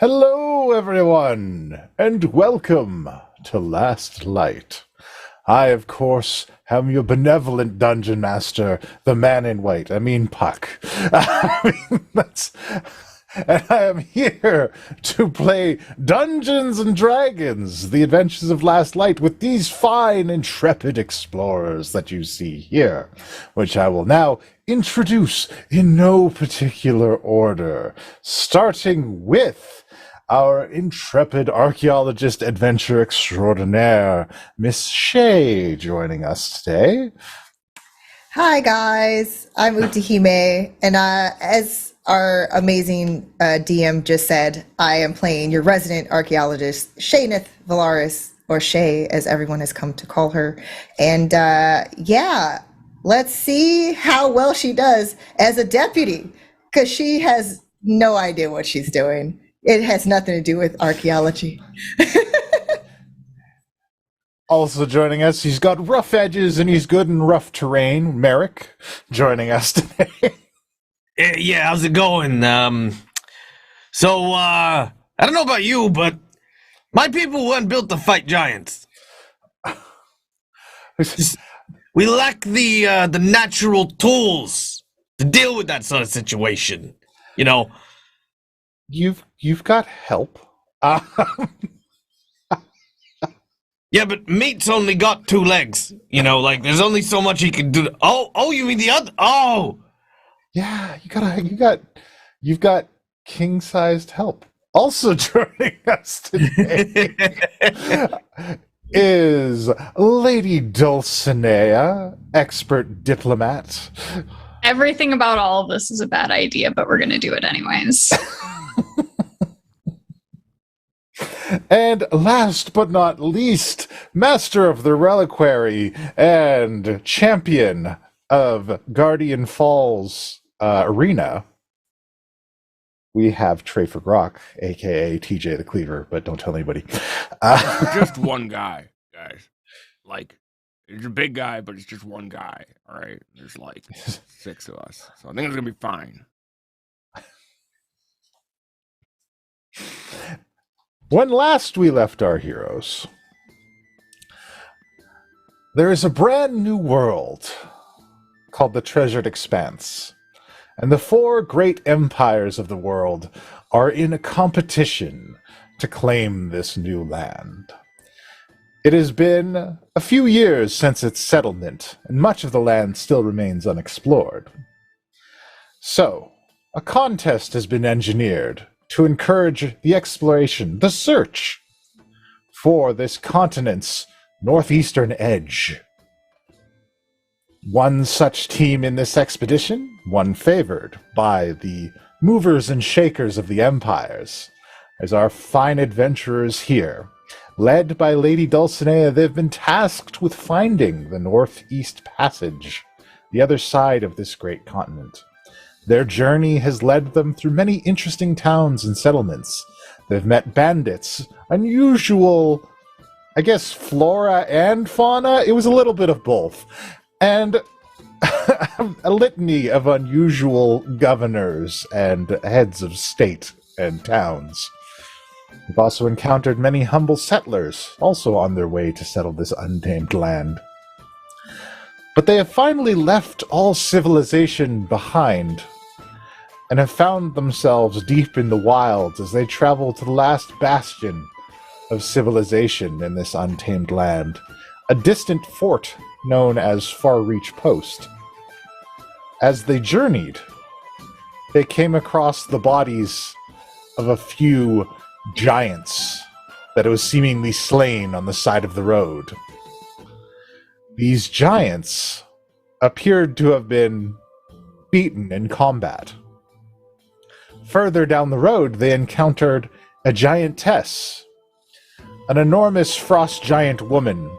Hello, everyone, and welcome to Last Light. I, of course, am your benevolent dungeon master, the man in white. I mean, Puck. And I am here to play Dungeons and Dragons, the adventures of Last Light, with these fine, intrepid explorers that you see here, which I will now introduce in no particular order, starting with our intrepid archaeologist adventure extraordinaire, Miss Shay, joining us today. Hi guys, I'm Utahime, and as our amazing DM just said, I am playing your resident archaeologist, Shayneth Valaris, or Shay, as everyone has come to call her. And yeah, let's see how well she does as a deputy, because she has no idea what she's doing. It has nothing to do with archaeology. Also joining us, he's got rough edges and he's good in rough terrain, Merrick, joining us today. Yeah, how's it going? I don't know about you, but my people weren't built to fight giants. We lack the natural tools to deal with that sort of situation. You know, you've got help. Yeah, but meat's only got 2 legs. You know, like there's only so much he can do. Oh, you mean the other? Oh. Yeah, you've got king-sized help. Also joining us today is Lady Dulcinea, expert diplomat. Everything about all of this is a bad idea, but we're going to do it anyways. And last but not least, master of the reliquary and champion of Guardian Falls Arena, we have Trafer Grock, aka TJ the Cleaver, but don't tell anybody. Just one guy, guys. Like, it's a big guy, but it's just one guy. All right, there's like 6 of us, so I think it's gonna be fine. When last we left our heroes, there is a brand new world called the Treasured Expanse, and the 4 great empires of the world are in a competition to claim this new land. It has been a few years since its settlement, and much of the land still remains unexplored. So, a contest has been engineered to encourage the exploration, the search, for this continent's northeastern edge. One such team in this expedition, one favored by the movers and shakers of the empires, is our fine adventurers here. Led by Lady Dulcinea, they've been tasked with finding the Northeast Passage, the other side of this great continent. Their journey has led them through many interesting towns and settlements. They've met bandits, unusual, I guess, flora and fauna. It was a little bit of both. And a litany of unusual governors and heads of state and towns. We've also encountered many humble settlers, also on their way to settle this untamed land. But they have finally left all civilization behind, and have found themselves deep in the wilds as they travel to the last bastion of civilization in this untamed land, a distant fort known as Far Reach Post. As they journeyed, they came across the bodies of a few giants that was seemingly slain on the side of the road. These giants appeared to have been beaten in combat. Further down the road, they encountered a giantess, an enormous frost giant woman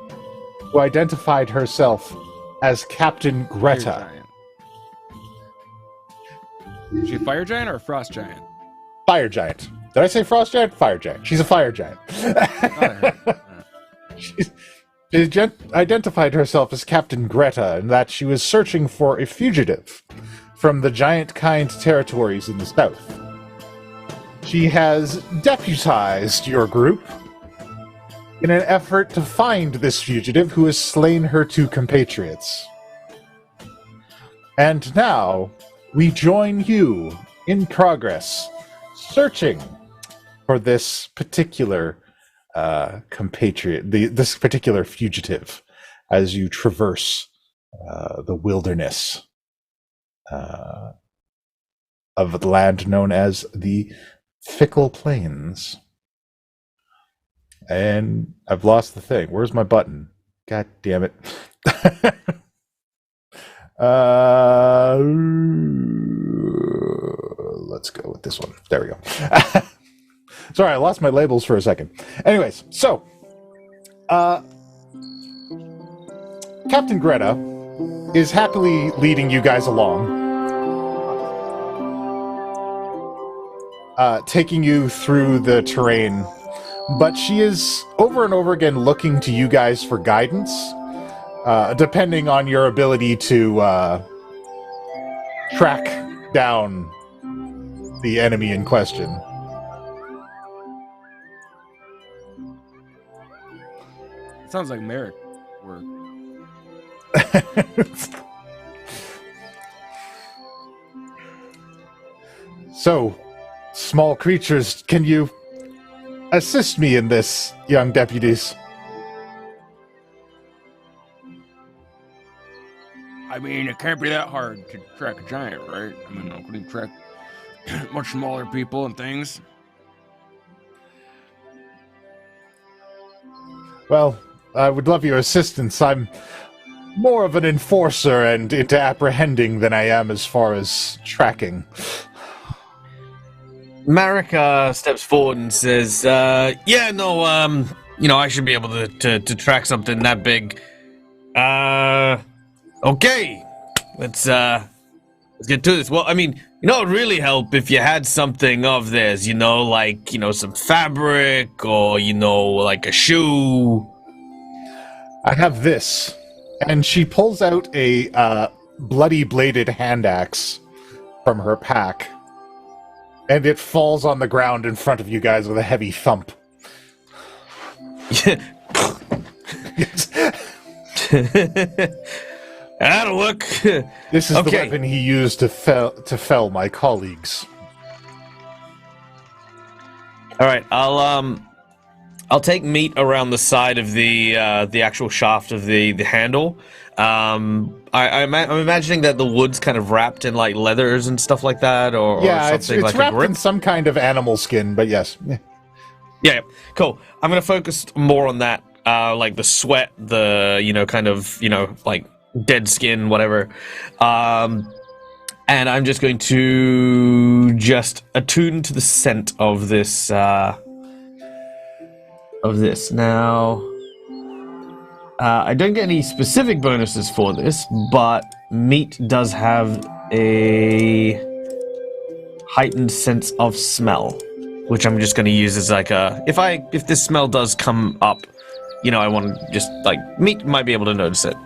who identified herself as Captain Greta. Is she a fire giant or a frost giant? Fire giant. Did I say frost giant? Fire giant. She's a fire giant. She identified herself as Captain Greta, and that she was searching for a fugitive from the giant kind territories in the south. She has deputized your group in an effort to find this fugitive who has slain her two compatriots. And now, we join you in progress, searching for this particular compatriot, this particular fugitive, as you traverse the wilderness of the land known as the Fickle Plains. And I've lost the thing. Where's my button? God damn it. Let's go with this one. There we go. Sorry, I lost my labels for a second. Anyways, so Captain Greta is happily leading you guys along, taking you through the terrain, but she is over and over again looking to you guys for guidance, depending on your ability to track down the enemy in question. Sounds like Merrick work. So, small creatures, can you assist me in this, young deputies? I mean, it can't be that hard to track a giant, right? I mean, we can track much smaller people and things. Well, I would love your assistance. I'm more of an enforcer and into apprehending than I am as far as tracking. Marek steps forward and says, I should be able to track something that big. Okay, let's get to this. Well, I mean, it would really help if you had something of theirs, some fabric or, like a shoe. I have this. And she pulls out a bloody bladed hand axe from her pack. And it falls on the ground in front of you guys with a heavy thump. That'll work. This is the weapon he used to fell my colleagues. All right, I'll take meat around the side of the actual shaft of the handle. I'm imagining that the wood's kind of wrapped in like leathers and stuff like that, or something it's like wrapped a grip. in some kind of animal skin, but yes. Yeah, cool. I'm gonna focus more on that, like the sweat, like dead skin, whatever. And I'm just going to attune to the scent of this. Now, I don't get any specific bonuses for this, but meat does have a heightened sense of smell, which I'm just going to use as like if this smell does come up, I want to just like meat might be able to notice it.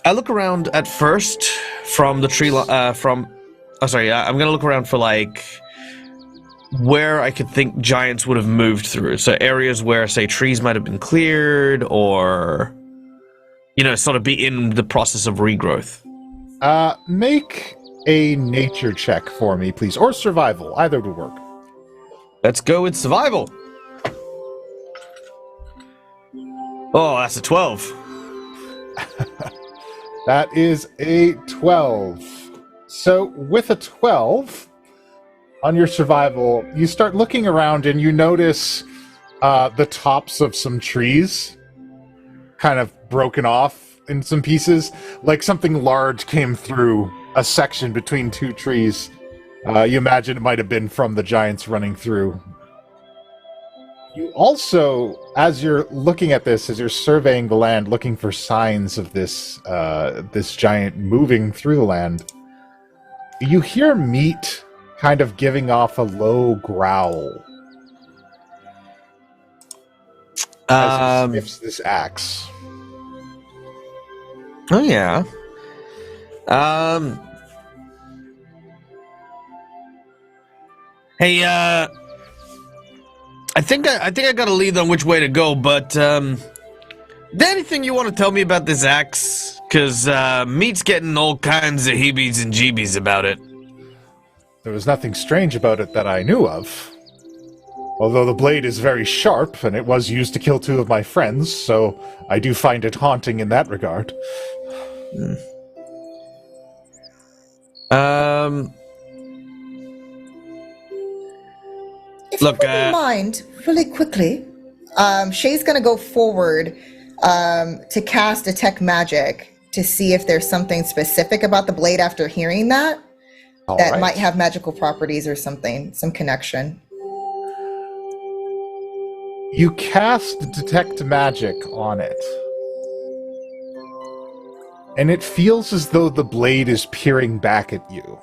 I look around at first from the tree. I'm going to look around for like where I could think giants would have moved through. So areas where, say, trees might have been cleared or, sort of be in the process of regrowth. Make a nature check for me, please. Or survival. Either would work. Let's go with survival. Oh, that's a 12. That is a 12. So with a 12... on your survival, you start looking around and you notice the tops of some trees kind of broken off in some pieces. Like something large came through a section between two trees. You imagine it might have been from the giants running through. You also, as you're looking at this, as you're surveying the land, looking for signs of this giant moving through the land, you hear meat kind of giving off a low growl as he sniffs this axe. Oh yeah. Hey, I think I got a lead on which way to go, but is there anything you want to tell me about this axe? Because Meat's getting all kinds of heebies and jeebies about it. There was nothing strange about it that I knew of. Although the blade is very sharp, and it was used to kill 2 of my friends, so I do find it haunting in that regard. If Look, you wouldn't mind, really quickly, Shay's gonna go forward to cast Detect Magic to see if there's something specific about the blade after hearing that All that right. might have magical properties or something, some connection. You cast Detect Magic on it. And it feels as though the blade is peering back at you.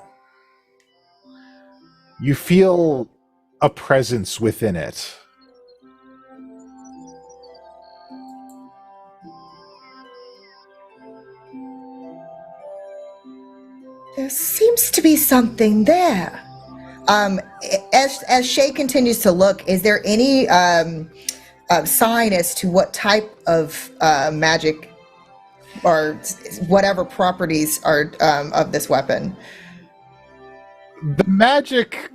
You feel a presence within it. There seems to be something there. As Shay continues to look, is there any sign as to what type of magic or whatever properties are of this weapon? The magic...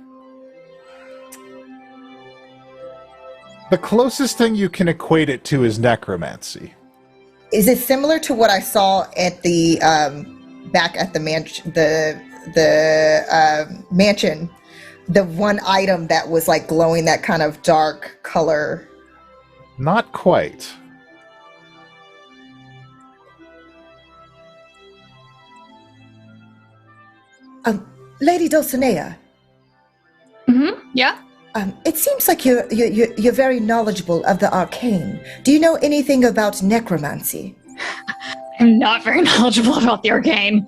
The closest thing you can equate it to is necromancy. Is it similar to what I saw at the back at the mansion? The one item that was like glowing that kind of dark color. Not quite. Lady Dulcinea, Yeah. it seems like you're very knowledgeable of the arcane. Do you know anything about necromancy? I'm not very knowledgeable about the arcane.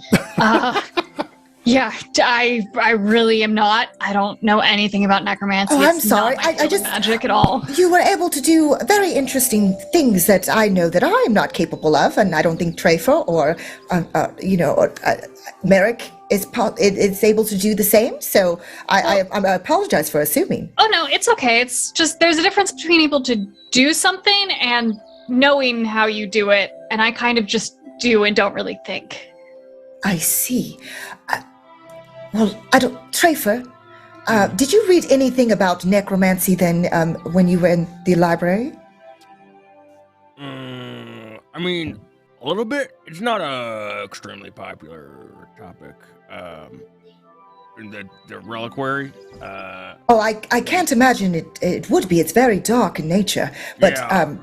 Yeah, I really am not. I don't know anything about necromancy. Oh, I'm It's not sorry. my I field of just magic at all. You were able to do very interesting things that I know that I am not capable of, and I don't think Trafer or Merrick is able to do the same. So I apologize for assuming. Oh no, it's okay. It's just there's a difference between able to do something and knowing how you do it, and I kind of just do and don't really think. I see. Trafer, did you read anything about necromancy then when you were in the library? I mean, a little bit. It's not a extremely popular topic. In the reliquary. I can't imagine it would be. It's very dark in nature. But Yeah,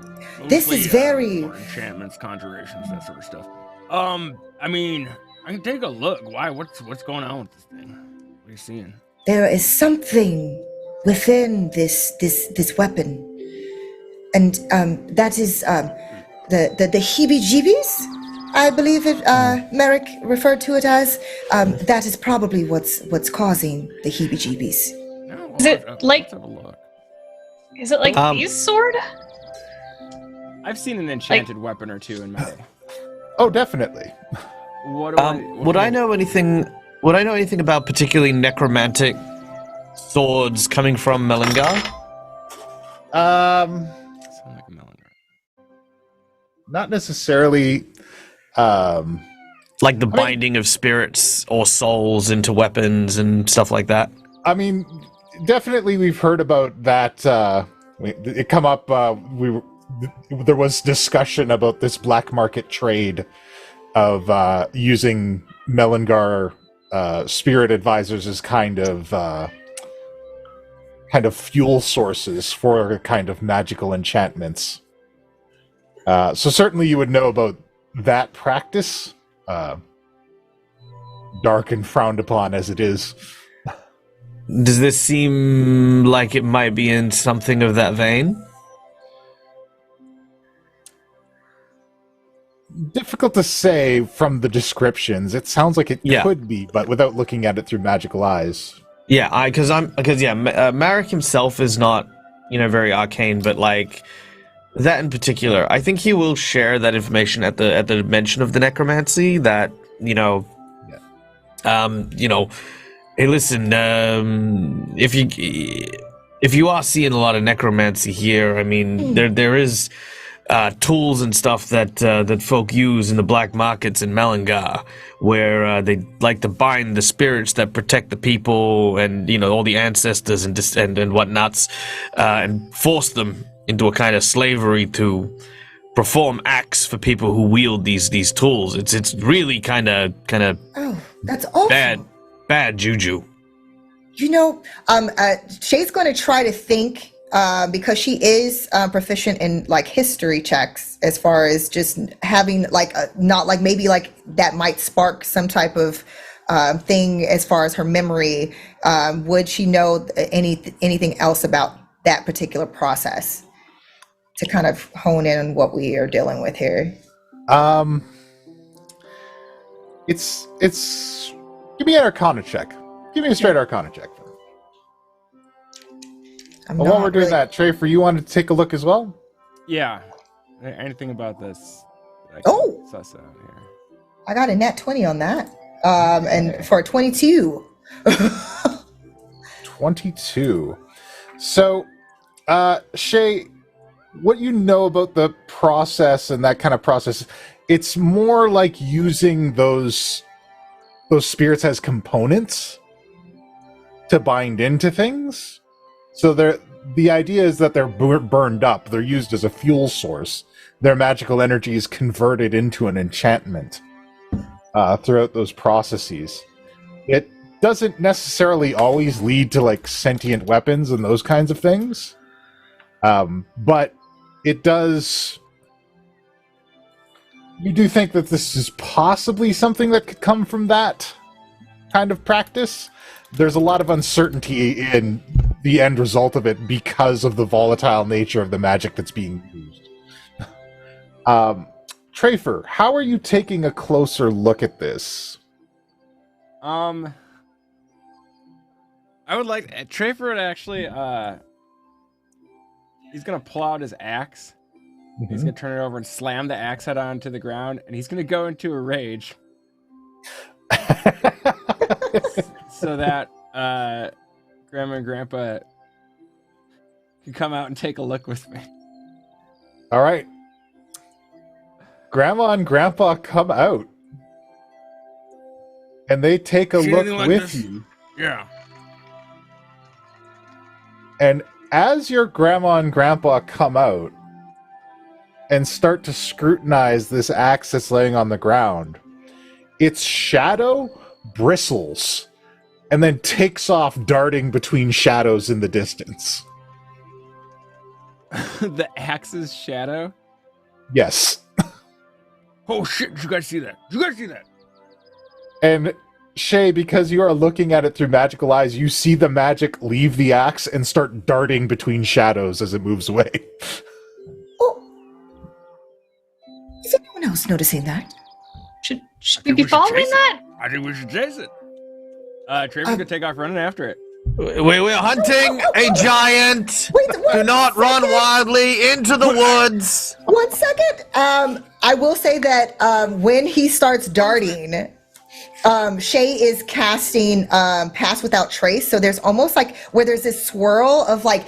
this mostly, is very... more enchantments, conjurations, that sort of stuff. I mean, I can take a look. Why? What's going on with this thing? What are you seeing? There is something within this weapon, and that is the heebie-jeebies. I believe it. Merrick referred to it as. That is probably what's causing the heebie-jeebies. No, Is it like- Let's have a look. Is it like Beast Sword? I've seen an enchanted weapon or two in metal. Oh, definitely. Would I know anything about particularly necromantic swords coming from Melingar? Sound like a melon. Not necessarily. Like the binding of spirits or souls into weapons and stuff like that? I mean, definitely we've heard about that. It come up. There was discussion about this black market trade of using Melingar spirit advisors as kind of fuel sources for kind of magical enchantments. So certainly you would know about that practice, dark and frowned upon as it is. Does this seem like it might be in something of that vein? Difficult to say from the descriptions. It sounds like it could be, but without looking at it through magical eyes. Yeah, because Marek himself is not, very arcane, but like that in particular, I think he will share that information at the mention of the necromancy. That Hey, listen. If you are seeing a lot of necromancy here, I mean, there is tools and stuff that folk use in the black markets in Malangar, where they like to bind the spirits that protect the people and all the ancestors and whatnots, and force them into a kind of slavery to perform acts for people who wield these tools. It's really kind of Oh, that's awful. bad juju. Shay's going to try to think, because she is proficient in like history checks, as far as just having like not like maybe like that might spark some type of thing as far as her memory. Would she know anything else about that particular process to kind of hone in on what we are dealing with here? It's give me an Arcana check. Give me a straight Arcana check. Well, while we're doing that, Trafer, you wanted to take a look as well? Yeah. Anything about this? Oh! Suss out here. I got a nat 20 on that. And for a 22. 22. So, Shay, what you know about the process and that kind of process, it's more like using those spirits as components to bind into things. So the idea is that they're burned up. They're used as a fuel source. Their magical energy is converted into an enchantment throughout those processes. It doesn't necessarily always lead to like sentient weapons and those kinds of things, but it does. You do think that this is possibly something that could come from that kind of practice? There's a lot of uncertainty in the end result of it because of the volatile nature of the magic that's being used. Trafer, how are you taking a closer look at this? I would like Trafer would actually he's gonna pull out his axe. He's gonna turn it over and slam the axe head onto the ground, and he's gonna go into a rage. So that Grandma and Grandpa can come out and take a look with me. All right. Grandma and Grandpa come out. And they take a look with you. Yeah. And as your Grandma and Grandpa come out and start to scrutinize this axe that's laying on the ground, its shadow bristles and then takes off, darting between shadows in the distance. The axe's shadow? Yes. Oh shit, did you guys see that? Did you guys see that? And Shay, because you are looking at it through magical eyes, you see the magic leave the axe and start darting between shadows as it moves away. Oh. Is anyone else noticing that? Should we be following that? I think we should chase it. Trevor's gonna take off running after it. We're hunting a giant. Wait, Do not run wildly into the woods. 1 second. I will say that when he starts darting, Shay is casting Pass Without Trace. So there's almost like where there's this swirl of like,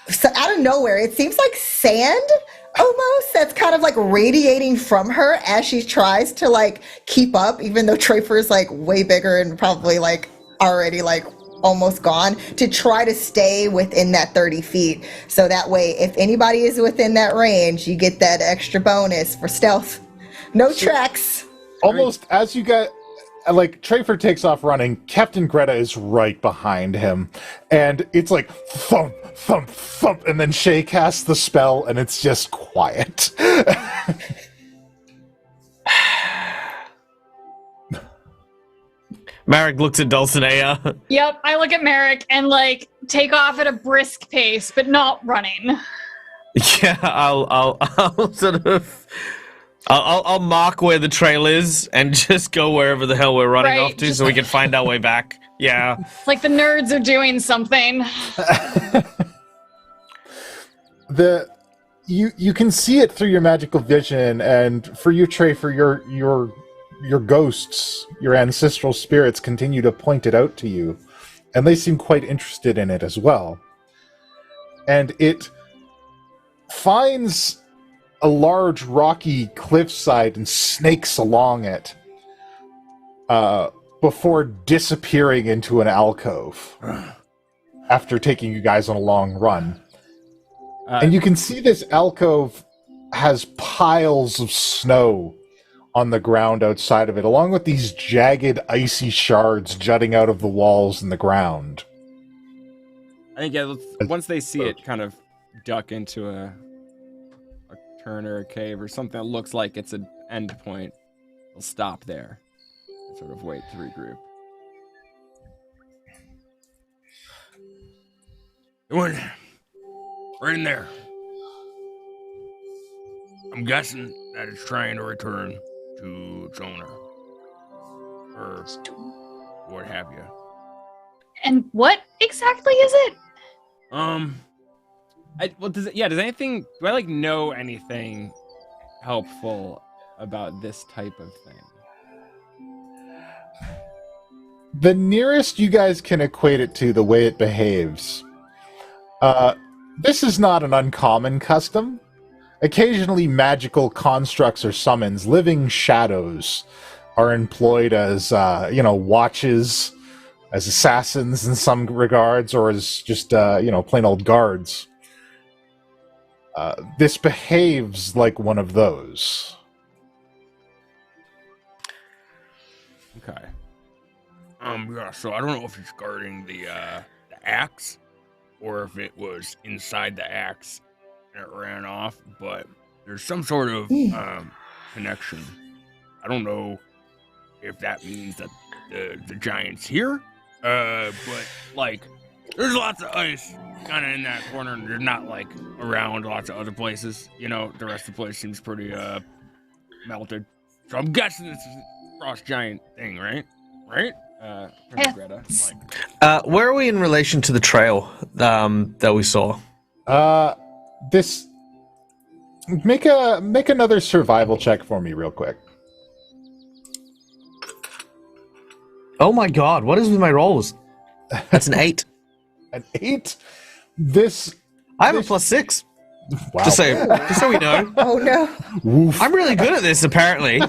so out of nowhere, it seems like sand almost that's kind of like radiating from her as she tries to like keep up, even though Trafer is like way bigger and probably like already like almost gone, to try to stay within that 30 feet. So that way, if anybody is within that range, you get that extra bonus for stealth. No tracks. Almost as you get, like, Trafer takes off running, Captain Greta is right behind him. And it's like, thump, thump, thump, and then Shay casts the spell, and it's just quiet. Marek looks at Dulcinea. Yep, I look at Merrick and like take off at a brisk pace, but not running. Yeah, I'll sort of, I'll mark where the trail is and just go wherever the hell we're running off to, so we can find our way back. Yeah, like the nerds are doing something. You can see it through your magical vision, and for you, Trey, for your ghosts, your ancestral spirits continue to point it out to you. and they seem quite interested in it as well. And it finds a large rocky cliffside and snakes along it before disappearing into an alcove after taking you guys on a long run. And you can see this alcove has piles of snow on the ground outside of it, along with these jagged, icy shards jutting out of the walls and the ground. I think once they see it kind of duck into a turn or a cave or something that looks like it's an end point, they'll stop there and sort of wait to regroup. It went right in there. I'm guessing that it's trying to return to its owner. Or what have you. And what exactly is it? Does anything, do I like know anything helpful about this type of thing? The nearest you guys can equate it to the way it behaves. This is not an uncommon custom. Occasionally magical constructs or summons, living shadows, are employed as, watches, as assassins in some regards, or as just, plain old guards. This behaves like one of those. Okay. So I don't know if it's guarding the axe, or if it was inside the axe and it ran off, but there's some sort of connection. I don't know if that means that the giant's here, but like there's lots of ice kind of in that corner, and they're not like around lots of other places. The rest of the place seems pretty melted. So I'm guessing this is a frost giant thing, right? Right? Yeah. Greta, Where are we in relation to the trail that we saw? This make another survival check for me real quick. Oh my god, what is with my rolls? That's an 8. An 8? This I have a +6. wow. Just so we know. Oh no. Woof. I'm really good at this, apparently.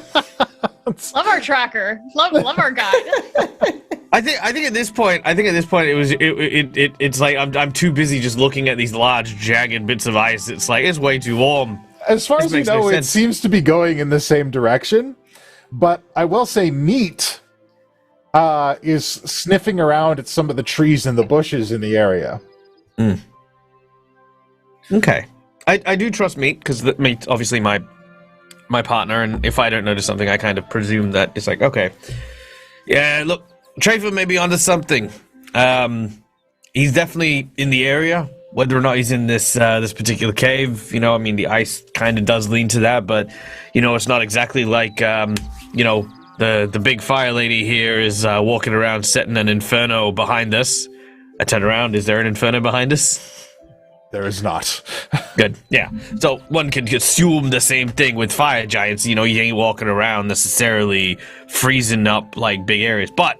Love our tracker. Love our guide. I think at this point it's like I'm too busy just looking at these large jagged bits of ice. It's like it's way too warm. As far This as you makes no know, it sense. seems to be going in the same direction, but I will say Meat is sniffing around at some of the trees and the bushes in the area. Okay. I do trust Meat, because Meat obviously my partner, and if I don't notice something, I kind of presume that it's like, okay. Yeah, look, Trafer may be onto something. He's definitely in the area. Whether or not he's in this particular cave, the ice kind of does lean to that, but, it's not exactly like, the big fire lady here is walking around setting an inferno behind us. I turn around, is there an inferno behind us? There is not. Good, yeah. So one can assume the same thing with fire giants. You ain't walking around necessarily freezing up like big areas. But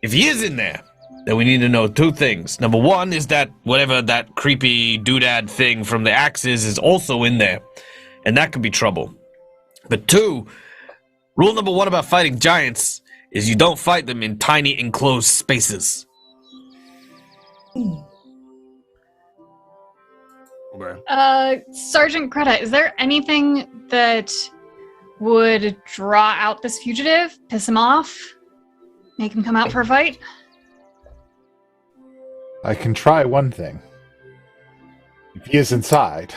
if he is in there, then we need to know 2 things. Number 1 is that whatever that creepy doodad thing from the axe is also in there. And that could be trouble. But 2, rule number 1 about fighting giants is you don't fight them in tiny enclosed spaces. Okay. Sergeant Greta, is there anything that would draw out this fugitive, piss him off, make him come out for a fight? I can try one thing. If he is inside.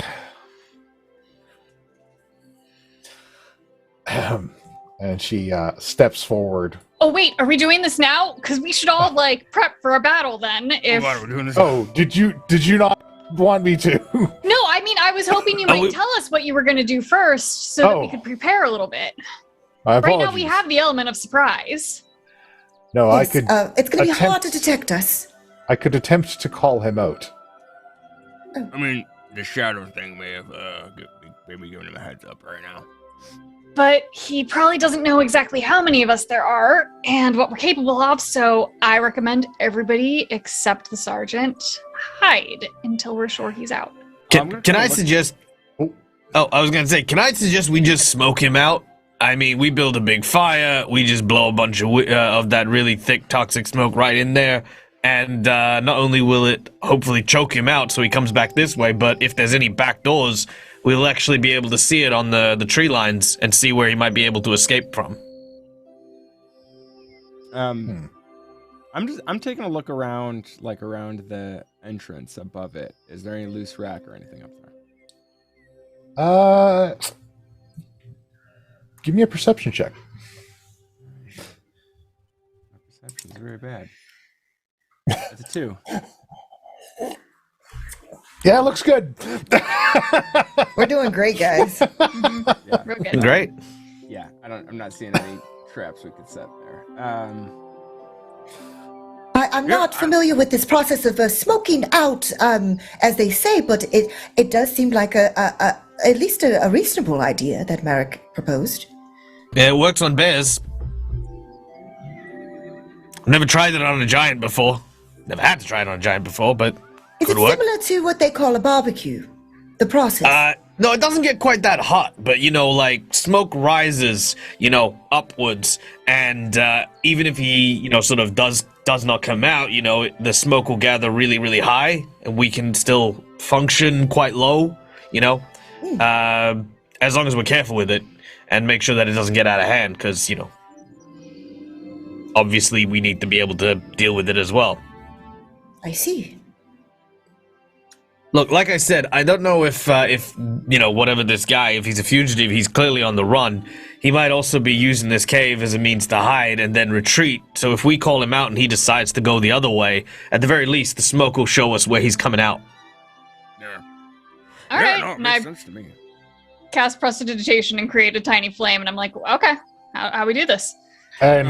And she steps forward. Oh wait, are we doing this now? Because we should all prep for a battle then. If We're doing this. Oh, did you not want me to? no, I was hoping you might tell us what you were going to do first, so that we could prepare a little bit. My Right apologies. now we have the element of surprise. No, Yes, I could. it's going to be hard to attempt- detect us. I could attempt to call him out. I mean, the shadow thing may have maybe given him a heads up right now. but he probably doesn't know exactly how many of us there are and what we're capable of, so I recommend everybody except the sergeant hide until we're sure he's out. Can I suggest... Oh, I was going to say, can I suggest we just smoke him out? I mean, we build a big fire, we just blow a bunch of that really thick toxic smoke right in there, and not only will it hopefully choke him out so he comes back this way, but if there's any back doors, we'll actually be able to see it on the tree lines and see where he might be able to escape from. I'm taking a look around, like around the entrance above it. Is there any loose rack or anything up there? Give me a perception check. My perception is very bad. That's a 2. Yeah, it looks good. We're doing great, guys. Yeah. Real good. Great. Yeah, I'm not seeing any traps we could set there. I'm not familiar with this process of smoking out, as they say, but it does seem like at least a reasonable idea that Merrick proposed. Yeah, it works on bears. I've never tried it on a giant before. Never had to try it on a giant before, but Is could it work. similar to what they call a barbecue? The process? No, it doesn't get quite that hot, but like smoke rises, upwards, and even if he, sort of does not come out, the smoke will gather really, really high, and we can still function quite low, as long as we're careful with it and make sure that it doesn't get out of hand, because obviously we need to be able to deal with it as well. I see. Look, like I said, I don't know if whatever this guy, if he's a fugitive, he's clearly on the run. He might also be using this cave as a means to hide and then retreat. So if we call him out and he decides to go the other way, at the very least, the smoke will show us where he's coming out. Yeah. All right, No, it and makes I sense to me. cast prestidigitation and create a tiny flame, and I'm like, okay, how we do this? And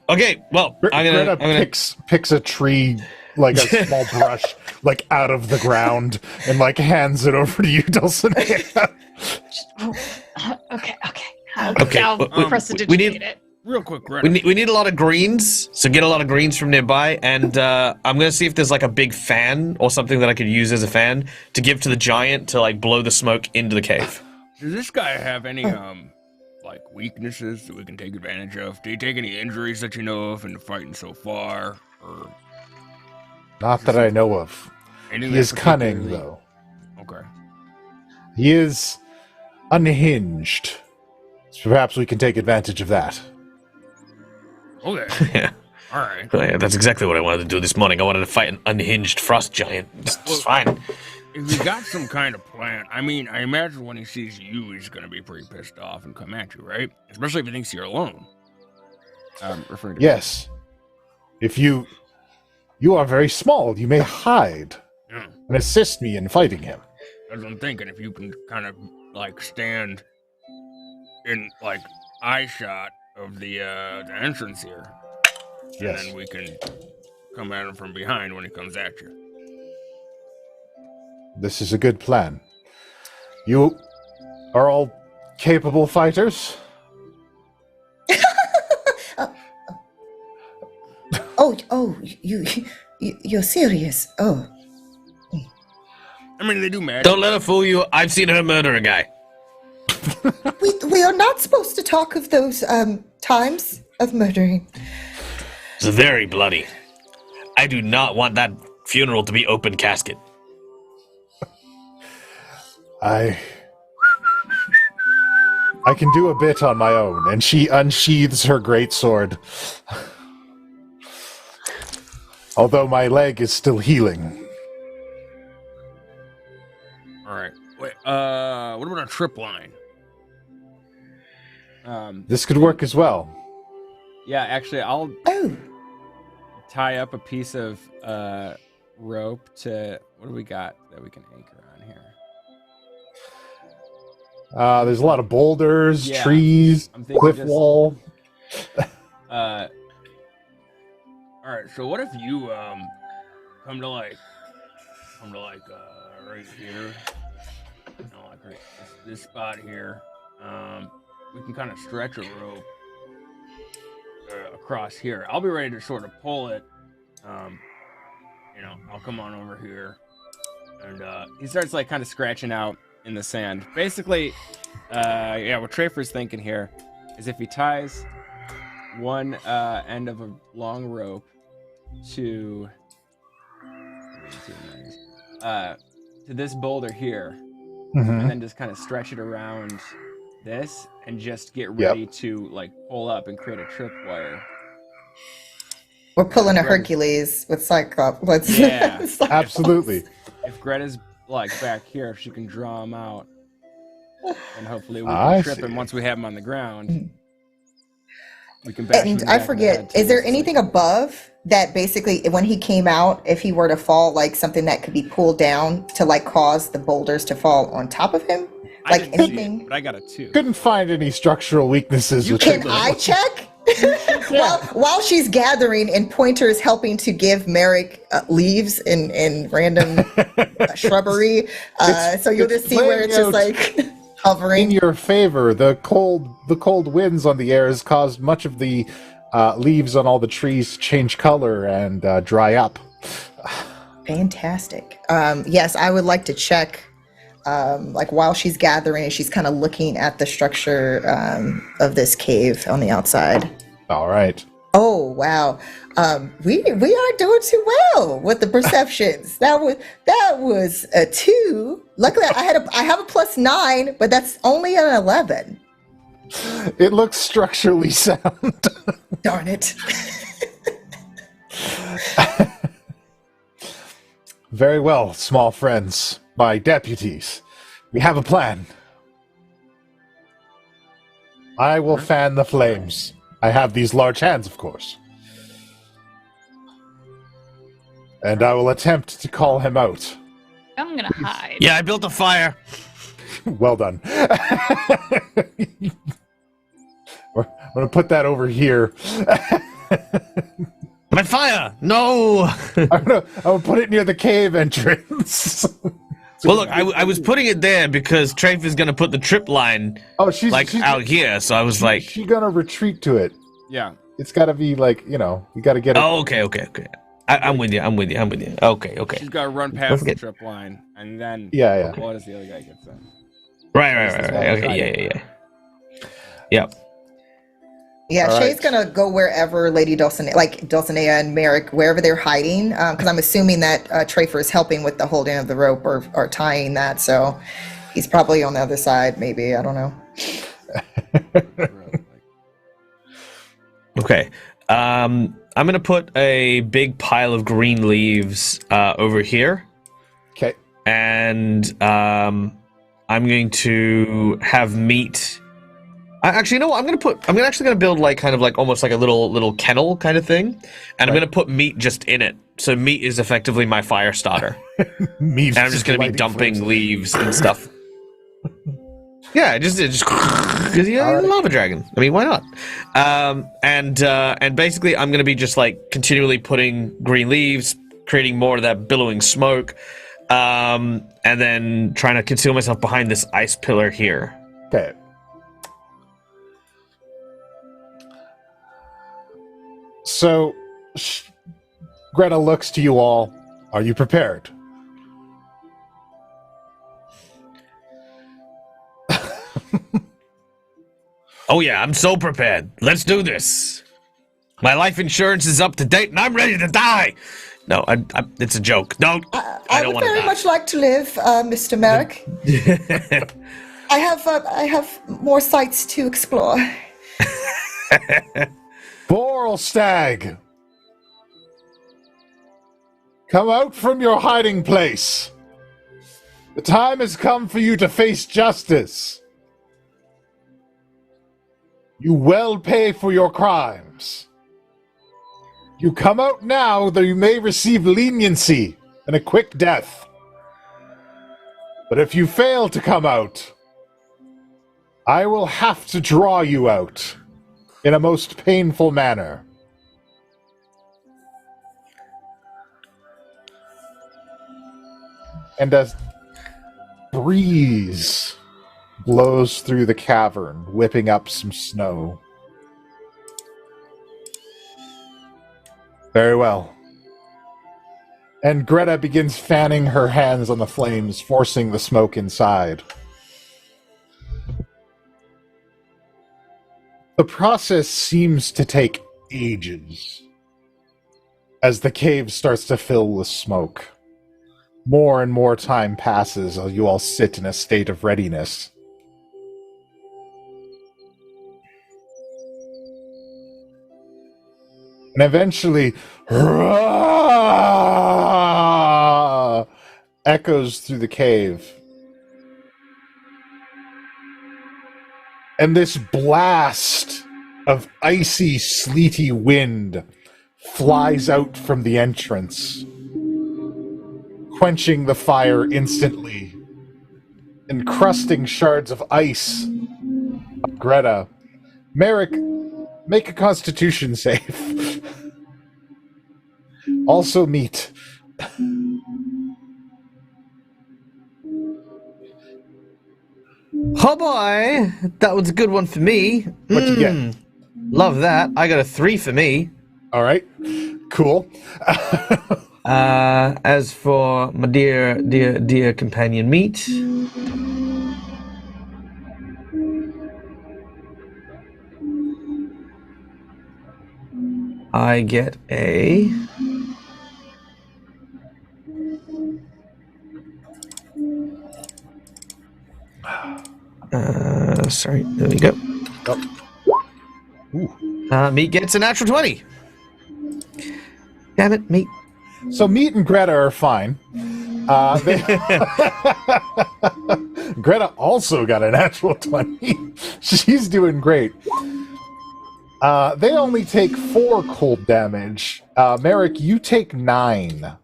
Okay, well, I'm Greta gonna picks a tree, like a small brush, like out of the ground, and like hands it over to you, Dulcinea. Okay. Okay, I'll prestidigitate it. Real quick, Greta. we need a lot of greens, so get a lot of greens from nearby, and I'm gonna see if there's like a big fan or something that I could use as a fan to give to the giant to like blow the smoke into the cave. Does this guy have any like weaknesses that we can take advantage of? Did he take any injuries that you know of in the fighting so far, or Not that I know of. anything He is that cunning, particularly- though. Okay. He is unhinged. So perhaps we can take advantage of that. Okay. Yeah. All right. Oh, yeah, that's exactly what I wanted to do this morning. I wanted to fight an unhinged frost giant. It's fine. If you got some kind of plan, I mean, I imagine when he sees you, he's gonna be pretty pissed off and come at you, right? Especially if he thinks you're alone. Referring to Yes. If you are very small, you may hide Yeah. and assist me in fighting him. That's what I'm thinking. If you can kind of like stand in like eye shot of the entrance here, Yes. and then we can come at him from behind when he comes at you. This is a good plan. You are all capable fighters? You're serious? Oh, I mean, they do magic. Don't let her fool you. I've seen her murder a guy. we are not supposed to talk of those times of murdering. It's very bloody. I do not want that funeral to be open casket. I can do a bit on my own, and she unsheathes her greatsword. Although my leg is still healing. All right. Wait. What about a trip line? This could work as well. Yeah, actually, I'll Oh, tie up a piece of rope to... What do we got that we can anchor on here? There's a lot of boulders, Yeah, trees, I'm thinking cliff just- wall. All right. So what if you come to like right here, like right this spot here. we can kind of stretch a rope across here. I'll be ready to sort of pull it. I'll come on over here. And he starts like kind of scratching out in the sand. Basically, what Trafer's thinking here is if he ties one end of a long rope to this boulder here, and then just kind of stretch it around this and just get ready to like pull up and create a tripwire. We're pulling a Hercules with Cyclops. Yeah, Absolutely. If Greta's like back here, she can draw him out, and hopefully we can trip him once we have him on the ground. We can bash him in the And I back of the forget, head, too. is there anything above that basically when he came out, if he were to fall, like something that could be pulled down to like cause the boulders to fall on top of him? I Like didn't see anything? it, but I got a 2. Couldn't find any structural weaknesses with Can it. I check? While she's gathering and Pointer is helping to give Merrick leaves in random shrubbery, so you'll just see where it's just like hovering. In your favor, the cold winds on the air has caused much of the leaves on all the trees to change color and dry up. Fantastic. Yes, I would like to check. Like while she's gathering, she's kind of looking at the structure of this cave on the outside. All right. Oh wow, we are doing too well with the perceptions. That was a 2. Luckily, I have a +9, but that's only an 11. It looks structurally sound. Darn it. Very well, small friends, my deputies. We have a plan. I will fan the flames. I have these large hands, of course. And I will attempt to call him out. I'm gonna hide. Yeah, I built a fire. Well done. I'm going to put that over here. My fire! No! I'm gonna put it near the cave entrance. Well, look, I was putting it there because Trafe is going to put the trip line she's out here, so I was like... She's going to retreat to it. Yeah. It's got to be like, you got to get it. Oh, okay. I'm with you. Okay. She's got to run past the trip line, and then... Yeah. What does the other guy get then? Right. Okay, yeah. Yep. Yeah, All Shay's right. gonna go wherever Lady Dulcinea and Merrick, wherever they're hiding, because I'm assuming that Trafer is helping with the holding of the rope or tying that, so he's probably on the other side, maybe, I don't know. Okay. I'm going to put a big pile of green leaves over here, Okay. and I'm going to have meat... Actually, you know what? I'm actually gonna build like kind of like almost like a little kennel kind of thing, and I'm gonna put meat just in it. So meat is effectively my fire starter, Meat. and I'm just gonna be dumping leaves and stuff. Yeah, just because you're a lava dragon. I mean, why not? And basically, I'm gonna be just like continually putting green leaves, creating more of that billowing smoke, and then trying to conceal myself behind this ice pillar here. Okay. So, Greta looks to you all. Are you prepared? Oh yeah, I'm so prepared. Let's do this. My life insurance is up to date, and I'm ready to die. No, it's a joke. No, I I don't would want to very die. much like to live, Mr. Merrick. I have more sights to explore. Borlstag! Come out from your hiding place. The time has come for you to face justice. You well pay for your crimes. You come out now, though you may receive leniency and a quick death. But if you fail to come out, I will have to draw you out in a most painful manner. And as breeze blows through the cavern, whipping up some snow. Very well. And Greta begins fanning her hands on the flames, forcing the smoke inside. The process seems to take ages as the cave starts to fill with smoke. More and more time passes as you all sit in a state of readiness. And eventually, echoes through the cave. And this blast of icy, sleety wind flies out from the entrance, quenching the fire instantly, encrusting shards of ice. Greta, Merrick, make a constitution save. Also meat. Oh boy, that was a good one for me. What'd you get? Love that. I got a 3 for me. All right, cool. As for my dear companion meat, I get a... sorry, there we go. Ooh. Meat gets a natural 20. Damn it, meat. So Meat and Greta are fine. Greta also got a natural 20. She's doing great. They only take 4 cold damage. Merrick, you take 9.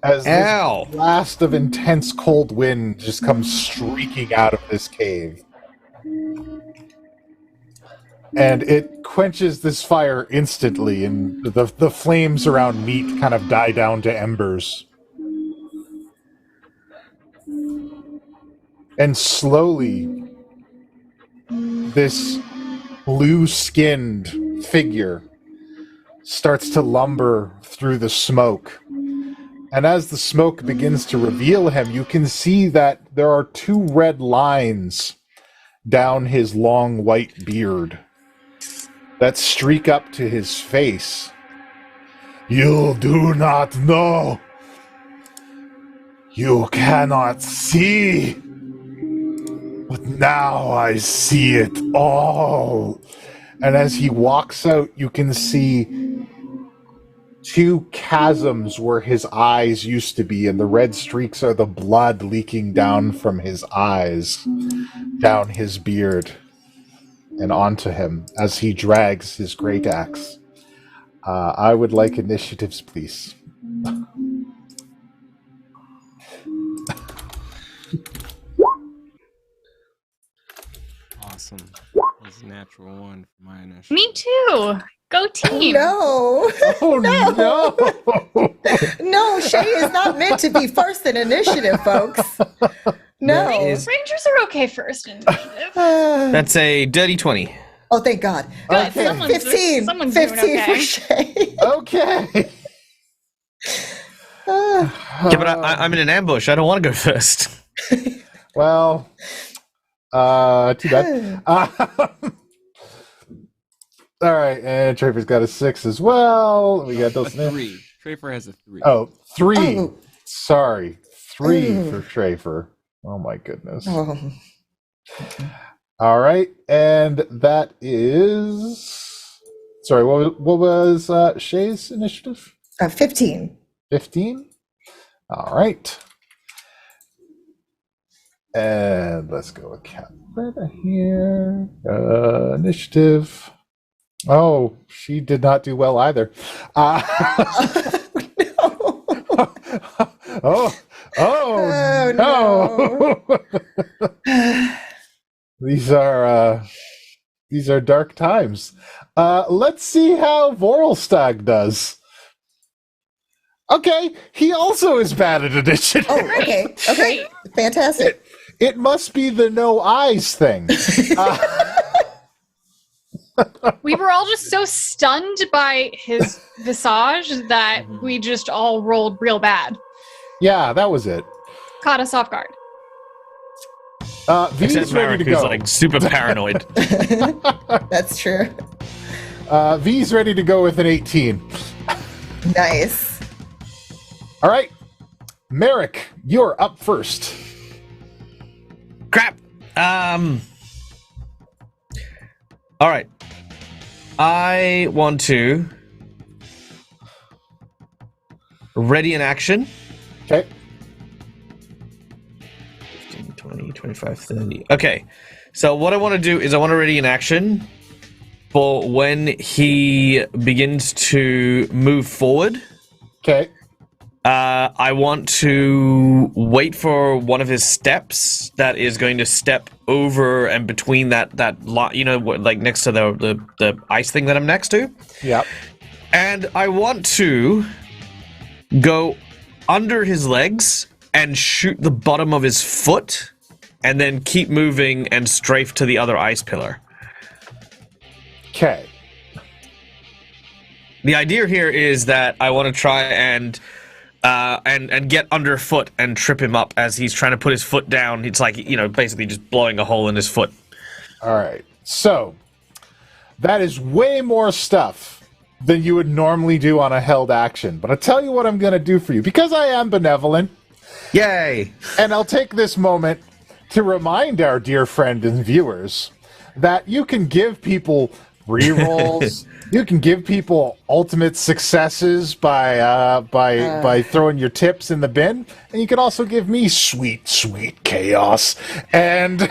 As this blast of intense cold wind just comes streaking out of this cave. And it quenches this fire instantly, and the flames around Meat kind of die down to embers. And slowly, this blue-skinned figure starts to lumber through the smoke. And as the smoke begins to reveal him, you can see that there are 2 red lines down his long white beard that streak up to his face. You do not know. You cannot see. But now I see it all. And as he walks out, you can see 2 chasms where his eyes used to be, and the red streaks are the blood leaking down from his eyes, down his beard, and onto him as he drags his great axe. I would like initiatives, please. Awesome. That's a natural 1 for my initiative. Me too. Go team. No. Oh no! No, Shay is not meant to be first in initiative, folks. No. Is- Rangers are okay first in initiative. That's a dirty 20. Oh, thank God. Good. Okay. Someone's 15. doing 15 okay. for Shay. Okay. Yeah, but I'm in an ambush. I don't want to go first. Well, too bad. All right, and Trafer's got a 6 as well. We got those. A 3. Trafer has a 3. Oh, 3. Oh. Sorry, 3 Oh. for Trafer. Oh my goodness. Oh. All right, and that is. Sorry, what was Shay's initiative? 15. 15. All right. And let's go with Cabrera here. Initiative. Oh, she did not do well either. No. Oh Oh, no! These are dark times. Let's see how Vorelstag does. Okay, he also is bad at initiative. Oh, okay. Okay. Fantastic. It must be the no eyes thing. We were all just so stunned by his visage that we just all rolled real bad. Yeah, that was it. Caught us off guard. V's Except ready Merrick, to who's go. like super paranoid. That's true. V's ready to go with an 18. Nice. All right. Merrick, you're up first. Crap. All right. I want to ready in action. Okay. 15, 20, 25, 30. Okay. So what I want to do is I want to ready in action for when he begins to move forward. Okay. I want to wait for one of his steps that is going to step over and between that lot, you know, like next to the ice thing that I'm next to. Yep. And I want to go under his legs and shoot the bottom of his foot and then keep moving and strafe to the other ice pillar. Okay. The idea here is that I want to try and get underfoot and trip him up as he's trying to put his foot down. It's like, you know, basically just blowing a hole in his foot. All right. So that is way more stuff than you would normally do on a held action. But I'll tell you what I'm going to do for you, because I am benevolent. Yay! And I'll take this moment to remind our dear friend and viewers that you can give people rerolls. You can give people ultimate successes by throwing your tips in the bin, and you can also give me sweet, sweet chaos. And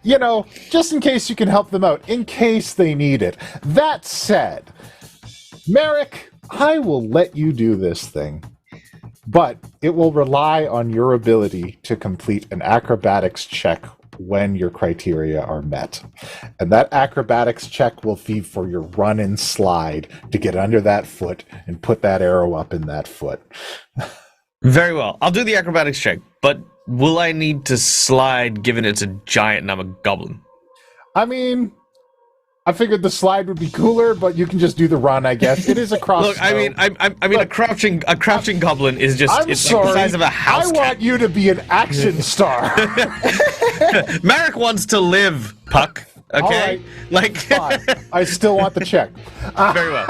you know, just in case you can help them out, in case they need it. That said, Merrick, I will let you do this thing, but it will rely on your ability to complete an acrobatics check when your criteria are met. And that acrobatics check will be for your run and slide to get under that foot and put that arrow up in that foot. Very well. I'll do the acrobatics check, but will I need to slide given it's a giant and I'm a goblin? I mean, I figured the slide would be cooler, but you can just do the run, I guess. It is a cross. Look, I mean, a crouching goblin is just I'm it's sorry. like the size of a house I cat. want you to be an action star. Marek wants to live, Puck. Okay, All right. like Fine. I still want the check. very well.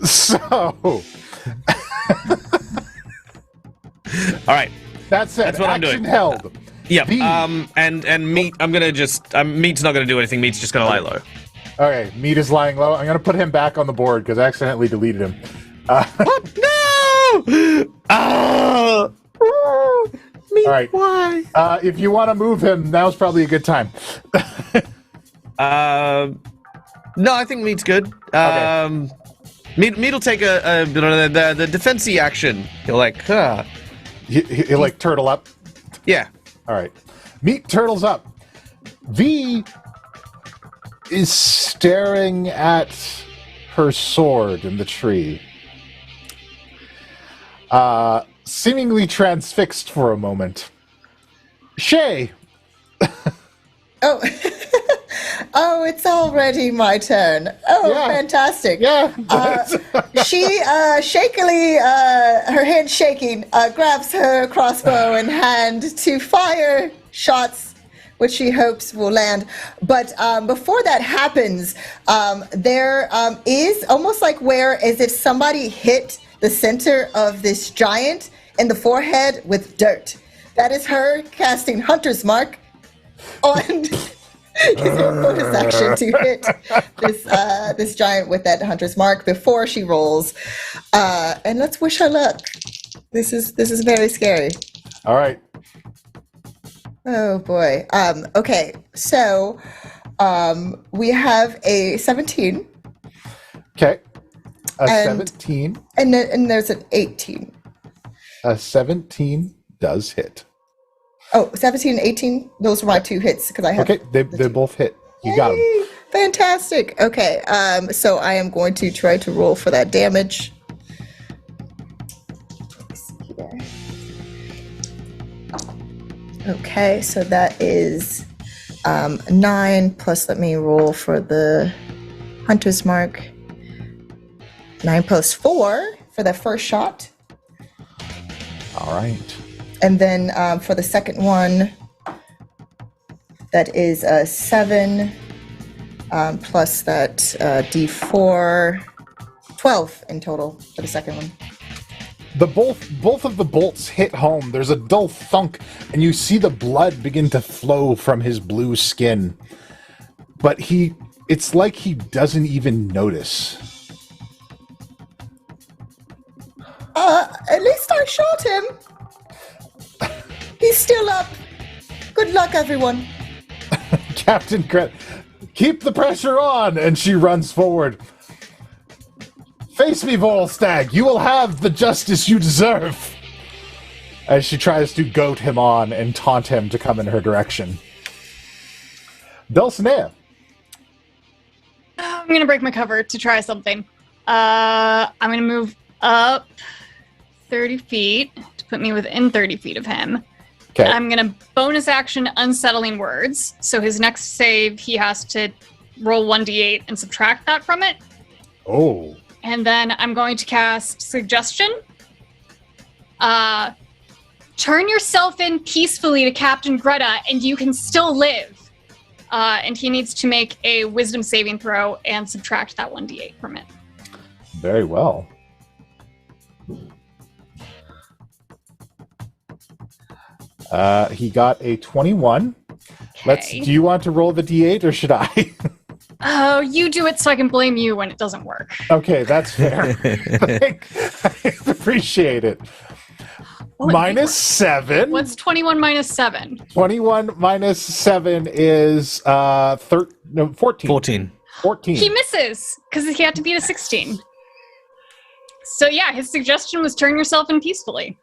So All right. that's it. That's what I'm action doing. held. Yep. The- And meat. I'm gonna just. Meat's not gonna do anything. Meat's just gonna lie low. Okay, Meat is lying low. I'm going to put him back on the board because I accidentally deleted him. What? No! Ah! Meat, All right. why? If you want to move him, now's probably a good time. No, I think Meat's good. Okay. Meat will take the defensive action. He'll like, He'll like turtle up. yeah. All right. Meat turtles up. V is staring at her sword in the tree. Seemingly transfixed for a moment. Shay! Oh, oh, it's already my turn. Oh, Yeah. fantastic. Yeah. She shakily, her hand shaking, grabs her crossbow in hand to fire shots, which she hopes will land. But before that happens, there is almost like where as if somebody hit the center of this giant in the forehead with dirt. That is her casting Hunter's Mark on using a bonus action to hit this giant with that Hunter's Mark before she rolls. And let's wish her luck. This is very scary. All right. Oh boy. Okay, so we have a 17 Okay. A And- 17. and there's an 18. A 17 does hit. Oh, 17 and 18, those are my two hits because I have. Okay, they both hit. You got them. Yay, fantastic. Okay, so I am going to try to roll for that damage. Okay, so that is 9 plus, let me roll for the hunter's mark. 9 plus 4 for the first shot. All right. And then for the second one, that is 7 plus that D4, 12 in total for the second one. Both of the bolts hit home. There's a dull thunk, and you see the blood begin to flow from his blue skin. But it's like he doesn't even notice. At least I shot him. He's still up. Good luck, everyone. Captain Gret, keep the pressure on! And she runs forward. Face me, Volstagg! You will have the justice you deserve! As she tries to goad him on and taunt him to come in her direction. Dulcinea. I'm going to break my cover to try something. I'm going to move up 30 feet to put me within 30 feet of him. Okay. I'm going to bonus action Unsettling Words. So his next save, he has to roll 1d8 and subtract that from it. Oh. And then I'm going to cast Suggestion. Turn yourself in peacefully to Captain Greta, and you can still live. And he needs to make a Wisdom saving throw and subtract that 1d8 from it. Very well. He got a 21. Okay. Do you want to roll the d8 or should I? Oh, you do it so I can blame you when it doesn't work. Okay, that's fair. I appreciate it. Well, Minus 7. What's 21 minus 7? 21 minus 7 is 14. 14. 14. He misses because he had to beat a 16. So yeah, his suggestion was turn yourself in peacefully.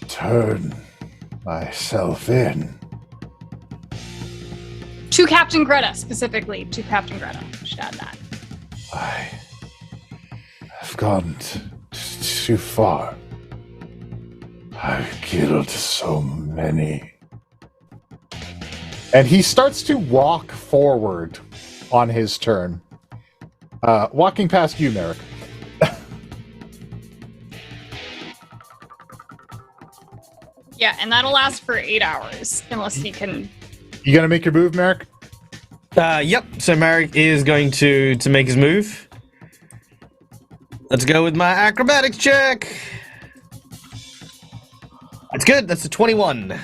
Turn myself in. To Captain Greta, specifically. To Captain Greta. Should add that. I have gone too far. I've killed so many. And he starts to walk forward on his turn. Walking past you, Merrick. Yeah, and that'll last for 8 hours, unless he can... You gonna make your move, Merrick? Yep. So Marek is going to make his move. Let's go with my acrobatics check. That's good. That's a 21.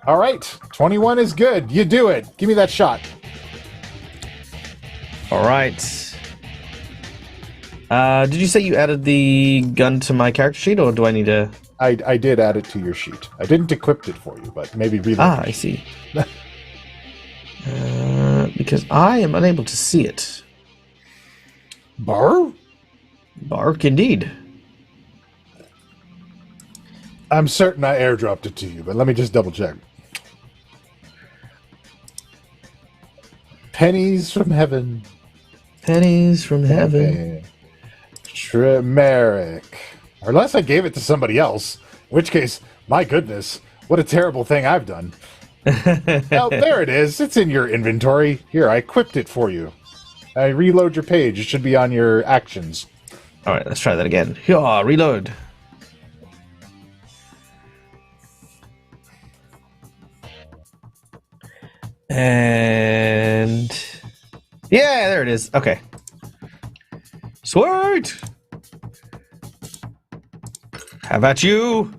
All right. 21 is good. You do it. Give me that shot. All right. Did you say you added the gun to my character sheet, or do I need to... I did add it to your sheet. I didn't equip it for you, but maybe reload. I see. Because I am unable to see it. Bar? Bark indeed. I'm certain I airdropped it to you, but let me just double check. Pennies from heaven. Pennies from heaven. Merrick. Or unless I gave it to somebody else. In which case, my goodness, what a terrible thing I've done. Oh, there it is. It's in your inventory. Here, I equipped it for you. I reload your page. It should be on your actions. All right, let's try that again. Here, reload. And yeah, there it is. Okay. Sweet. How about you?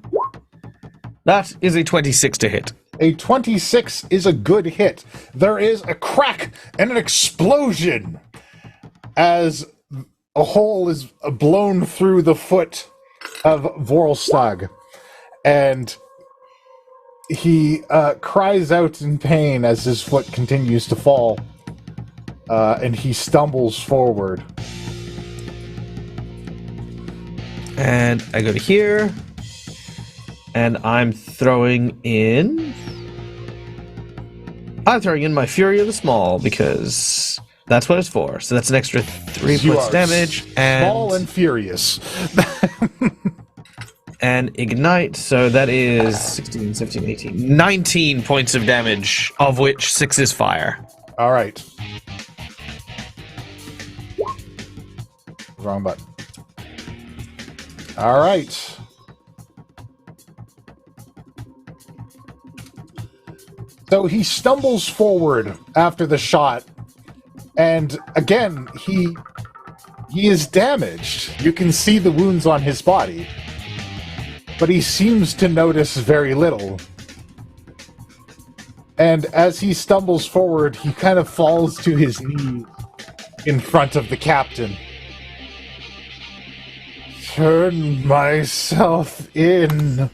That is a 26 to hit. A 26 is a good hit. There is a crack and an explosion as a hole is blown through the foot of Vorlstag. And he cries out in pain as his foot continues to fall. And he stumbles forward. And I go to here. And I'm throwing in my Fury of the Small because that's what it's for. So that's an extra 3 points damage. Small and furious. and ignite. So that is 16, 17, 18, 19 points of damage, of which 6 is fire. All right. Wrong button. All right. So he stumbles forward after the shot, and again, he is damaged. You can see the wounds on his body, but he seems to notice very little. And as he stumbles forward, he kind of falls to his knees in front of the captain. Turn myself in.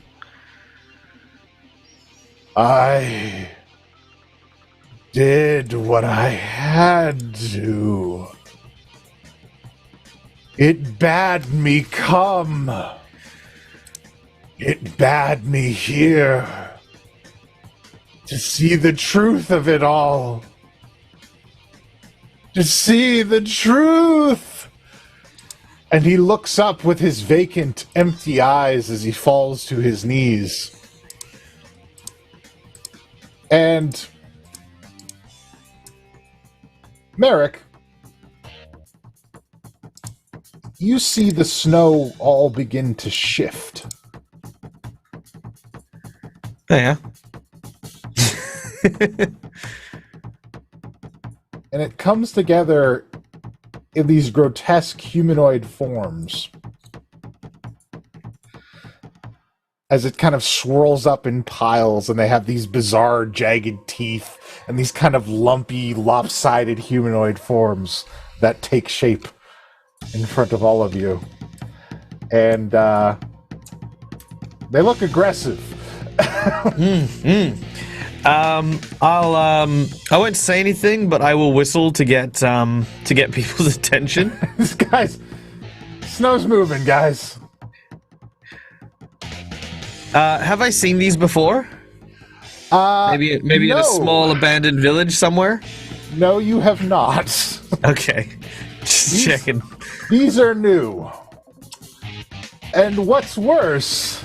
I did what I had to. It bade me come. It bade me here to see the truth of it all. To see the truth. And he looks up with his vacant, empty eyes as he falls to his knees. And Merrick, you see the snow all begin to shift. Oh, yeah. And it comes together in these grotesque humanoid forms as it kind of swirls up in piles, and they have these bizarre jagged teeth and these kind of lumpy, lopsided humanoid forms that take shape in front of all of you. And they look aggressive. I won't say anything, but I will whistle to get people's attention. This guy's... Snow's moving, guys. Have I seen these before? Maybe no. in a small abandoned village somewhere? No, you have not. Okay. Just checking. These are new. And what's worse...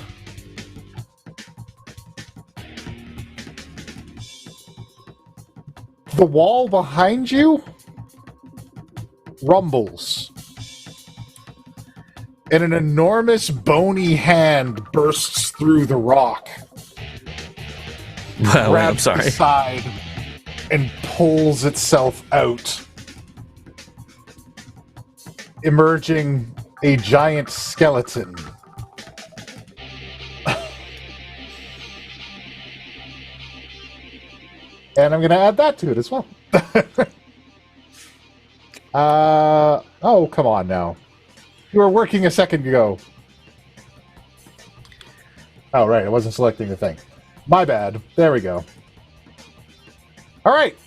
the wall behind you rumbles. And an enormous bony hand bursts through the rock. Well, wait, I'm grabs sorry. the side and pulls itself out, emerging a giant skeleton. And I'm going to add that to it as well. Oh, come on now. You were working a second ago. Oh, right. I wasn't selecting the thing. My bad. There we go. All right.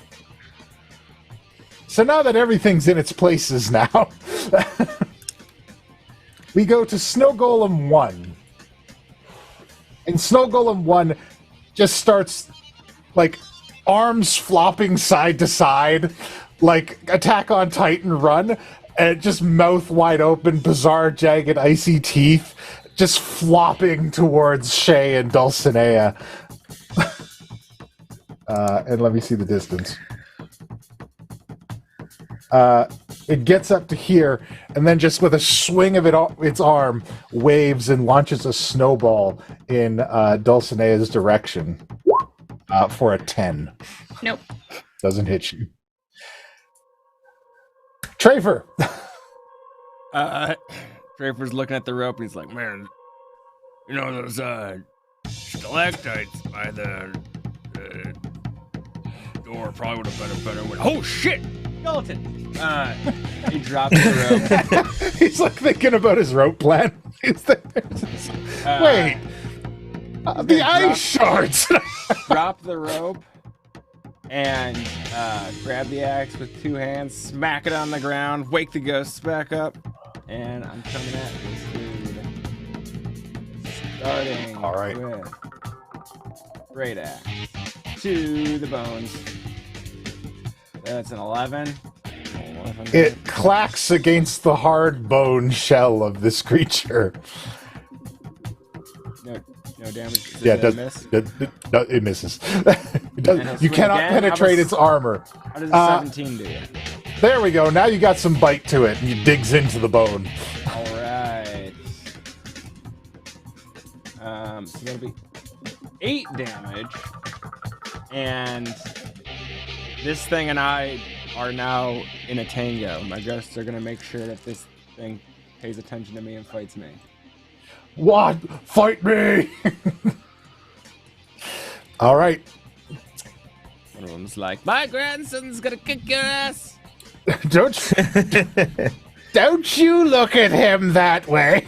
So now that everything's in its places now, we go to Snow Golem 1. And Snow Golem 1 just starts, like, arms flopping side to side, like Attack on Titan run, and just mouth wide open, bizarre, jagged, icy teeth, just flopping towards Shay and Dulcinea. And let me see the distance. It gets up to here, and then just with a swing of its arm, waves and launches a snowball in Dulcinea's direction for a 10. Nope. Doesn't hit you. Trafer! Draper's looking at the rope, and he's like, man, you know those stalactites by the door probably would have been a better way. Oh, shit! Skeleton! He drops the rope. He's like thinking about his rope plan. Wait! The ice shards! Drop the rope and grab the axe with two hands, smack it on the ground, wake the ghosts back up, and I'm coming at this dude. Starting All right. with great axe to the bones. That's an 11. It clacks against the hard bone shell of this creature. No damage. Is Yeah, it it does. miss? It misses. It does, And I'll you swing cannot again. penetrate its armor. How does a Uh, 17 do you? There we go. Now you got some bite to it, and it digs into the bone. All right. So that'll be 8 damage, and this thing and I are now in a tango. My ghosts are gonna make sure that this thing pays attention to me and fights me. What? Fight me! All right. One of them's like, "My grandson's gonna kick your ass." Don't you look at him that way.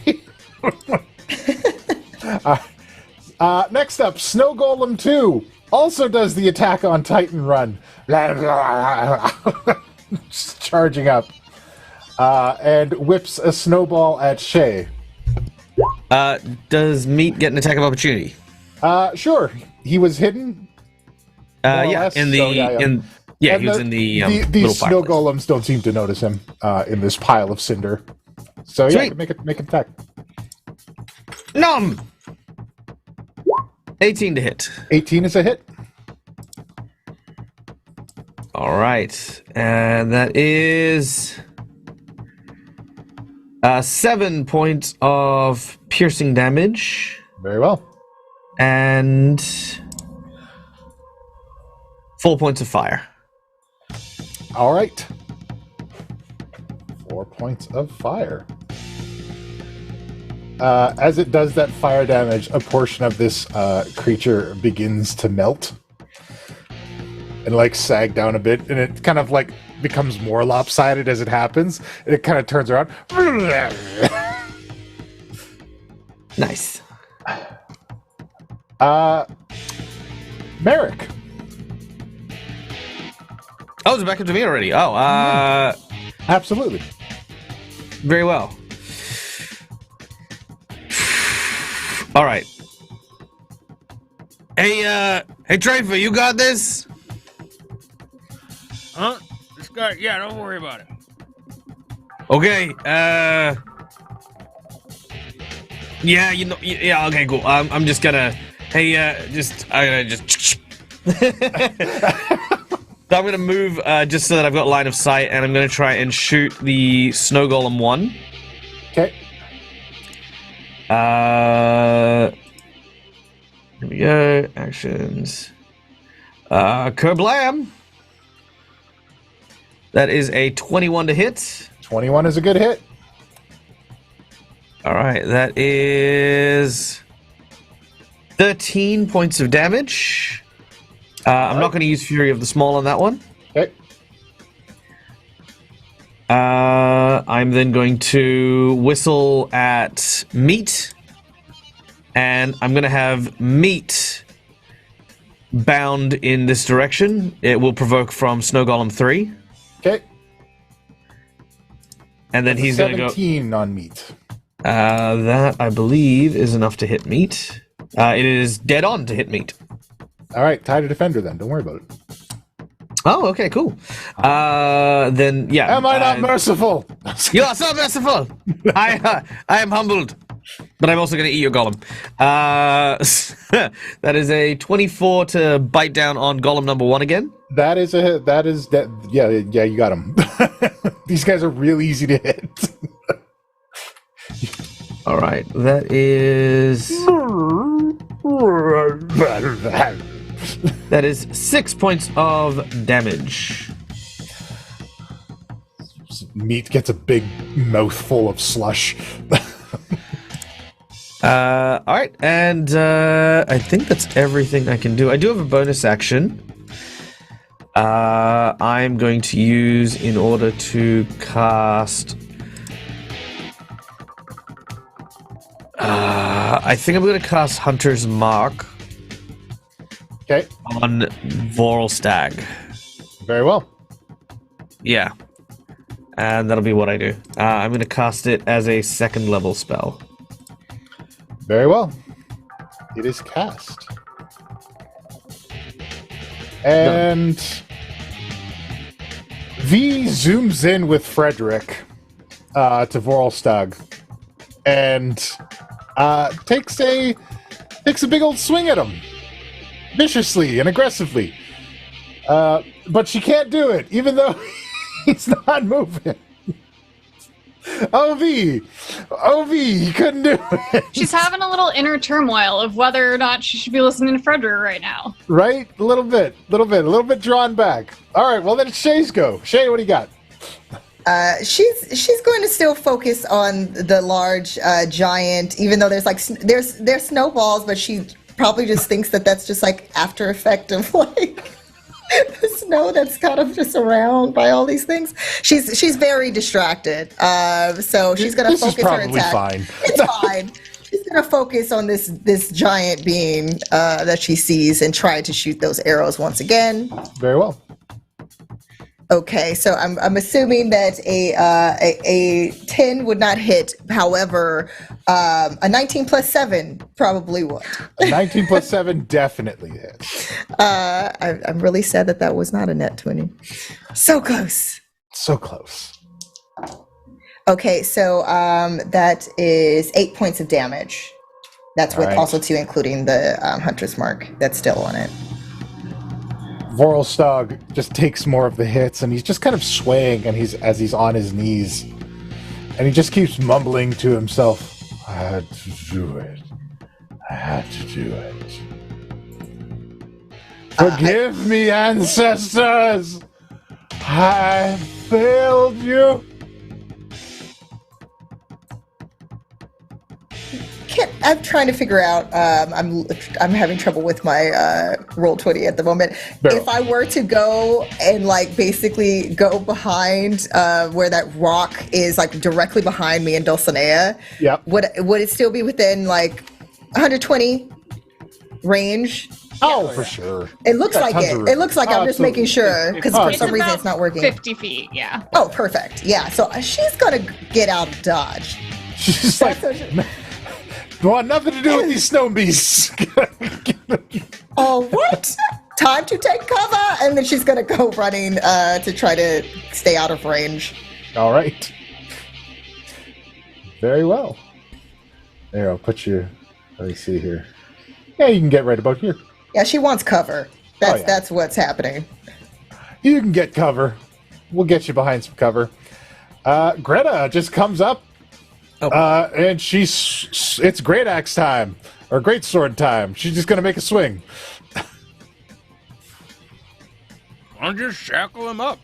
Next up, Snow Golem 2 also does the attack on Titan Run. Just charging up. And whips a snowball at Shay. Does Meat get an attack of opportunity? Sure. He was hidden. More or Yeah, less, in the so yeah. he was in the these little snow fireplace. golems don't seem to notice him in this pile of cinder. So yeah, Sweet. make an attack. Nom! 18 to hit. 18 is a hit. All right, and that is 7 points of piercing damage Very well. and 4 points of fire. All right. 4 points of fire. As it does that fire damage, a portion of this creature begins to melt and like sag down a bit, and it kind of like becomes more lopsided as it happens. And it kind of turns around. Nice. Merrick. Oh, it's back up to me already. Oh, Absolutely. very well. All right. Hey, Trafer, you got this? Huh? This guy, yeah, don't worry about it. Okay, yeah, yeah, okay, cool. I'm just gonna, I'm gonna just, so I'm gonna move, just so that I've got line of sight, and I'm gonna try and shoot the Snow Golem 1. Okay. Here we go, actions. Kerblam! That is a 21 to hit. 21 is a good hit. All right, that is 13 points of damage. I'm not going to use Fury of the Small on that one. Okay. I'm then going to whistle at Meat, and I'm going to have Meat bound in this direction. It will provoke from Snow Golem 3, Okay. and then he's going to go. 17 on meat. That, I believe, is enough to hit Meat. It is dead on to hit Meat. All right, tie to defender then. Don't worry about it. Oh, okay, cool. Then, yeah. Am I not merciful? You are so merciful. I am humbled, but I'm also going to eat your golem. That is a 24 to bite down on golem number 1 again. That is a hit. That is that. Yeah, you got him. These guys are real easy to hit. All right, that is 6 points of damage. Meat gets a big mouthful of slush. All right, and I think that's everything I can do. I do have a bonus action. I'm going to use in order to cast. I think I'm going to cast Hunter's Mark Okay, on Vorlstag. very well. Yeah, and that'll be what I do. I'm going to cast it as a 2nd level spell. Very well. It is cast. And V zooms in with Frederick to Vorlstag and takes a takes a big old swing at him, viciously and aggressively. But she can't do it, even though he's not moving. OV, he couldn't do it. She's having a little inner turmoil of whether or not she should be listening to Frederick right now. Right? A little bit drawn back. All right, well then it's Shay's go. Shay, what do you got? She's going to still focus on the large giant, even though there's snowballs, but she probably just thinks that that's just like after effect of like the snow that's kind of just around by all these things. She's very distracted. So she's going to focus her attack. This is probably fine. It's fine. She's going to focus on this giant being that she sees and try to shoot those arrows once again. Very well. Okay, so I'm assuming that a 10 would not hit. However, a 19 plus 7 probably would. A 19 plus 7 definitely hits. I'm really sad that was not a net 20. So close. So close. Okay, so that is 8 points of damage. That's with All right. also too including the hunter's mark that's still on it. Vorlstag just takes more of the hits, and he's just kind of swaying, and as he's on his knees, and he just keeps mumbling to himself, "I had to do it. I had to do it. Forgive me, ancestors. I failed you." I'm trying to figure out. I'm having trouble with my roll 20 at the moment. Barrel. If I were to go and like basically go behind where that rock is, like directly behind me in Dulcinea, Yep. would it still be within like 120 range? Oh, for sure. It looks Got like tons it. of room. It looks like I'm just Absolutely. making sure because Oh, for it's some reason about it's not working. 50 feet, yeah. Oh, perfect. Yeah. So she's gonna get out of dodge. She's just like, That's what want nothing to do with these snow beasts. Oh, what? Time to take cover! And then she's gonna go running to try to stay out of range. All right. Very well. There, I'll put you. Let me see here. Yeah, you can get right about here. Yeah, she wants cover. yeah. That's what's happening. You can get cover. We'll get you behind some cover. Greta just comes up. And it's great axe time. Or great sword time. She's just gonna make a swing. I'll just shackle him up.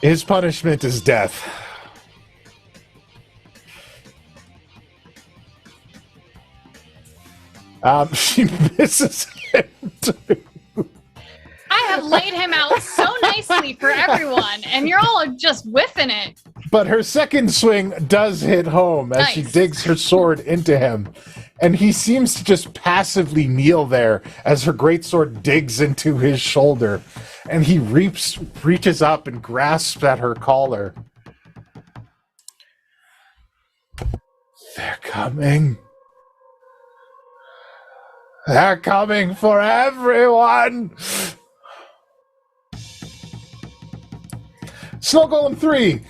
His punishment is death. She misses him too. I have laid him out so nicely for everyone, and you're all just whiffing it. But her second swing does hit home as she Nice. digs her sword into him. And he seems to just passively kneel there as her greatsword digs into his shoulder. And he reaches up and grasps at her collar. They're coming. They're coming for everyone! Snow Golem 3!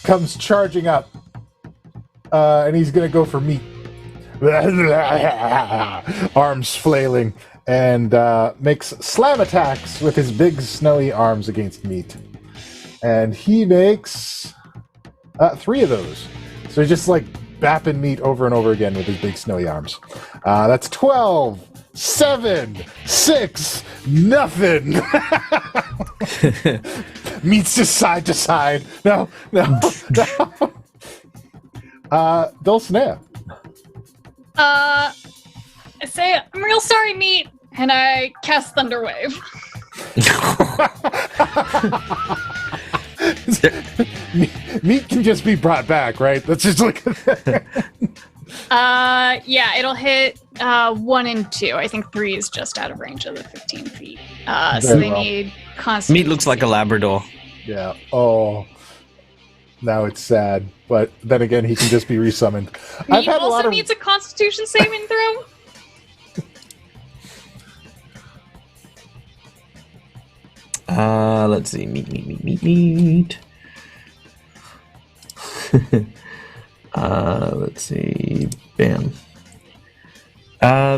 Comes charging up. And he's gonna go for meat. Arms flailing. And makes slam attacks with his big snowy arms against meat. And he makes 3 of those. So he's just like bapping meat over and over again with his big snowy arms. That's 12. 7, 6, nothing. Meets just side to side. No. Dulcinea. I say, I'm real sorry, meat, and I cast Thunderwave. Meat can just be brought back, right? Let's just look at that. Yeah, it'll hit 1 and 2. I think 3 is just out of range of the 15 feet. So Very they well. need constant. Meat looks like a Labrador. Yeah. Oh. Now it's sad. But then again, he can just be resummoned. Meat also needs a Constitution saving throw. Let's see. Meat. Let's see. Bam.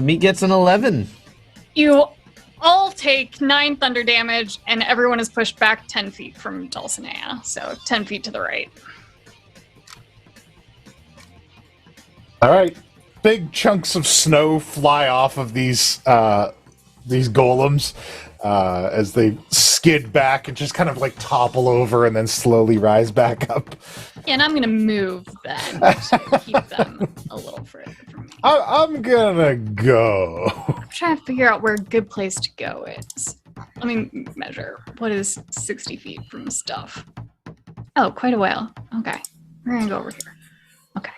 Meat gets an 11. You all take 9 thunder damage, and everyone is pushed back 10 feet from Dulcinea, so 10 feet to the right. All right. Big chunks of snow fly off of these golems as they skid back and just kind of like topple over and then slowly rise back up. And I'm gonna move them to keep them a little further from me. I'm gonna go. I'm trying to figure out where a good place to go is. Let me measure. What is 60 feet from stuff? Oh, quite a while. Okay. We're gonna go over here. Okay.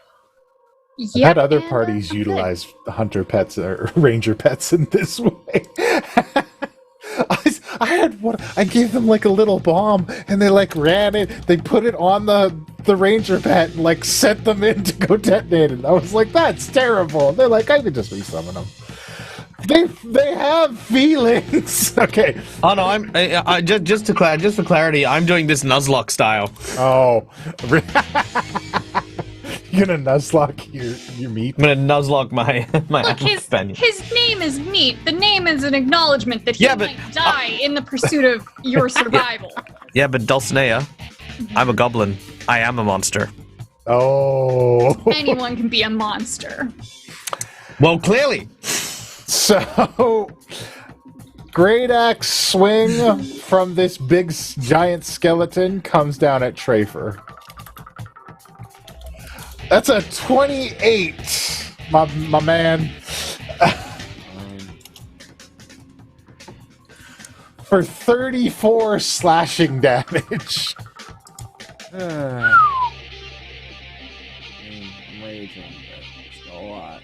I've had other parties utilize hunter pets or ranger pets in this way. I had one. I gave them like a little bomb, and they like ran it. They put it on the ranger pet and like sent them in to go detonate it. I was like, that's terrible. They're like, I could just resummon them. They have feelings. Okay. Oh no, I just for clarity, I'm doing this Nuzlocke style. Oh. You're gonna nuzlocke your meat? I'm gonna Nuzlocke my Look, companion. his name is Meat. The name is an acknowledgement that he might die in the pursuit of your survival. Yeah, but Dulcinea, I'm a goblin. I am a monster. Oh. Anyone can be a monster. Well, clearly. So, great axe swing from this big giant skeleton comes down at Trafer. That's a 28, my man. For 34 slashing damage. I'm raging, but it's still a lot.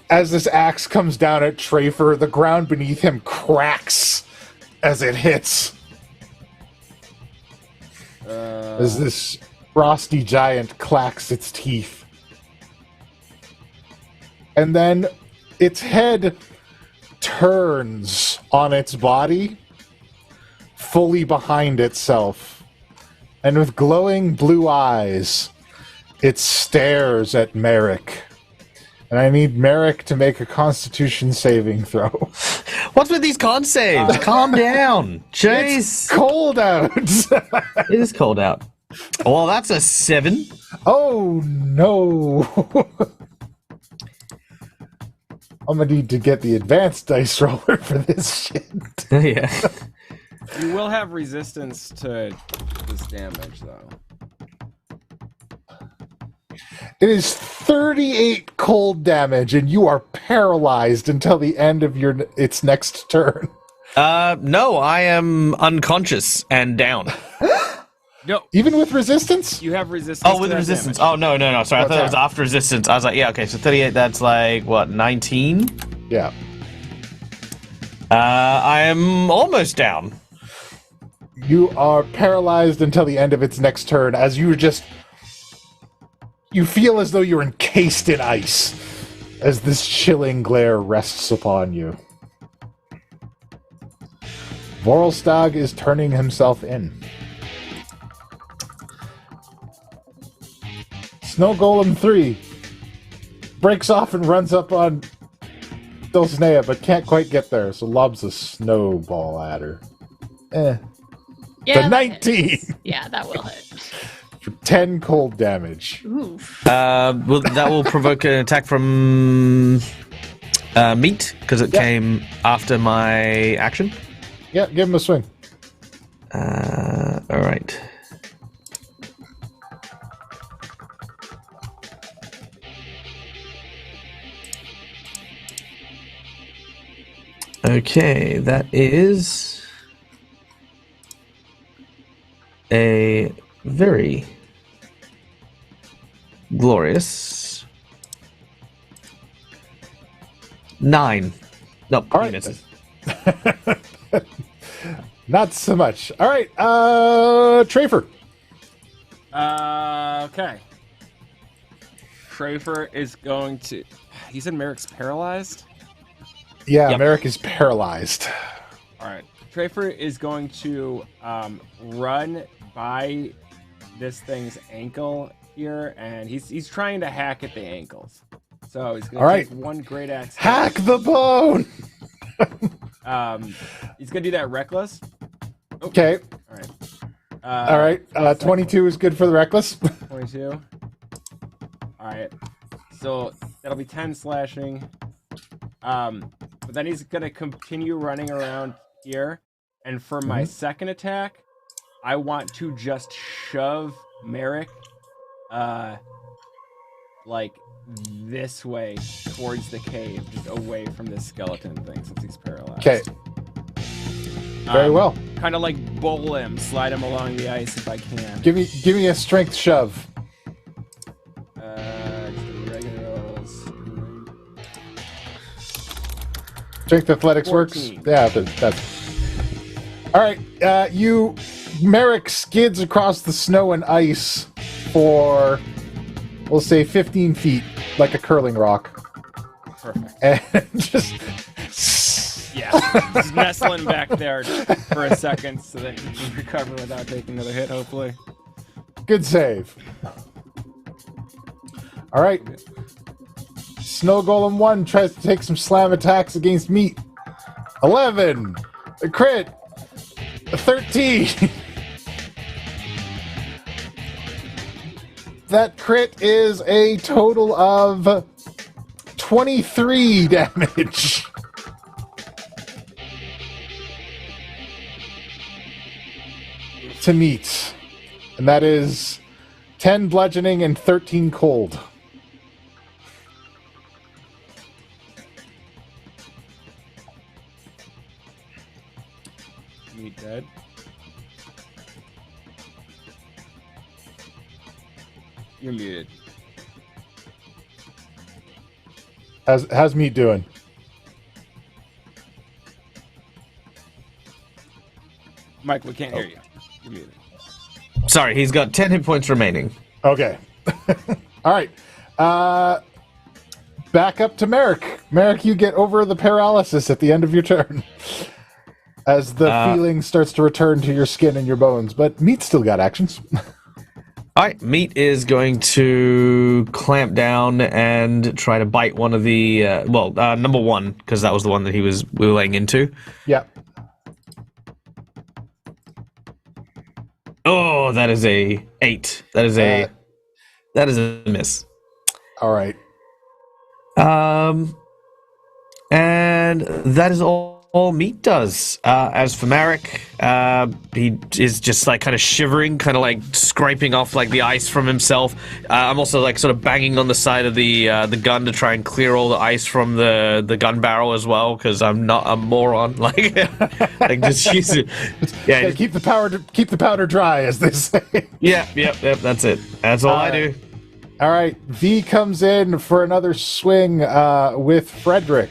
As this axe comes down at Trafer, the ground beneath him cracks as it hits. As this frosty giant clacks its teeth. And then its head turns on its body, fully behind itself. And with glowing blue eyes, it stares at Merrick. And I need Merrick to make a Constitution saving throw. What's with these con saves? Calm down. Jeez. It's cold out. It is cold out. Well, that's a 7. Oh, no. I'm going to need to get the advanced dice roller for this shit. Yeah. You will have resistance to this damage, though. It is 38 cold damage, and you are paralyzed until the end of its next turn. No, I am unconscious and down. No. Even with resistance? You have resistance. Oh, with resistance. Damage. Oh, no. Sorry, I thought it was after resistance. I was like, yeah, okay, so 38, that's like, what, 19? Yeah. I am almost down. You are paralyzed until the end of its next turn, as you feel as though you're encased in ice, as this chilling glare rests upon you. Vorlstag is turning himself in. Snow Golem 3 breaks off and runs up on Dulcinea, but can't quite get there, so lobs a snowball at her. Yeah, The 19! hits. Yeah, that will hit. For 10 cold damage. Oof. That will provoke an attack from Meat, because it came after my action. Yeah, give him a swing. Alright. Okay, that is a very glorious 9. Nope, All he right. misses. Not so much. All right, Trafer. Okay. Trafer is going to... You said Merrick's paralyzed? Yeah, Yep. Merrick is paralyzed. All right. Trafer is going to run by this thing's ankle here, and he's trying to hack at the ankles. So he's going to take one great axe. Hack the bone! He's going to do that reckless. Oh, Okay. All right. All right. 22 is good for the reckless. 22. All right. So that'll be 10 slashing. But then he's going to continue running around here. And for my second attack, I want to just shove Merrick like this way towards the cave, just away from this skeleton thing since he's paralyzed. Okay. Very well. Kind of like bowl him, slide him along the ice if I can. Give me a strength shove. Just regular rolls. Strength athletics 14. works. Yeah, that's. All right. Merrick skids across the snow and ice for, we'll say, 15 feet, like a curling rock. Perfect. And just. Yeah, just nestling back there for a second so that he can recover without taking another hit, hopefully. Good save. All right. Snow Golem 1 tries to take some slam attacks against Meat. 11. A crit. A 13. That crit is a total of 23 damage. To Meat. And that is 10 bludgeoning and 13 cold. Meat dead. You're muted. How's Meat doing? Mike, we can't hear you. You're muted. Sorry, he's got 10 hit points remaining. Okay. All right. Back up to Merrick. Merrick, you get over the paralysis at the end of your turn. As the feeling starts to return to your skin and your bones. But Meat still got actions. All right, Meat is going to clamp down and try to bite one of the, number one, because that was the one that we were laying into. Yeah. Oh, that is a 8. That is a miss. All right. And that is all Meat does. As for Marek, he is just like kind of shivering, kind of like scraping off like the ice from himself. I'm also like sort of banging on the side of the gun to try and clear all the ice from the gun barrel as well, because I'm not a moron. Like just use it. Yeah, keep the powder dry, as they say. Yep. That's it. That's all I do. All right. V comes in for another swing with Frederick.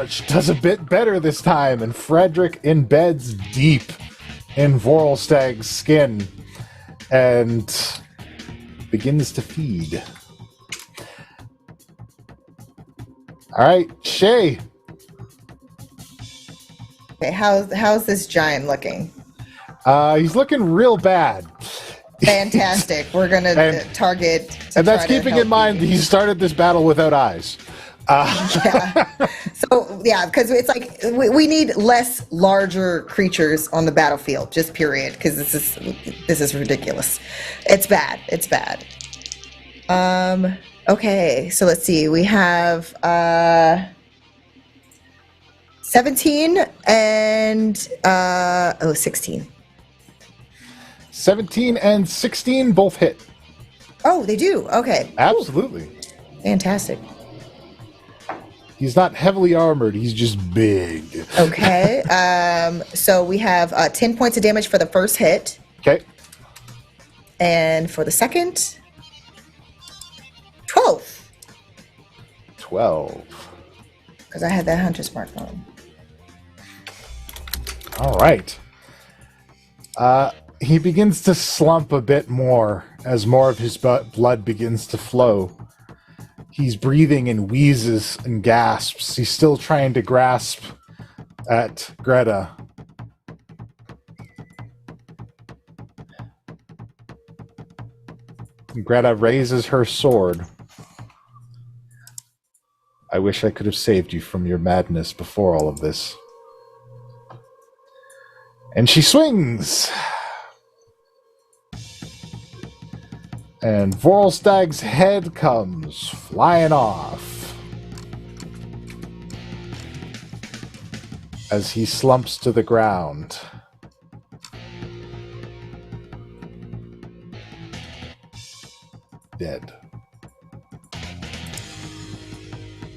She does a bit better this time, and Frederick embeds deep in Vorlstag's skin and begins to feed. All right, Shay. Okay, how's this giant looking? He's looking real bad. Fantastic. We're gonna target. And that's keeping in mind that he started this battle without eyes. Yeah. So yeah, because it's like we need less larger creatures on the battlefield, just period. Because this is ridiculous. It's bad. It's bad. Okay, so let's see. We have 17 and 16. 17 and 16 both hit. Oh, they do. Okay. Absolutely. Ooh. Fantastic. He's not heavily armored. He's just big. Okay. So we have 10 points of damage for the first hit. Okay. And for the second, 12. 12. Because I had that hunter's mark on. All right. He begins to slump a bit more as more of his blood begins to flow. He's breathing in wheezes and gasps. He's still trying to grasp at Greta. Greta raises her sword. I wish I could have saved you from your madness before all of this. And she swings! And Vorlstag's head comes flying off as he slumps to the ground. Dead.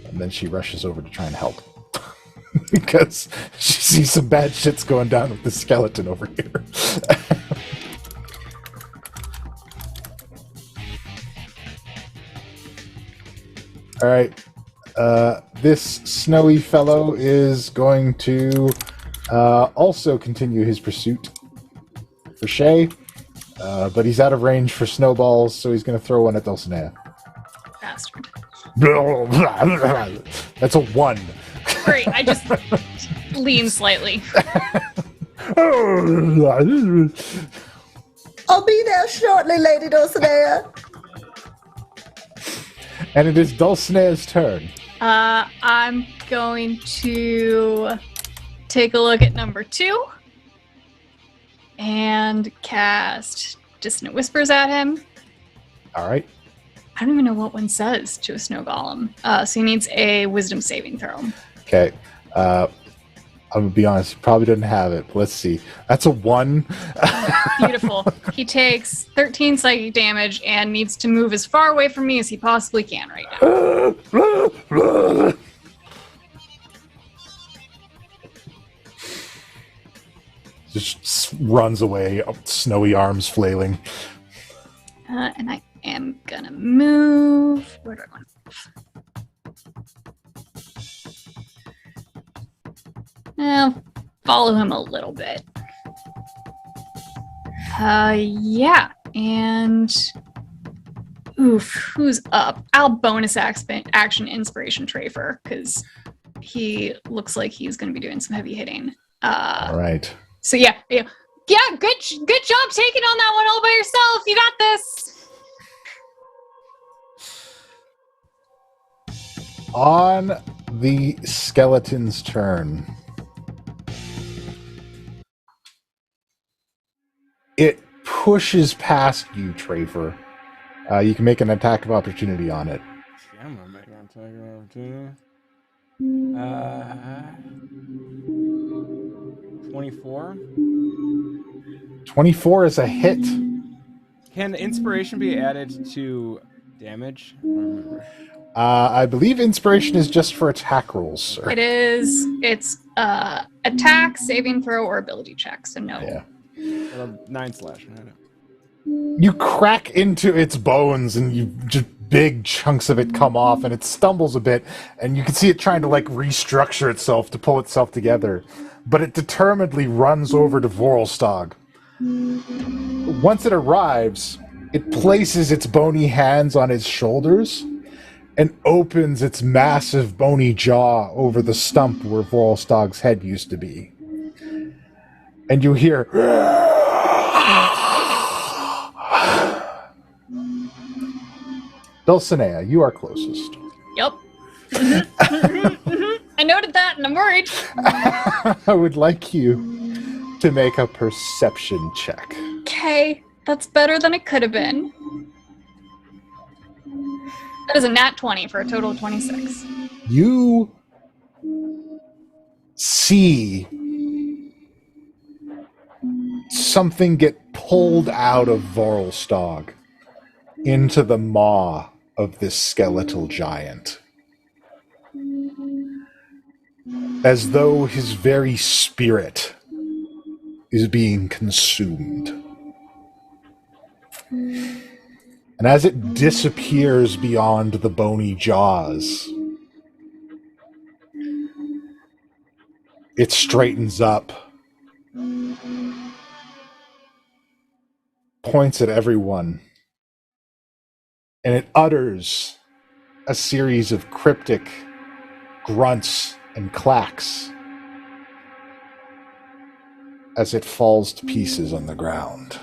And then she rushes over to try and help. Because she sees some bad shit's going down with the skeleton over here. Alright. This snowy fellow is going to also continue his pursuit for Shay. But he's out of range for snowballs, so he's going to throw one at Dulcinea. Bastard. That's a 1. Great, I just lean slightly. I'll be there shortly, Lady Dulcinea. And it is Dulcinea's turn. I'm going to take a look at number 2 and cast Dissonant Whispers at him. Alright. I don't even know what one says to a snow golem. So he needs a wisdom saving throw. Okay. I'm going to be honest, he probably doesn't have it. But let's see. That's a 1. Beautiful. He takes 13 psychic damage and needs to move as far away from me as he possibly can right now. Just runs away, snowy arms flailing. And I am going to move. Where do I want to move? I'll follow him a little bit. Yeah, and who's up? I'll bonus action inspiration Trafer because he looks like he's going to be doing some heavy hitting. All right. So yeah. Good job taking on that one all by yourself. You got this. On the skeleton's turn, it pushes past you, Trafer. You can make an attack of opportunity on it. Yeah, I'm gonna make an attack of opportunity. 24. 24 is a hit. Can inspiration be added to damage? I don't remember. I believe inspiration is just for attack rolls, sir. It is. It's attack, saving throw, or ability check. So no. Yeah. 9 slashing at it. You crack into its bones and you just big chunks of it come off and it stumbles a bit and you can see it trying to like restructure itself to pull itself together. But it determinedly runs over to Vorlstag. Once it arrives, it places its bony hands on his shoulders and opens its massive bony jaw over the stump where Vorlstag's head used to be. And you hear... Dulcinea, you are closest. Yep. I noted that and I'm worried. I would like you to make a perception check. Okay, that's better than it could have been. That is a nat 20 for a total of 26. You see something get pulled out of Vorlstag into the maw of this skeletal giant. As though his very spirit is being consumed. And as it disappears beyond the bony jaws, it straightens up, points at everyone, and it utters a series of cryptic grunts and clacks as it falls to pieces on the ground.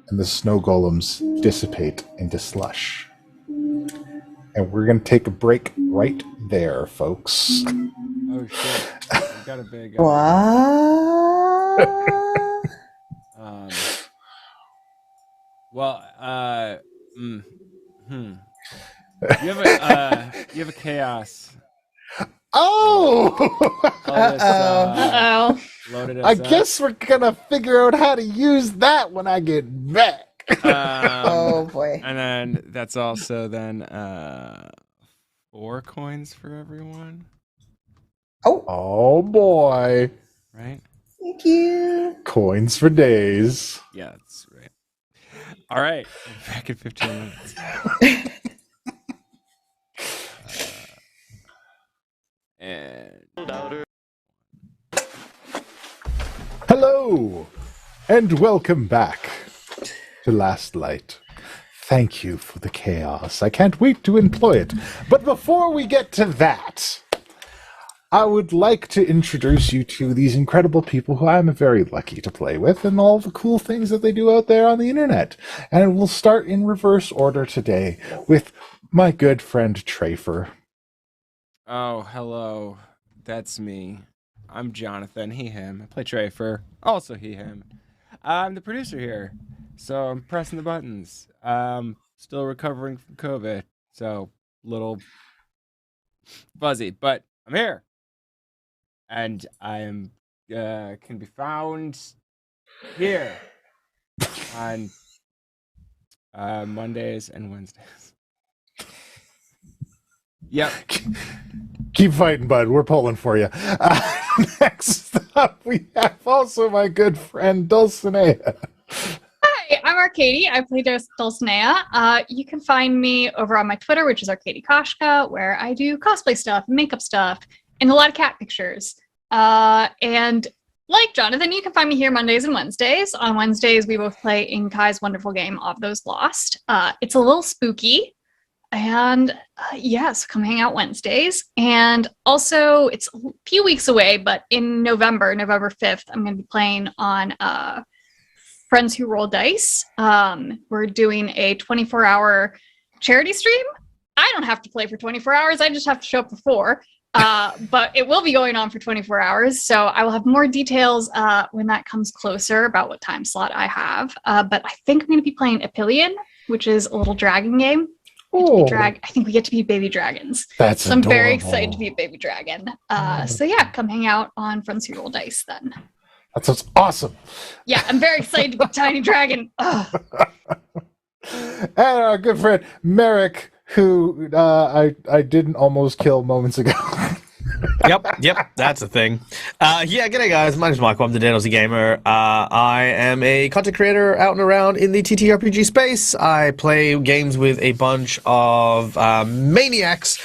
And the snow golems dissipate into slush. And we're going to take a break right there, folks. Oh shit! We got a big. What? Well, You have a chaos. Oh! Uh-oh. Loaded I us up. guess we're going to figure out how to use that when I get back. Oh boy. And then that's also then 4 coins for everyone, Oh boy. right? Thank you. Coins for days. Yeah, that's right. All right, we're back in 15 minutes. And Hello, and welcome back to Last Light. Thank you for the chaos. I can't wait to employ it. But before we get to that, I would like to introduce you to these incredible people who I'm very lucky to play with and all the cool things that they do out there on the internet. And we'll start in reverse order today with my good friend Trafer. oh, hello, that's me. I'm Jonathan. He, him. I play Trafer. Also he, him. I'm the producer here, so I'm pressing the buttons. Still recovering from COVID, so little fuzzy, but I'm here, and I am can be found here on Mondays and Wednesdays. Yep. Keep fighting, bud. We're pulling for you. Next up, we have also my good friend Dulcinea. Hi, I'm Arcady. I play Dulcinea. You can find me over on my Twitter, which is Arcady Koshka, where I do cosplay stuff, makeup stuff, and a lot of cat pictures. And like Jonathan, you can find me here Mondays and Wednesdays. On Wednesdays, we both play Inkai's wonderful game of Those Lost. It's a little spooky. And yes, come hang out Wednesdays. And also, it's a few weeks away, but in November 5th, I'm going to be playing on Friends Who Roll Dice. We're doing a 24-hour charity stream. I don't have to play for 24 hours. I just have to show up for 4. But it will be going on for 24 hours. So I will have more details when that comes closer about what time slot I have. But I think I'm going to be playing Epilion, which is a little dragon game. I think we get to be baby dragons. That's so I'm very adorable. excited to be a baby dragon. So yeah, come hang out on Friends Who Roll Dice then. That sounds awesome. Yeah, I'm very excited to be a tiny dragon. Ugh. And our good friend Merrick, who I didn't almost kill moments ago. Yep, that's a thing. Yeah, g'day guys, my name's Michael, I'm the Daniel's Gamer. I am a content creator out and around in the TTRPG space. I play games with a bunch of maniacs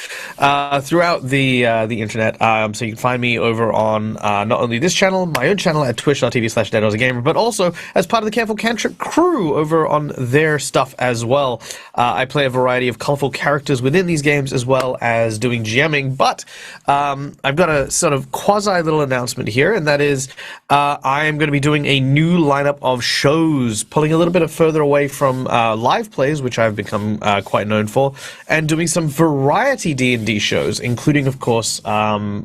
throughout the internet. So you can find me over on not only this channel, my own channel at twitch.tv/Daniel'sAGamer, but also as part of the Careful Cantrip crew over on their stuff as well. I play a variety of colorful characters within these games as well as doing GMing, but I've got a sort of quasi little announcement here, and that is I am going to be doing a new lineup of shows, pulling a little bit further away from live plays, which I've become quite known for, and doing some variety D&D shows, including, of course,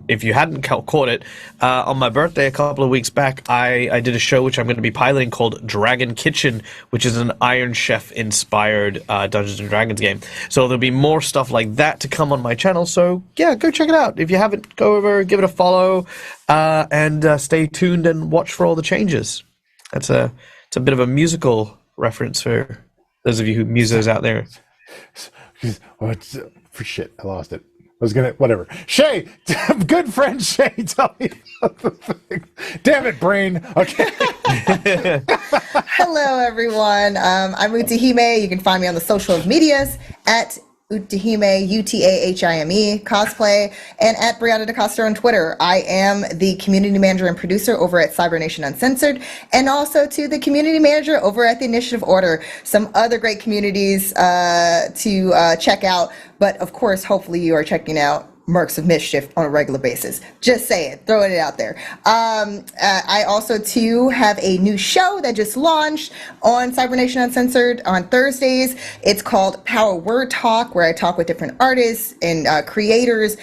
if you hadn't caught it, on my birthday a couple of weeks back, I did a show which I'm going to be piloting called Dragon Kitchen, which is an Iron Chef-inspired Dungeons & Dragons game. So there'll be more stuff like that to come on my channel, so yeah, go check it out. If you haven't, go over, give it a follow, and stay tuned and watch for all the changes. It's a bit of a musical reference for those of you who musos out there. Shit, I lost it. I was gonna, whatever. Shay, good friend Shay, tell me about the thing. Damn it, brain. Okay. Hello, everyone. I'm Utahime. You can find me on the social medias at Utahime, Utahime, cosplay, and at Brianna DaCosta on Twitter. I am the community manager and producer over at Cybernation Uncensored, and also to the community manager over at the Initiative Order. Some other great communities to check out, but of course, hopefully you are checking out Mercs of Mischief on a regular basis. Just saying, throwing it out there. I also too have a new show that just launched on Cybernation Uncensored on Thursdays. It's called Power Word Talk, where I talk with different artists and creators,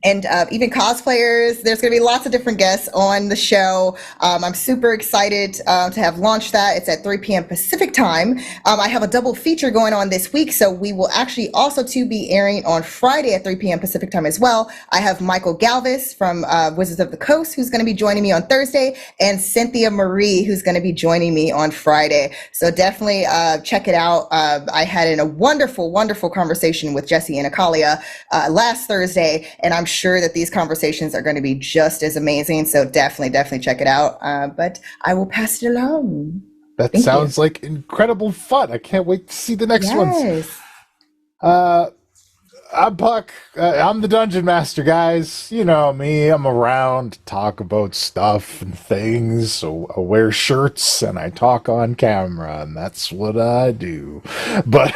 and even cosplayers. There's going to be lots of different guests on the show. I'm super excited to have launched that. It's at 3 p.m. Pacific time. I have a double feature going on this week, so we will actually also too be airing on Friday at 3 p.m. Pacific time as well. I have Michael Galvis from Wizards of the Coast, who's going to be joining me on Thursday, and Cynthia Marie, who's going to be joining me on Friday. So definitely check it out. I had a wonderful, wonderful conversation with Jesse and Akalia last Thursday, and I'm sure that these conversations are going to be just as amazing. So definitely check it out. But I will pass it along. That Thank sounds you. like incredible fun. I can't wait to see the next ones. Yes. I'm Puck. I'm the Dungeon Master, guys. You know me. I'm around to talk about stuff and things. So I wear shirts and I talk on camera, and that's what I do. But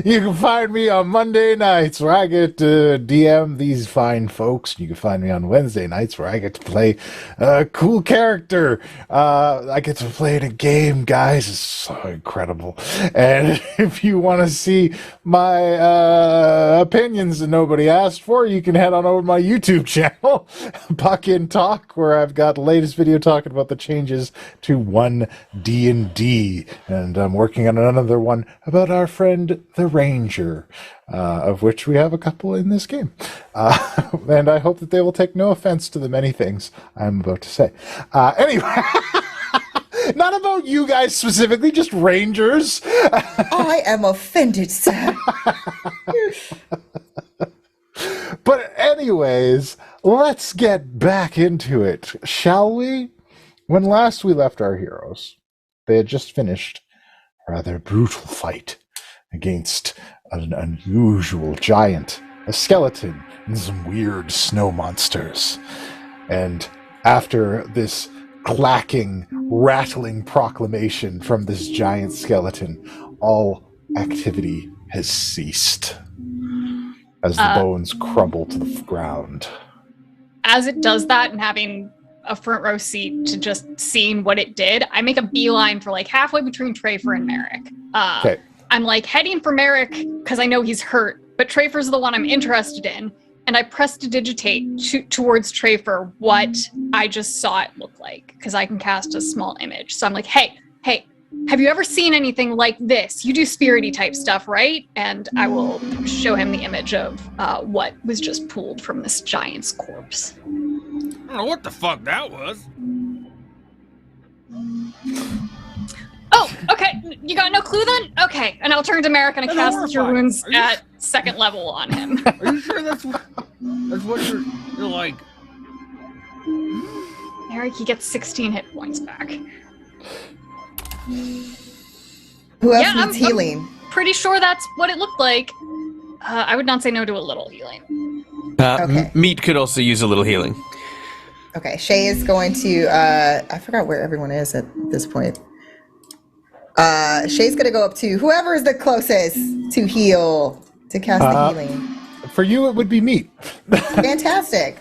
you can find me on Monday nights where I get to DM these fine folks. You can find me on Wednesday nights where I get to play a cool character. I get to play in a game, guys. It's so incredible. And if you want to see my opinions that nobody asked for, you can head on over to my YouTube channel, Puck in Talk, where I've got the latest video talking about the changes to 1D&D. And I'm working on another one about our friend the Ranger, of which we have a couple in this game. And I hope that they will take no offense to the many things I'm about to say. Anyway, not about you guys specifically, just Rangers. I am offended, sir. But anyways, let's get back into it, shall we? When last we left our heroes, they had just finished a rather brutal fight against an unusual giant, a skeleton, and some weird snow monsters. And after this clacking, rattling proclamation from this giant skeleton, all activity has ceased as the bones crumble to the ground. As it does that, and having a front row seat to just seeing what it did, I make a beeline for like halfway between Trafer and Merrick. Okay. I'm like heading for Merrick because I know he's hurt, but Trafer's the one I'm interested in. And I press to digitate towards Trafer what I just saw it look like, because I can cast a small image. So I'm like, hey, have you ever seen anything like this? You do spirity type stuff, right? And I will show him the image of what was just pulled from this giant's corpse. I don't know what the fuck that was. Oh, okay. You got no clue then? Okay. And I'll turn to Merrick and cast Cure Wounds at second level on him. Are you sure that's what you're like? Merrick, he gets 16 hit points back. Who else needs healing? I'm pretty sure that's what it looked like. I would not say no to a little healing. Okay. Meat could also use a little healing. Okay, Shay is going to, I forgot where everyone is at this point. Shay's going to go up to whoever is the closest to heal, to cast the healing. For you, it would be Meat. Fantastic.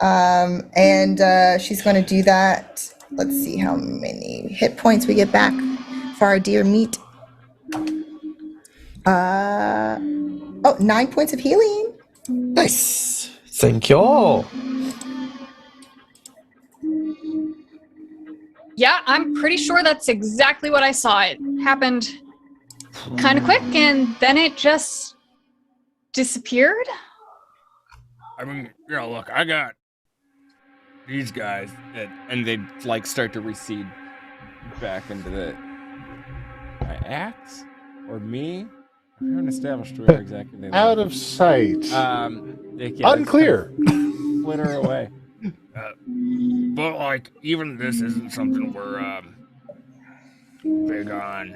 And she's going to do that. Let's see how many hit points we get back for our dear Meat. 9 points of healing. Nice. Thank you. Yeah, I'm pretty sure that's exactly what I saw. It happened kind of quick, and then it just disappeared. I mean, look, I got these guys And they like start to recede back into the axe or me. I haven't established where exactly they Out live. of sight. Unclear. Flitter away. But like, even this isn't something we're big on,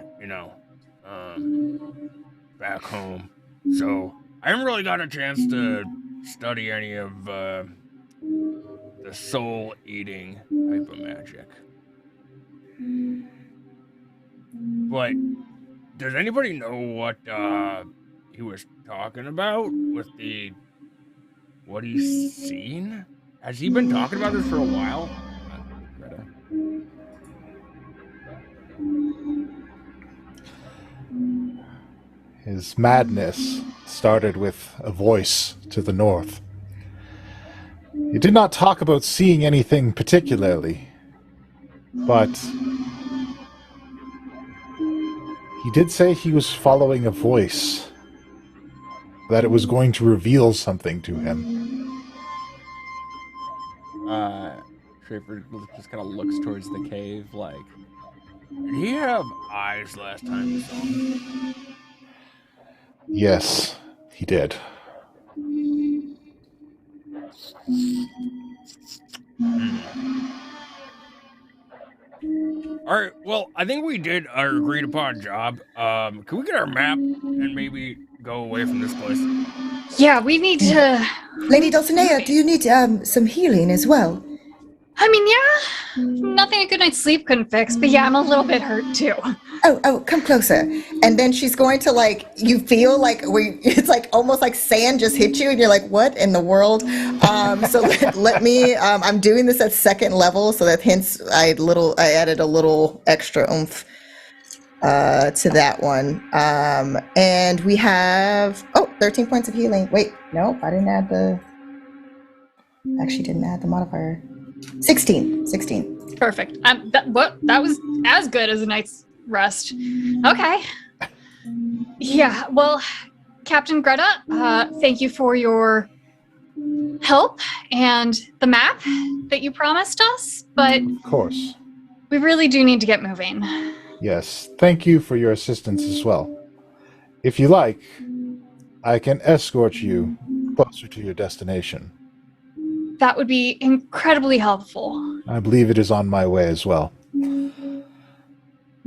back home, so I haven't really got a chance to study any of the soul-eating type of magic. But does anybody know what he was talking about with what he's seen? Has he been talking about this for a while? Greta. His madness started with a voice to the north. He did not talk about seeing anything particularly, but he did say he was following a voice, that it was going to reveal something to him. Schaefer just kind of looks towards the cave, like, Did he have eyes last time you saw him? Yes, he did. Alright, well, I think we did our agreed upon job. Can we get our map and maybe go away from this place? Yeah, we need to. Lady Dulcinea, do you need some healing as well? I mean, yeah, nothing a good night's sleep couldn't fix, but yeah, I'm a little bit hurt too. Oh, come closer. And then she's going to, like, you feel like it's like almost like sand just hit you and you're like, what in the world? So let me, I'm doing this at second level, so that hence I added a little extra oomph to that one. And we have, 13 points of healing. Wait, nope, I didn't add didn't add the modifier. 16. Perfect. That was as good as a night's rest. Okay. Yeah, well, Captain Greta, thank you for your help and the map that you promised us, but Of course. we really do need to get moving. Yes, thank you for your assistance as well. If you like, I can escort you closer to your destination. That would be incredibly helpful. I believe it is on my way as well.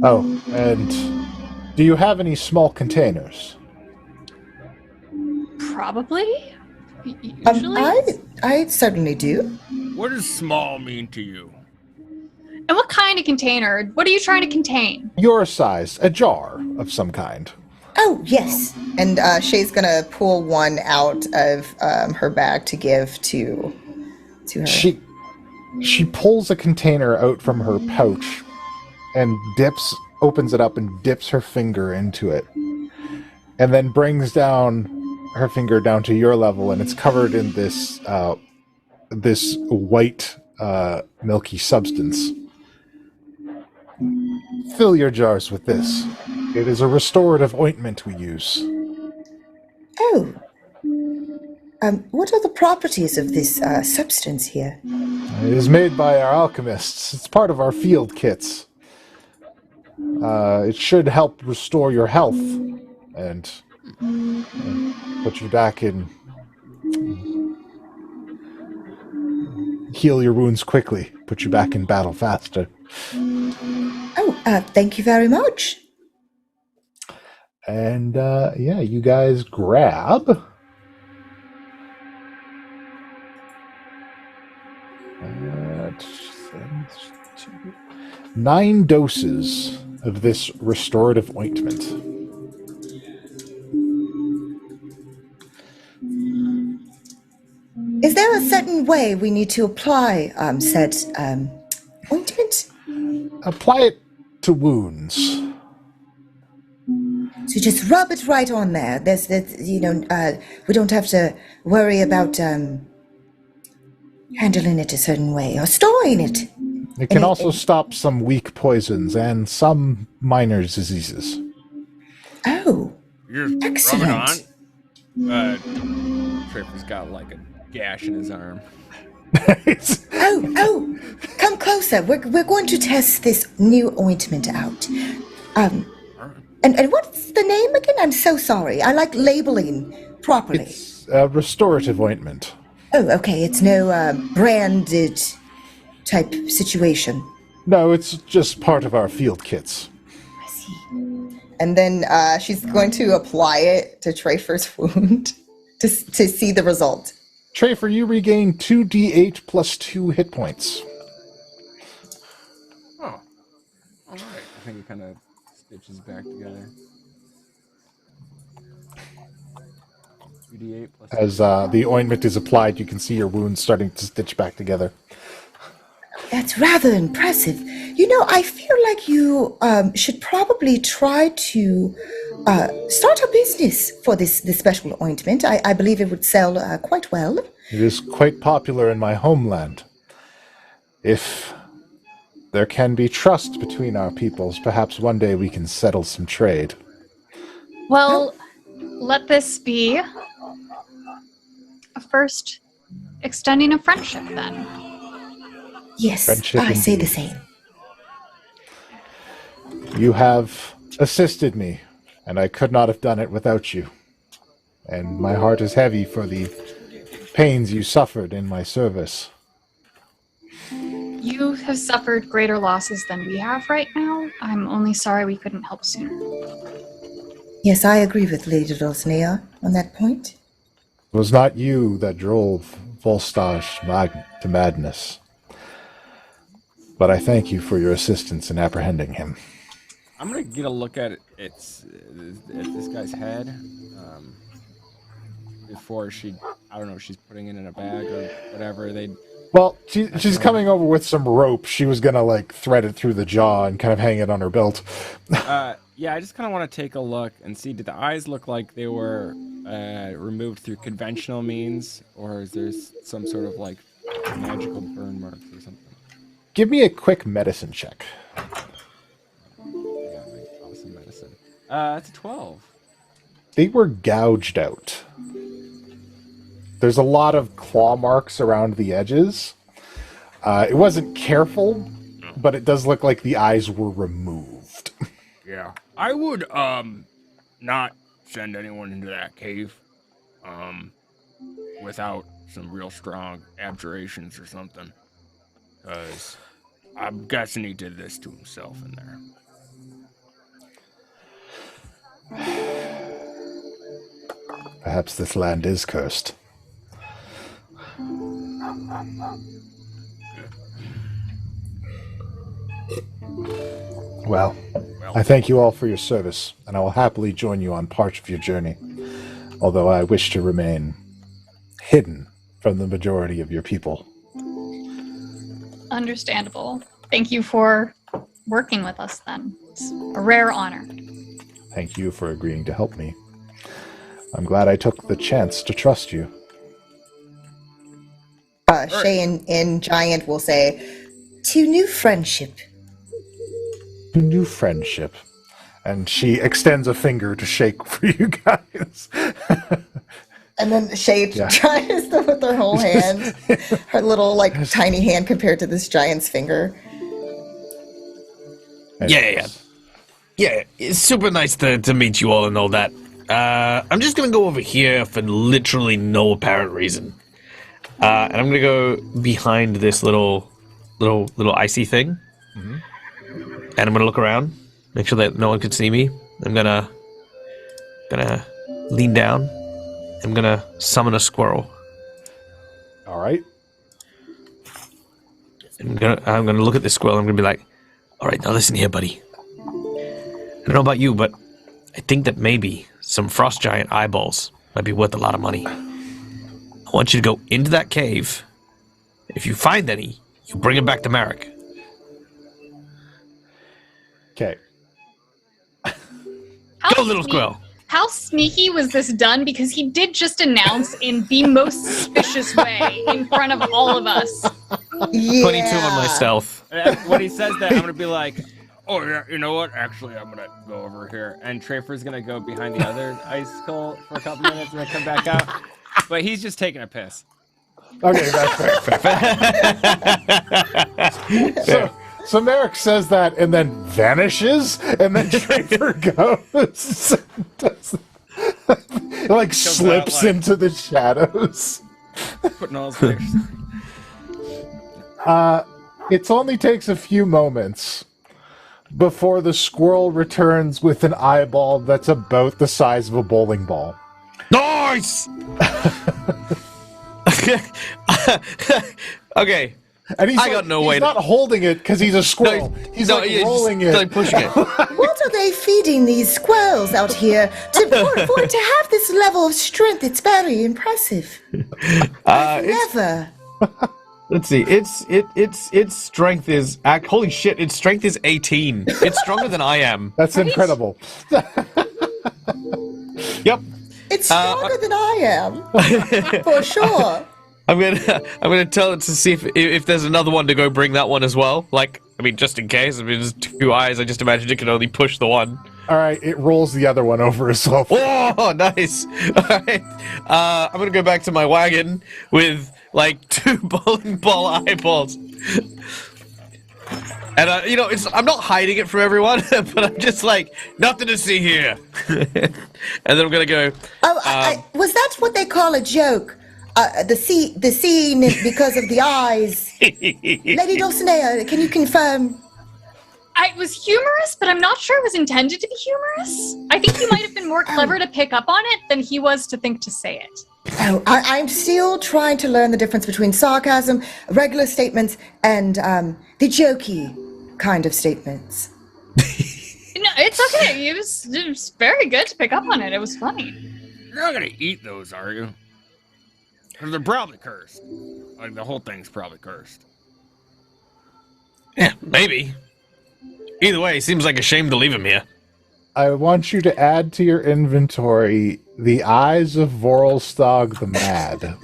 Oh, and do you have any small containers? Probably. Usually. I certainly do. What does small mean to you? And what kind of container? What are you trying to contain? Your size, a jar of some kind. Oh, yes. And Shay's going to pull one out of her bag to give to her. She pulls a container out from her pouch and opens it up and dips her finger into it. And then brings down her finger down to your level, and it's covered in this white milky substance. Fill your jars with this. It is a restorative ointment we use. Oh. What are the properties of this substance here? It is made by our alchemists. It's part of our field kits. It should help restore your health and put you back in. Heal your wounds quickly. Put you back in battle faster. Oh, thank you very much. And you guys grab 9 doses of this restorative ointment. Is there a certain way we need to apply said ointment? Apply it to wounds. So just rub it right on there. We don't have to worry about handling it a certain way or storing it. It can also stop some weak poisons and some minor diseases. Oh, You're just excellent. rubbing on. Tripper's got like a gash in his arm. Oh, come closer. We're going to test this new ointment out. And what's the name again? I'm so sorry. I like labeling properly. It's a restorative ointment. Oh, okay. It's no branded type situation. No, it's just part of our field kits. I see. And then she's going to apply it to Trafer's wound to see the result. Trafer, you regain 2d8 plus 2 hit points. Oh, all right. I think it kind of stitches back together. 2d8 plus. As the ointment is applied, you can see your wounds starting to stitch back together. That's rather impressive. You know, I feel like you should probably try to start a business for this special ointment. I believe it would sell quite well. It is quite popular in my homeland. If there can be trust between our peoples, perhaps one day we can settle some trade. Well, let this be a first extending of friendship then. Yes, Friendship I say the indeed. same. You have assisted me, and I could not have done it without you. And my heart is heavy for the pains you suffered in my service. You have suffered greater losses than we have right now. I'm only sorry we couldn't help sooner. Yes, I agree with Lady Dulcinea on that point. It was not you that drove Volstage to madness. But I thank you for your assistance in apprehending him. I'm gonna get a look at this guy's head before I don't know if she's putting it in a bag or whatever. Well, she's coming over with some rope. She was gonna thread it through the jaw and kind of hang it on her belt. Yeah, I just kind of want to take a look and see. Did the eyes look like they were removed through conventional means, or is there some sort of magical burn marks or something? Give me a quick medicine check. Yeah, awesome medicine. It's a 12. They were gouged out. There's a lot of claw marks around the edges. It wasn't careful, but it does look like the eyes were removed. Yeah. I would not send anyone into that cave without some real strong abjurations or something. Because I'm guessing he did this to himself in there. Perhaps this land is cursed. Well, I thank you all for your service, and I will happily join you on part of your journey, although I wish to remain hidden from the majority of your people. Understandable. Thank you for working with us then. It's a rare honor. Thank you for agreeing to help me. I'm glad I took the chance to trust you. Shay and Giant will say, to new friendship. New friendship. And she extends a finger to shake for you guys. And then Shay tries to with her whole hand, her little tiny hand compared to this giant's finger. Yeah. It's super nice to meet you all and all that. I'm just gonna go over here for literally no apparent reason, and I'm gonna go behind this little icy thing, and I'm gonna look around, make sure that no one can see me. I'm gonna lean down. I'm gonna summon a squirrel. All right. I'm gonna look at this squirrel. I'm gonna be like, all right, now listen here, buddy. I don't know about you, but I think that maybe some frost giant eyeballs might be worth a lot of money. I want you to go into that cave. If you find any, you bring them back to Merrick. Okay. Go, little squirrel. How sneaky was this done? Because he did just announce in the most suspicious way in front of all of us. Yeah. 22 on my stealth. When he says that, I'm gonna be like, oh yeah, you know what? Actually, I'm gonna go over here, and Trafer's gonna go behind the other icicle for a couple minutes and then come back out. But he's just taking a piss. Okay, that's fair. So Merrick says that and then vanishes, and then Trafer goes. Slips into the shadows. Putting all his pictures. It only takes a few moments, before the squirrel returns with an eyeball that's about the size of a bowling ball. Nice! Okay. And he's I got no way he's to- not holding it because he's a squirrel. He's rolling it. Like pushing it. What are they feeding these squirrels out here for it to have this level of strength? It's very impressive. Never. Let's see. Its strength is holy shit. Its strength is 18. It's stronger than I am. That's incredible. Yep. It's stronger than I am, for sure. I'm gonna tell it to see if there's another one to go bring that one as well. Like, I mean, just in case. I mean, there's 2 eyes. I just imagined it could only push the one. All right, it rolls the other one over as well. Oh, nice. All right. I'm gonna go back to my wagon with like 2 bowling ball eyeballs. And I'm not hiding it from everyone, but I'm just like, nothing to see here. And then I'm gonna go. Oh, was that what they call a joke? The scene because of the eyes. Lady Dulcinea, can you confirm? It was humorous, but I'm not sure it was intended to be humorous. I think you might have been more clever to pick up on it than he was to think to say it. Oh, I'm still trying to learn the difference between sarcasm, regular statements, and the jokey kind of statements. No, it's okay. It was very good to pick up on it. It was funny. You're not gonna eat those, are you? Because they're probably cursed. Like, the whole thing's probably cursed. Yeah, maybe. Either way, seems like a shame to leave him here. I want you to add to your inventory the eyes of Vorlstag the Mad.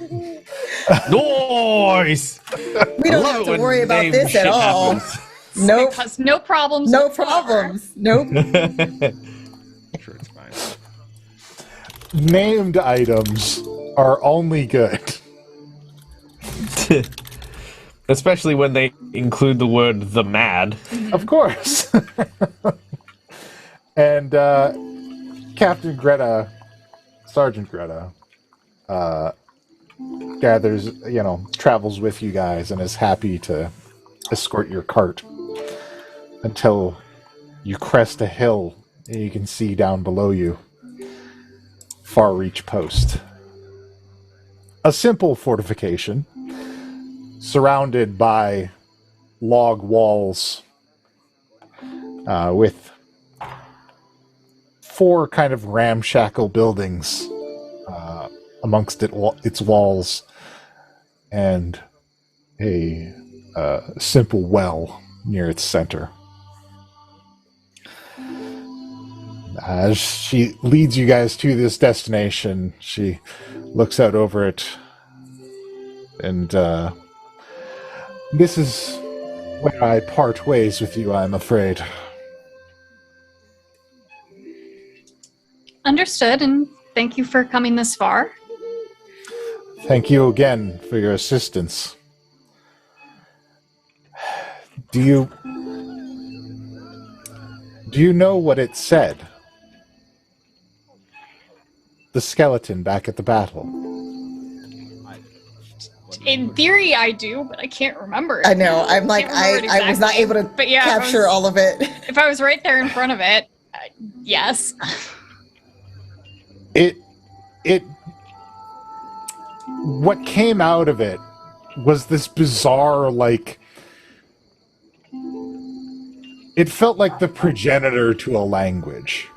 Nice! We don't have to worry about this at all. Nope. Because no problems. No whatsoever. problems. Nope. Sure, it's fine. Named items are only good. Especially when they include the word "the mad." Of course. And Captain Greta, Sergeant Greta, travels with you guys and is happy to escort your cart until you crest a hill and you can see down below you Far Reach Post. A simple fortification surrounded by log walls with 4 kind of ramshackle buildings amongst its walls and a simple well near its center. As she leads you guys to this destination, she looks out over it, and this is where I part ways with you, I'm afraid. Understood, and thank you for coming this far. Thank you again for your assistance. Do you know what it said? The skeleton back at the battle. In theory, I do, but I can't remember. I know. I'm like, Can't remember it I was not able to but yeah, capture all of it. If I was right there in front of it, yes. What came out of it was this bizarre, like, it felt like the progenitor to a language.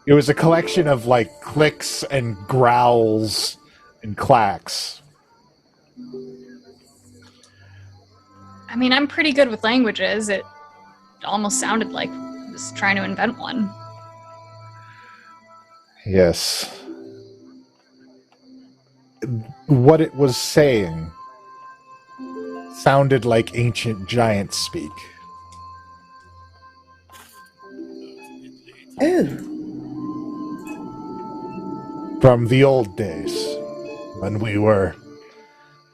It was a collection of, like, clicks and growls and clacks. I mean, I'm pretty good with languages. It almost sounded like I was trying to invent one. Yes. What it was saying sounded like ancient giant speak. Oh. From the old days, when we were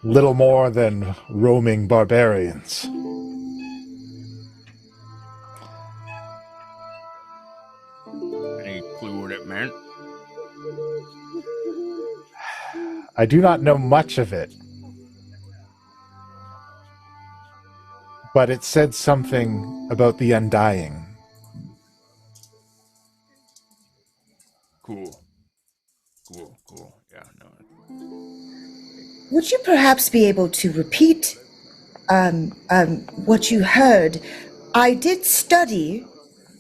little more than roaming barbarians. Any clue what it meant? I do not know much of it, but it said something about the undying, would you perhaps be able to repeat what you heard? I did study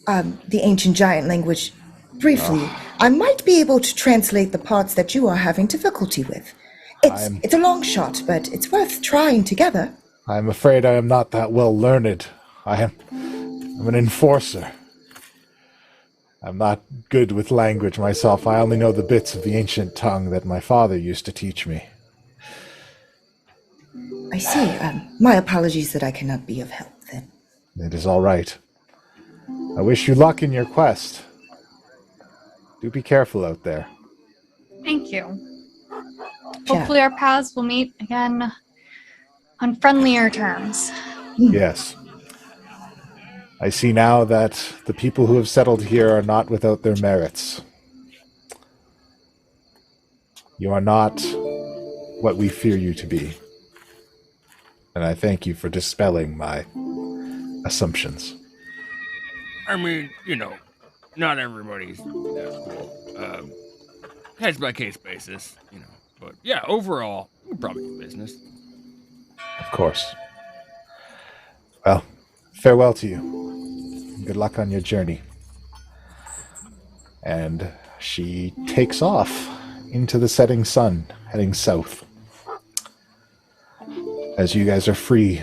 the ancient giant language briefly. I might be able to translate the parts that you are having difficulty with. It's a long shot, but it's worth trying together. I'm afraid I am not that well learned. I'm an enforcer. I'm not good with language myself. I only know the bits of the ancient tongue that my father used to teach me. I see. My apologies that I cannot be of help then. It is all right. I wish you luck in your quest. Do be careful out there. Thank you. Hopefully our paths will meet again on friendlier terms. Yes. I see now that the people who have settled here are not without their merits. You are not what we fear you to be. And I thank you for dispelling my assumptions. I mean, not everybody's that cool. Case by case basis, But yeah, overall, we're probably in business. Of course. Well, farewell to you. Good luck on your journey. And she takes off into the setting sun, heading south. As you guys are free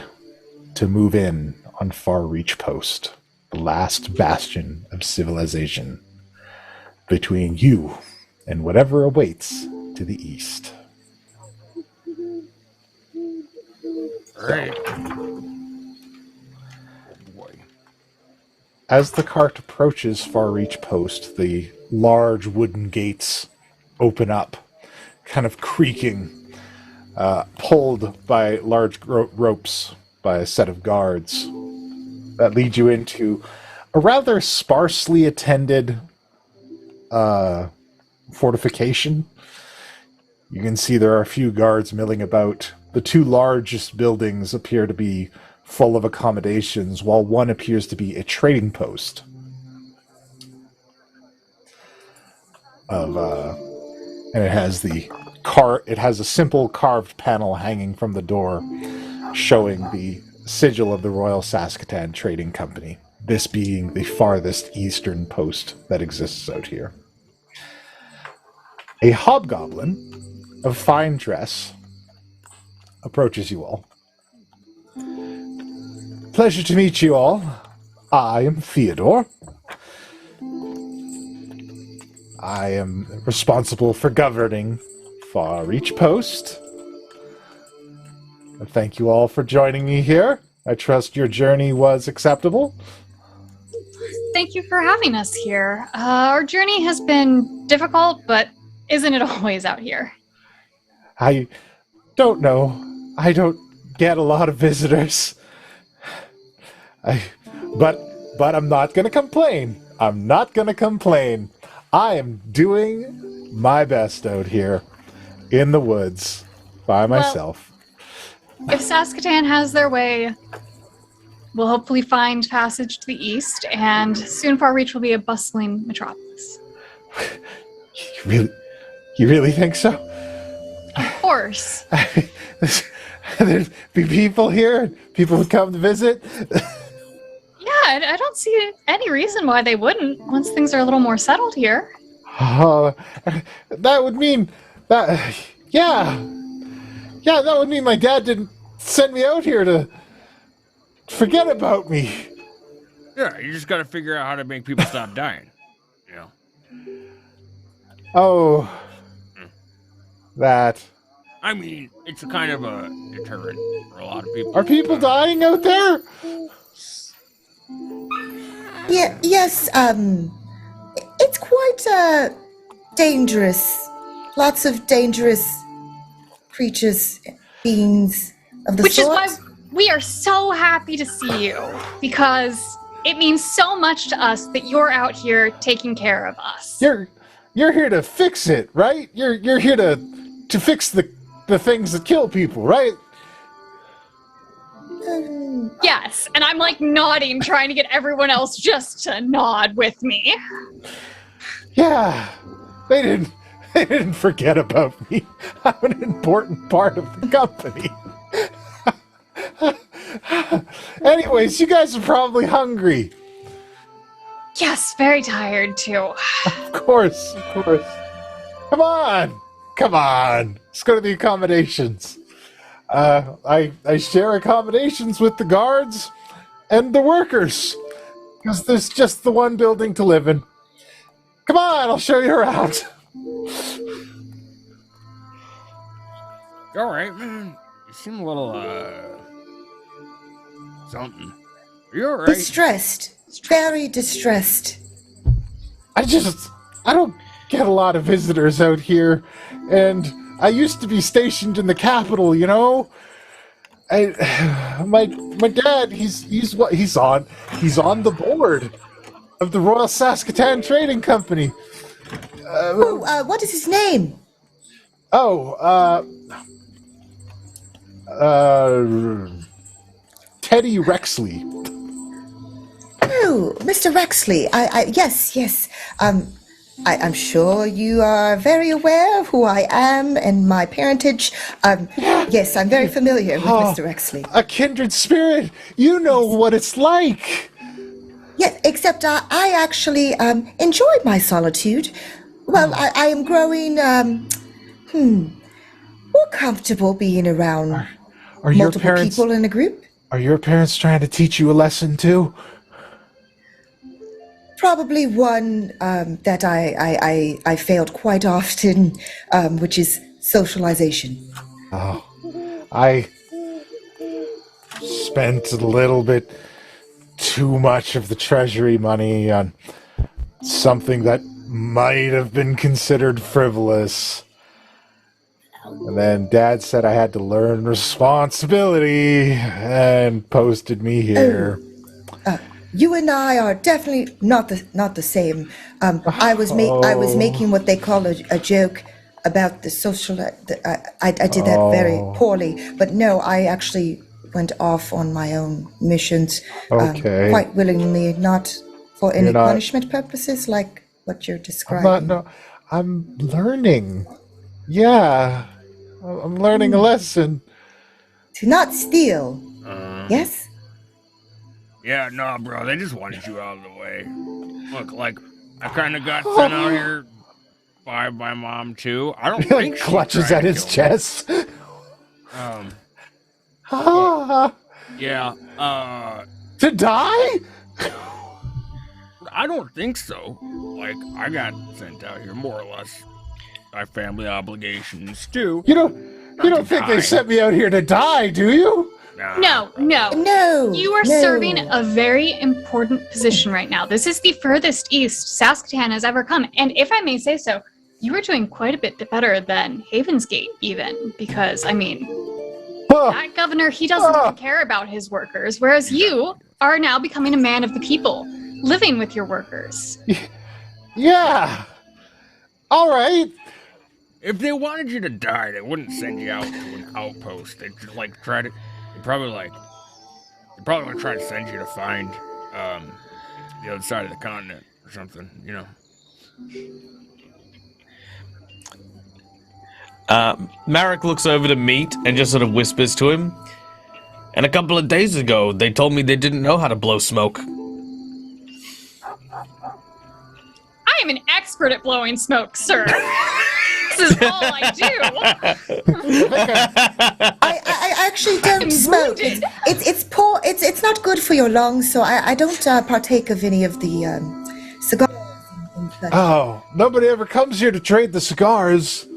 to move in on Far Reach Post, the last bastion of civilization between you and whatever awaits to the east. All right. As the cart approaches Far Reach Post, the large wooden gates open up, kind of creaking, pulled by large ropes by a set of guards that lead you into a rather sparsely attended fortification. You can see there are a few guards milling about. The two largest buildings appear to be full of accommodations, while one appears to be a trading post. And it has it has a simple carved panel hanging from the door showing the sigil of the Royal Saskatoon Trading Company, this being the farthest eastern post that exists out here. A hobgoblin of fine dress approaches you all. Pleasure to meet you all. I am Theodore. I am responsible for governing Far Reach Post. And thank you all for joining me here. I trust your journey was acceptable. Thank you for having us here. Our journey has been difficult, but isn't it always out here? I don't know. I don't get a lot of visitors. But I'm not going to complain. I'm not going to complain. I am doing my best out here in the woods by myself. If Saskatoon has their way, we'll hopefully find passage to the east, and soon Far Reach will be a bustling metropolis. You really think so? Of course. There'd be people here? People would come to visit? Yeah, I don't see any reason why they wouldn't once things are a little more settled here. That would mean that... Yeah, that would mean my dad didn't send me out here to forget about me. Yeah, you just got to figure out how to make people stop dying. Oh, that. I mean, it's a kind of a deterrent for a lot of people. Are people dying out there? Yeah, yes, it's quite, dangerous. Lots of dangerous creatures, beings of the Which sort. is why we are so happy to see you, because it means so much to us that you're out here taking care of us. You're here to fix it, right? You're here to fix the things that kill people, right? Yes, and I'm like nodding, trying to get everyone else just to nod with me. Yeah, they didn't. They didn't forget about me. I'm an important part of the company. Anyways, you guys are probably hungry. Yes, very tired too. Of course, of course. Come on! Come on! Let's go to the accommodations. I share accommodations with the guards and the workers. Because there's just the one building to live in. Come on, I'll show you around. All right, man. You seem a little, something. Are you all right? Distressed. Very distressed. I don't get a lot of visitors out here, and I used to be stationed in the capital, you know? My dad, he's on the board of the Royal Saskatoon Trading Company. What is his name? Teddy Rexley. Oh, Mr. Rexley. Yes. I'm sure you are very aware of who I am and my parentage. Yes, I'm very familiar with Mr. Rexley. A kindred spirit. You know what it's like. Yes, except I actually enjoy my solitude. Well, I am growing more comfortable being around Are your multiple parents people in a group. Are your parents trying to teach you a lesson too? Probably one that I failed quite often, which is socialization. Oh, I spent a little bit too much of the treasury money on something that might have been considered frivolous. And then Dad said I had to learn responsibility and posted me here. You and I are definitely not the same. I was making what they call a joke about the social. I did that very poorly, but no, I actually went off on my own missions, Okay. quite willingly, not for any punishment purposes, like what you're describing. I'm learning. Yeah, I'm learning a lesson. To not steal. Yes. Yeah, no, bro. They just wanted you out of the way. Look, like, I kind of got sent out here by my mom, too. I don't He think like she clutches tried at to his kill me. chest. Yeah, To die? I don't think so. Like, I got sent out here, more or less. My family obligations, too. You don't think they sent me out here to die, do you? No. No. You are no. serving a very important position right now. This is the furthest east Saskatoon has ever come. And if I may say so, you are doing quite a bit better than Havensgate, even. Because, I mean, that governor, he doesn't even care about his workers. Whereas you are now becoming a man of the people, living with your workers. Yeah. All right. If they wanted you to die, they wouldn't send you out to an outpost. They'd just, like, they probably would try to send you to find, the other side of the continent or something, you know. Marek looks over to Meat and just sort of whispers to him. And a couple of days ago, they told me they didn't know how to blow smoke. I am an expert at blowing smoke, sir. This is all I do. I actually don't smoke. It's poor. It's not good for your lungs, so I don't partake of any of the cigars. and such. Oh, nobody ever comes here to trade the cigars.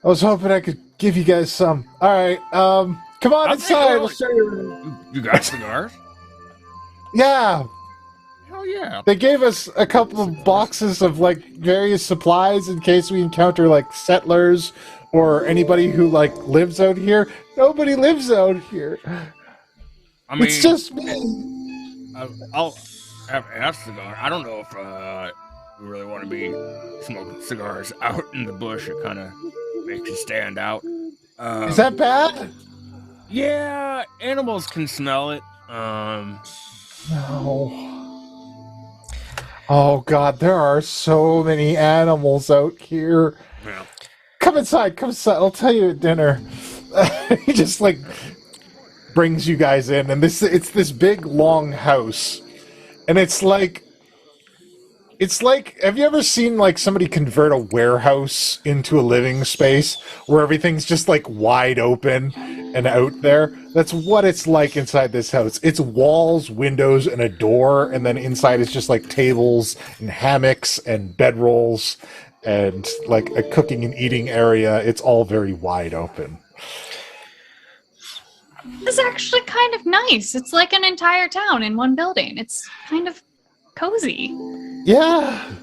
I was hoping I could give you guys some. All right, come on inside. I'll show you. You got cigars? Yeah, Hell yeah. they gave us a couple of boxes of like various supplies in case we encounter like settlers or anybody who like lives out here. Nobody lives out here. I mean, It's just me. I'll have a cigar. I don't know if we really want to be smoking cigars out in the bush. It kind of makes you stand out. Is that bad? Yeah, animals can smell it. No. Oh God, there are so many animals out here. Yeah. Come inside, come inside. I'll tell you at dinner. He just like brings you guys in, and it's this big long house, and it's like have you ever seen like somebody convert a warehouse into a living space where everything's just like wide open and out there? That's what it's like inside this house. It's walls, windows, and a door, and then inside is just like tables and hammocks and bedrolls and like a cooking and eating area. It's all very wide open. This is actually kind of nice. It's like an entire town in one building. It's kind of cozy. Yeah.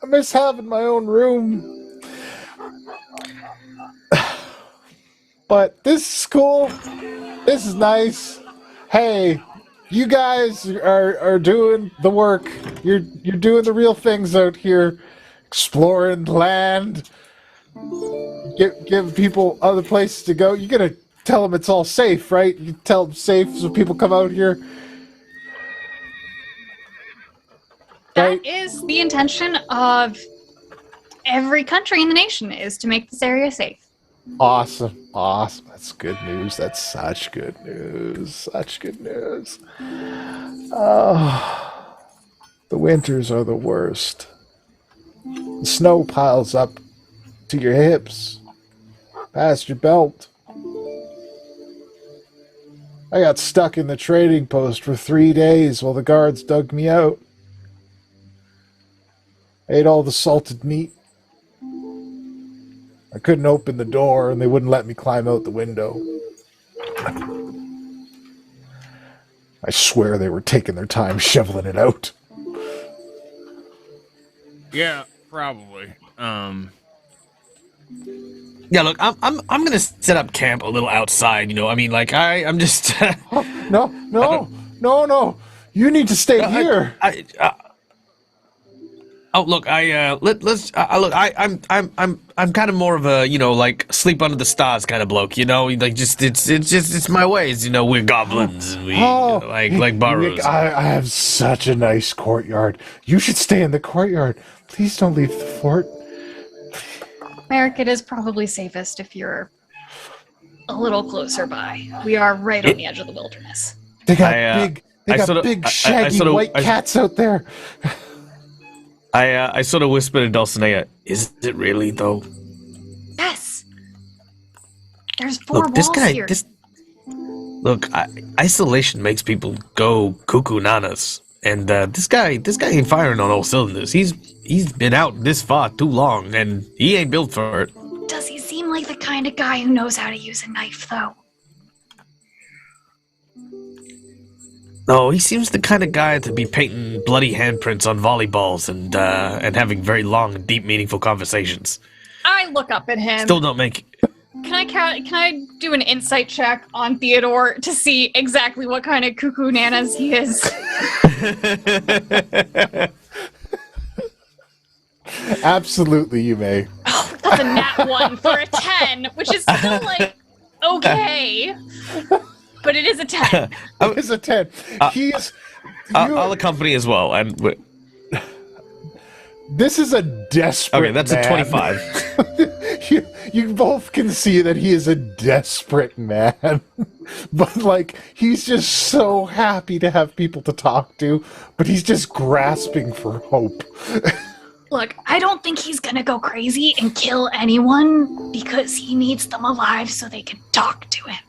I miss having my own room. But this is cool. This is nice. Hey, you guys are doing the work. You're doing the real things out here. Exploring the land. Give people other places to go. You're gonna tell them it's all safe, right? You tell them safe so people come out here. Right? That is the intention of every country in the nation, is to make this area safe. Awesome. That's good news. That's such good news. Such good news. Oh, the winters are the worst. The snow piles up to your hips, past your belt. I got stuck in the trading post for 3 days while the guards dug me out. I ate all the salted meat. I couldn't open the door, and they wouldn't let me climb out the window. I swear they were taking their time shoveling it out. Yeah, probably. Yeah, look, I'm gonna set up camp a little outside. You know, I mean, like I'm just. No. You need to stay here. Look, I'm kind of more of a, you know, like sleep under the stars kind of bloke, you know, like it's my ways, you know, we're goblins, and we like burrows. I have such a nice courtyard. You should stay in the courtyard. Please don't leave the fort. Merrick, it is probably safest if you're a little closer by. We are right on the edge of the wilderness. They got big shaggy white cats out there. I sort of whispered to Dulcinea, is it really, though? Yes! There's four walls here. Isolation makes people go cuckoo nanas. And this guy ain't firing on all cylinders. He's been out this far too long, and he ain't built for it. Does he seem like the kind of guy who knows how to use a knife, though? No, he seems the kind of guy to be painting bloody handprints on volleyballs and having very long and deep, meaningful conversations. I look up at him. Still don't make. Can I do an insight check on Theodore to see exactly what kind of cuckoo nanas he is? Absolutely, you may. Oh, that's a nat 1 for a 10, which is still like okay. But it is a 10. It is a 10. I'll accompany as well. And this is a desperate Okay, that's man. a 25. You both can see that he is a desperate man. But, like, he's just so happy to have people to talk to, but he's just grasping for hope. Look, I don't think he's gonna go crazy and kill anyone because he needs them alive so they can talk to him.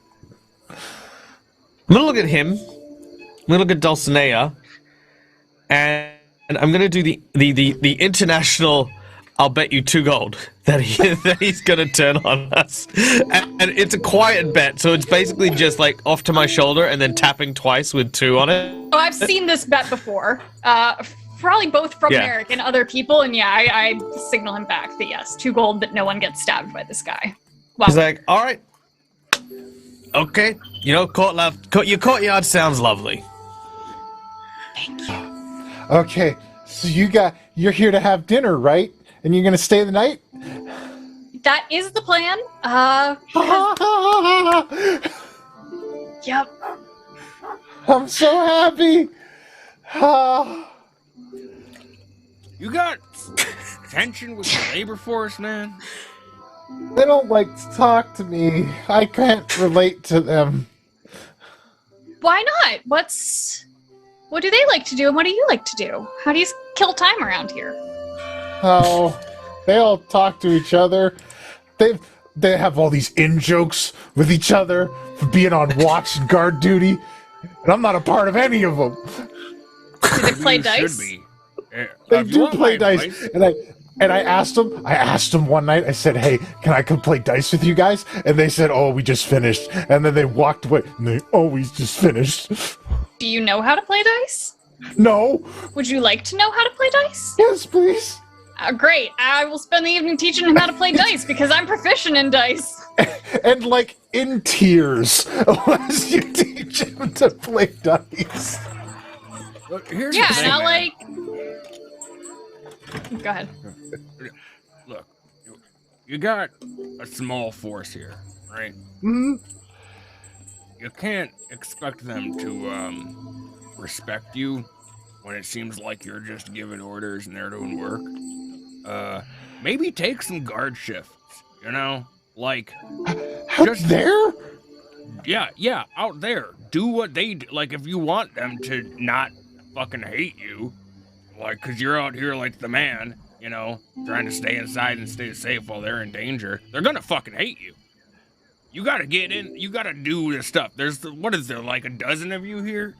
I'm gonna look at him. I'm gonna look at Dulcinea, and I'm gonna do the international. I'll bet you 2 gold that he's gonna turn on us, and it's a quiet bet, so it's basically just like off to my shoulder and then tapping twice with 2 on it. Oh, I've seen this bet before. Probably both from Merrick and other people, and I signal him back that yes, 2 gold that no one gets stabbed by this guy. Wow. He's like, all right. Okay, you know, your courtyard sounds lovely. Thank you. Okay, so you're here to have dinner, right? And you're gonna stay the night? That is the plan. Yep. I'm so happy. Ah, You got tension with the labor force, man? they don't like to talk to me. I can't relate to them. Why not? What do they like to do and what do you like to do? How do you kill time around here? Oh, they all talk to each other. They have all these in-jokes with each other for being on watch and guard duty, and I'm not a part of any of them. Do they play You dice? should be. They If you do want play my dice, advice- and I asked them one night. I said, "Hey, can I come play dice with you guys?" And they said, "Oh, we just finished." And then they walked away. And they always just finished. Do you know how to play dice? No. Would you like to know how to play dice? Yes, please. Great. I will spend the evening teaching him how to play dice because I'm proficient in dice. And like in tears, unless you teach him to play dice. Look, here's Yeah, the thing, and I'll man. Go ahead. Look, you got a small force here, right? Hmm. You can't expect them to respect you when it seems like you're just giving orders and they're doing work. Maybe take some guard shifts, you know? Like, Out Just- there? yeah, out there. Do what they do. Like, if you want them to not fucking hate you, like, because you're out here like the man, you know, trying to stay inside and stay safe while they're in danger, they're gonna fucking hate you. You gotta get in, you gotta do this stuff. What is there, like a dozen of you here?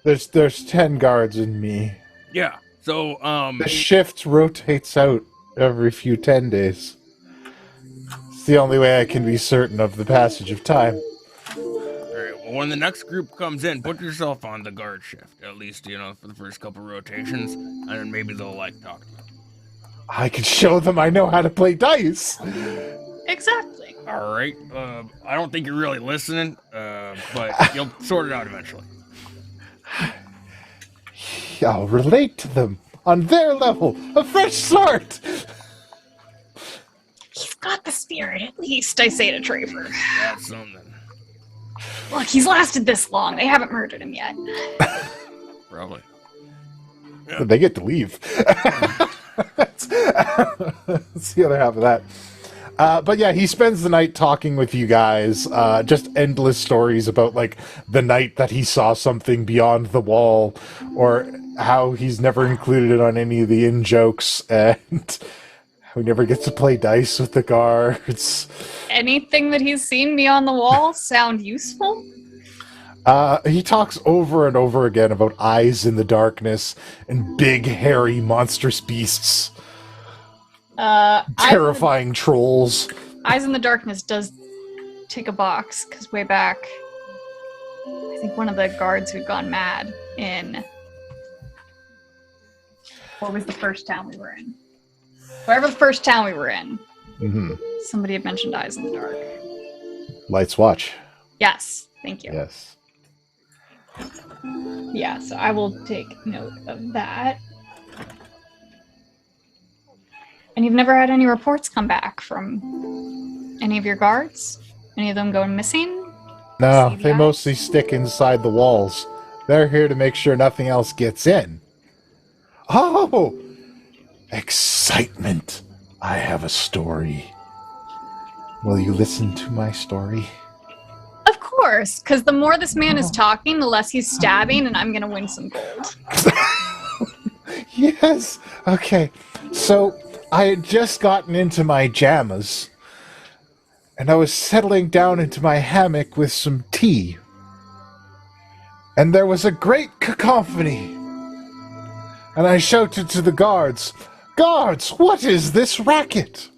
There's 10 guards in me. Yeah, so, The shift rotates out every few 10 days. It's the only way I can be certain of the passage of time. alright, well, when the next group comes in, put yourself on the guard shift, at least, you know, for the first couple rotations, and then maybe they'll, like, talk to you. I can show them I know how to play dice. Exactly. Alright, I don't think you're really listening, but you'll sort it out eventually. I'll relate to them on their level. A fresh start. He's got the spirit, at least, I say to Traver. That's something. Look, he's lasted this long. They haven't murdered him yet. Probably. They get to leave. That's the other half of that. But yeah, he spends the night talking with you guys, just endless stories about like the night that he saw something beyond the wall, or how he's never included it on any of the in-jokes, and how he never gets to play dice with the guards. Anything that he's seen beyond the wall sound useful? He talks over and over again about eyes in the darkness and big, hairy, monstrous beasts. Terrifying trolls. Eyes in the Darkness does tick a box, because way back, I think one of the guards who'd gone mad in... What was the first town we were in? Whatever the first town we were in, Mm-hmm. somebody had mentioned Eyes in the Dark. Lights watch. Yes, thank you. Yes. Yeah, so I will take note of that. And you've never had any reports come back from any of your guards? Any of them going missing? No, See they the mostly stick inside the walls. They're here to make sure nothing else gets in. Oh! Excitement. I have a story. Will you listen to my story? Of course, because the more this man is talking, the less he's stabbing, and I'm going to win some gold. Yes! Okay, so I had just gotten into my jammas, and I was settling down into my hammock with some tea. And there was a great cacophony. And I shouted to the guards, "Guards, what is this racket?"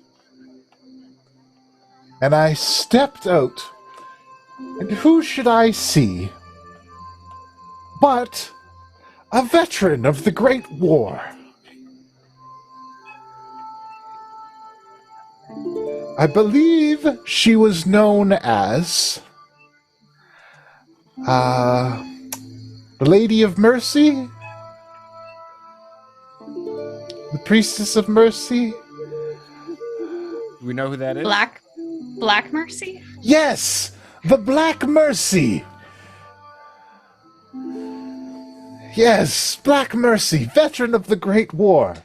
And I stepped out, and who should I see but a veteran of the Great War. I believe she was known as the Lady of Mercy? The Priestess of Mercy? Do we know who that is? Black Mercy? Yes! The Black Mercy! Yes, Black Mercy, veteran of the Great War.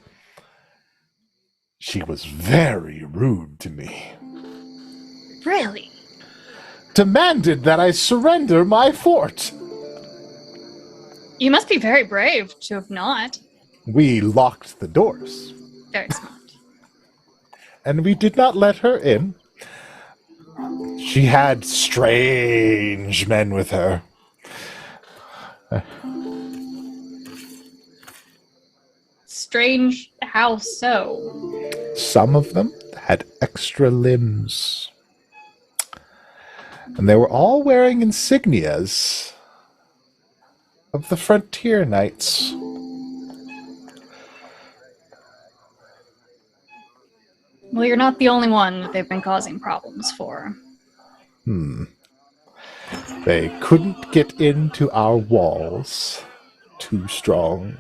She was very rude to me. Really? Demanded that I surrender my fort. You must be very brave to have not. We locked the doors, Very smart. and we did not let her in. She had strange men with her. Strange how so? Some of them had extra limbs. And they were all wearing insignias of the Frontier Knights. Well, you're not the only one that they've been causing problems for. They couldn't get into our walls. Too strong.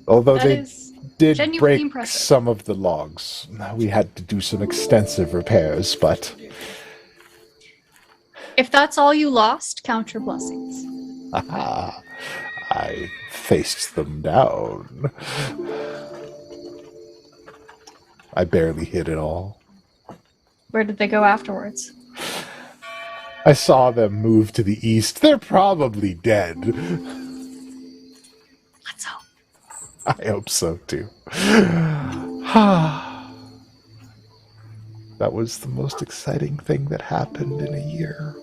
Although That they is did genuinely break impressive. some of the logs. We had to do some extensive repairs, but If that's all you lost, count your blessings. I faced them down. I barely hit it all. Where did they go afterwards? I saw them move to the east. They're probably dead. Let's hope. I hope so, too. That was the most exciting thing that happened in a year.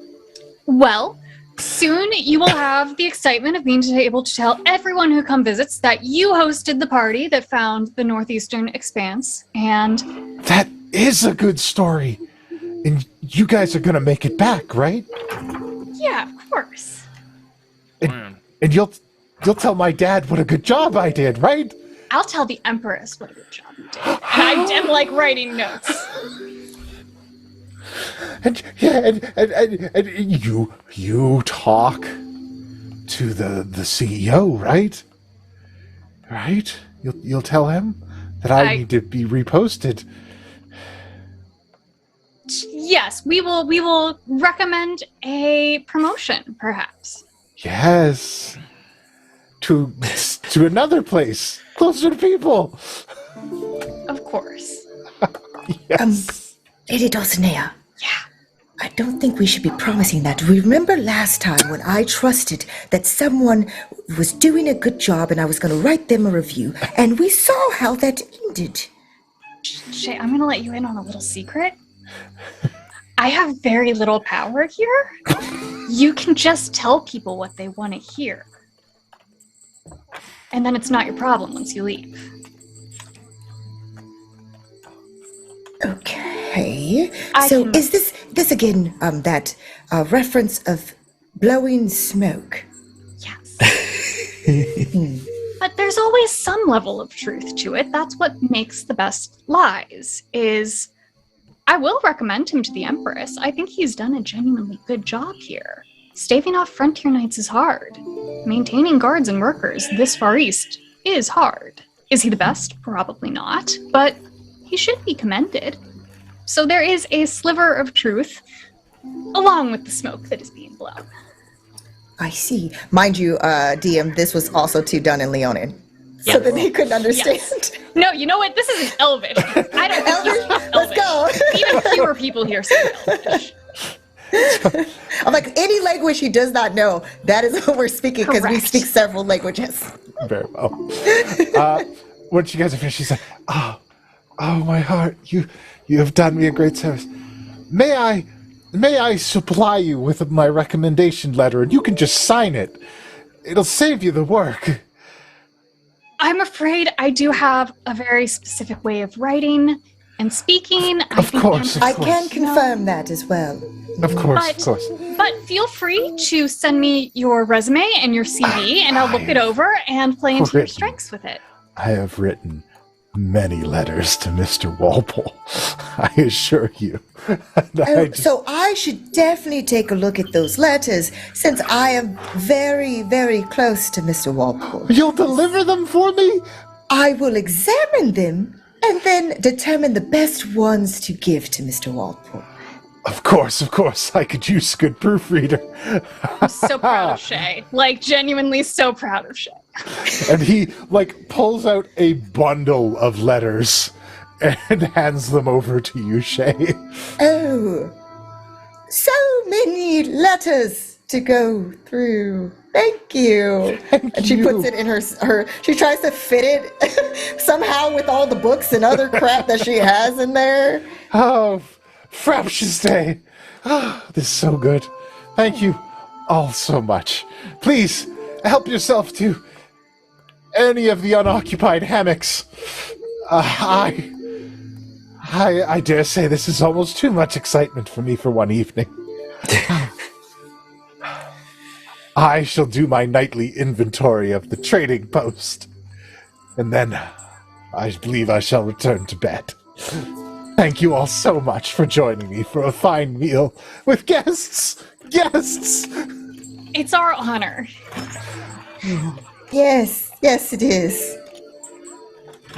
Well, soon you will have the excitement of being able to tell everyone who come visits that you hosted the party that found the Northeastern Expanse, and That is a good story. And you guys are gonna make it back, right? yeah, of course. Man. And you'll tell my dad what a good job I did, right? I'll tell the Empress what a good job you did. And I'm like writing notes. And yeah, and you talk to the CEO, right? Right? You'll tell him that I need to be reposted. Yes, we will recommend a promotion, perhaps. Yes. To another place, closer to people. Of course. Yes. Lady Dulcinea. Yeah. I don't think we should be promising that. Remember last time when I trusted that someone was doing a good job and I was going to write them a review, and we saw how that ended. Shay, I'm gonna let you in on a little secret. I have very little power here. You can just tell people what they want to hear. And then it's not your problem once you leave. Okay. I So can- is this again that reference of blowing smoke? Yes. But there's always some level of truth to it. That's what makes the best lies, is I will recommend him to the Empress. I think he's done a genuinely good job here. Staving off Frontier Knights is hard. Maintaining guards and workers this far east is hard. Is he the best? Probably not, but he should be commended. So there is a sliver of truth, along with the smoke that is being blown. I see. Mind you, DM, this was also too done in Leonin. So Yes. that they couldn't understand. Yes. No, you know what? This is an Elvish. I don't think you speak Let's Elvish. go. Even fewer people here speak Elvish. I'm like, any language he does not know, that is what we're speaking, because we Correct. speak several languages. Very well. Once you guys are finished, she said, "Oh, my heart, you have done me a great service. May I supply you with my recommendation letter, and you can just sign it. It'll save you the work." I'm afraid I do have a very specific way of writing and speaking. Of course, I can confirm that as well. Of course. But feel free to send me your resume and your CV, and I'll look it over and play into your Written. strengths with it. I have written many letters to Mr. Walpole, I assure you. And So I should definitely take a look at those letters, since I am very, very close to Mr. Walpole. You'll deliver them for me? I will examine them and then determine the best ones to give to Mr. Walpole. Of course, I could use a good proofreader. I'm so proud of Shay. Like, genuinely so proud of Shay. And he, like, pulls out a bundle of letters and hands them over to you, Shay. Oh, so many letters to go through. Thank you. And she puts it in her. She tries to fit it somehow with all the books and other crap that she has in there. Oh, Frapschte. Oh, this is so good. Thank you all so much. Please, help yourself to any of the unoccupied hammocks. I dare say this is almost too much excitement for me for one evening. I shall do my nightly inventory of the trading post, and then I believe I shall return to bed. Thank you all so much for joining me for a fine meal with guests. Guests! It's our honor. Yes, it is.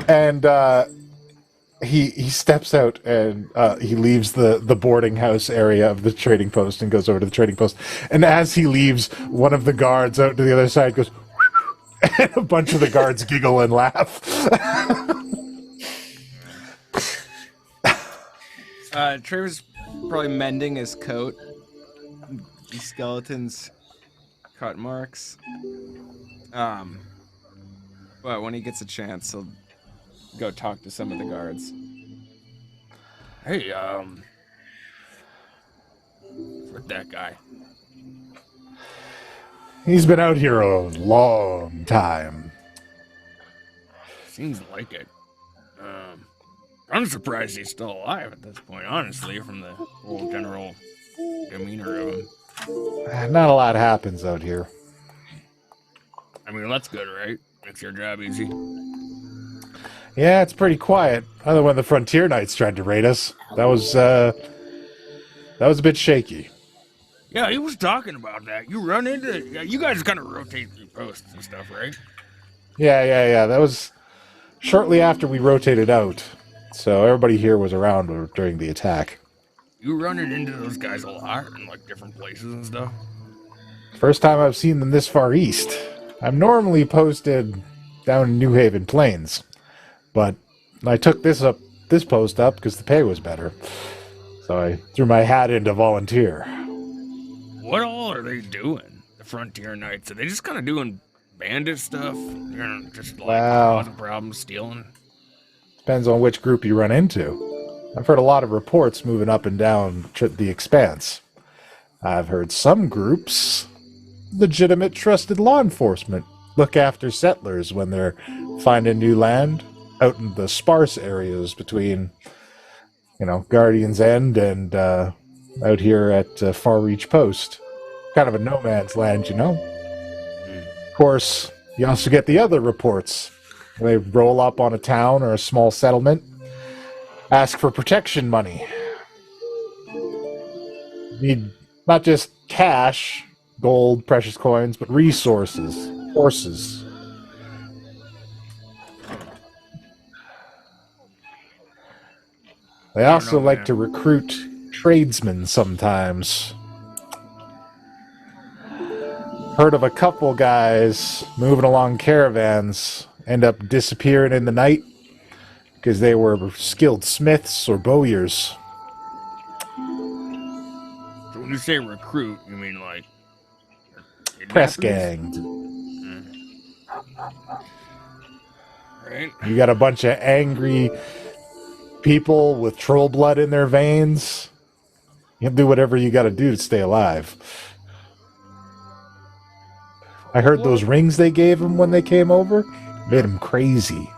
And he steps out and he leaves the boarding house area of the trading post and goes over to the trading post. And as he leaves, one of the guards out to the other side goes, and a bunch of the guards giggle and laugh. Trevor's probably mending his coat. The skeleton's cut marks. But when he gets a chance, he'll go talk to some of the guards. Hey, where's that guy? He's been out here a long time. Seems like it. I'm surprised he's still alive at this point, honestly, from the whole general demeanor of him. Not a lot happens out here. I mean, that's good, right? Makes your job easy. Yeah, it's pretty quiet. Other when the Frontier Knights tried to raid us. That was a bit shaky. Yeah, he was talking about that. You run into... You guys kind of rotate through posts and stuff, right? Yeah. That was shortly after we rotated out. So everybody here was around during the attack. You running into those guys a lot in, like, different places and stuff? First time I've seen them this far east. I'm normally posted down in New Haven Plains. But I took this post up because the pay was better. So I threw my hat in to volunteer. What all are they doing, the Frontier Knights? Are they just kind of doing bandit stuff? Just, like, causing problems, stealing? Depends on which group you run into. I've heard a lot of reports moving up and down the Expanse. I've heard some groups, legitimate trusted law enforcement, look after settlers when they're finding new land out in the sparse areas between, Guardian's End and out here at Far Reach Post. Kind of a no man's land, Of course, you also get the other reports. They roll up on a town or a small settlement, ask for protection money. Need not just cash, gold, precious coins, but resources, horses. They also like to recruit tradesmen sometimes. Heard of a couple guys moving along caravans end up disappearing in the night because they were skilled smiths or bowyers. So when you say recruit, you mean like Press kidnappers? gang. Right? You got a bunch of angry people with troll blood in their veins. You do whatever you got to do to stay alive. I heard those rings they gave him when they came over made him crazy.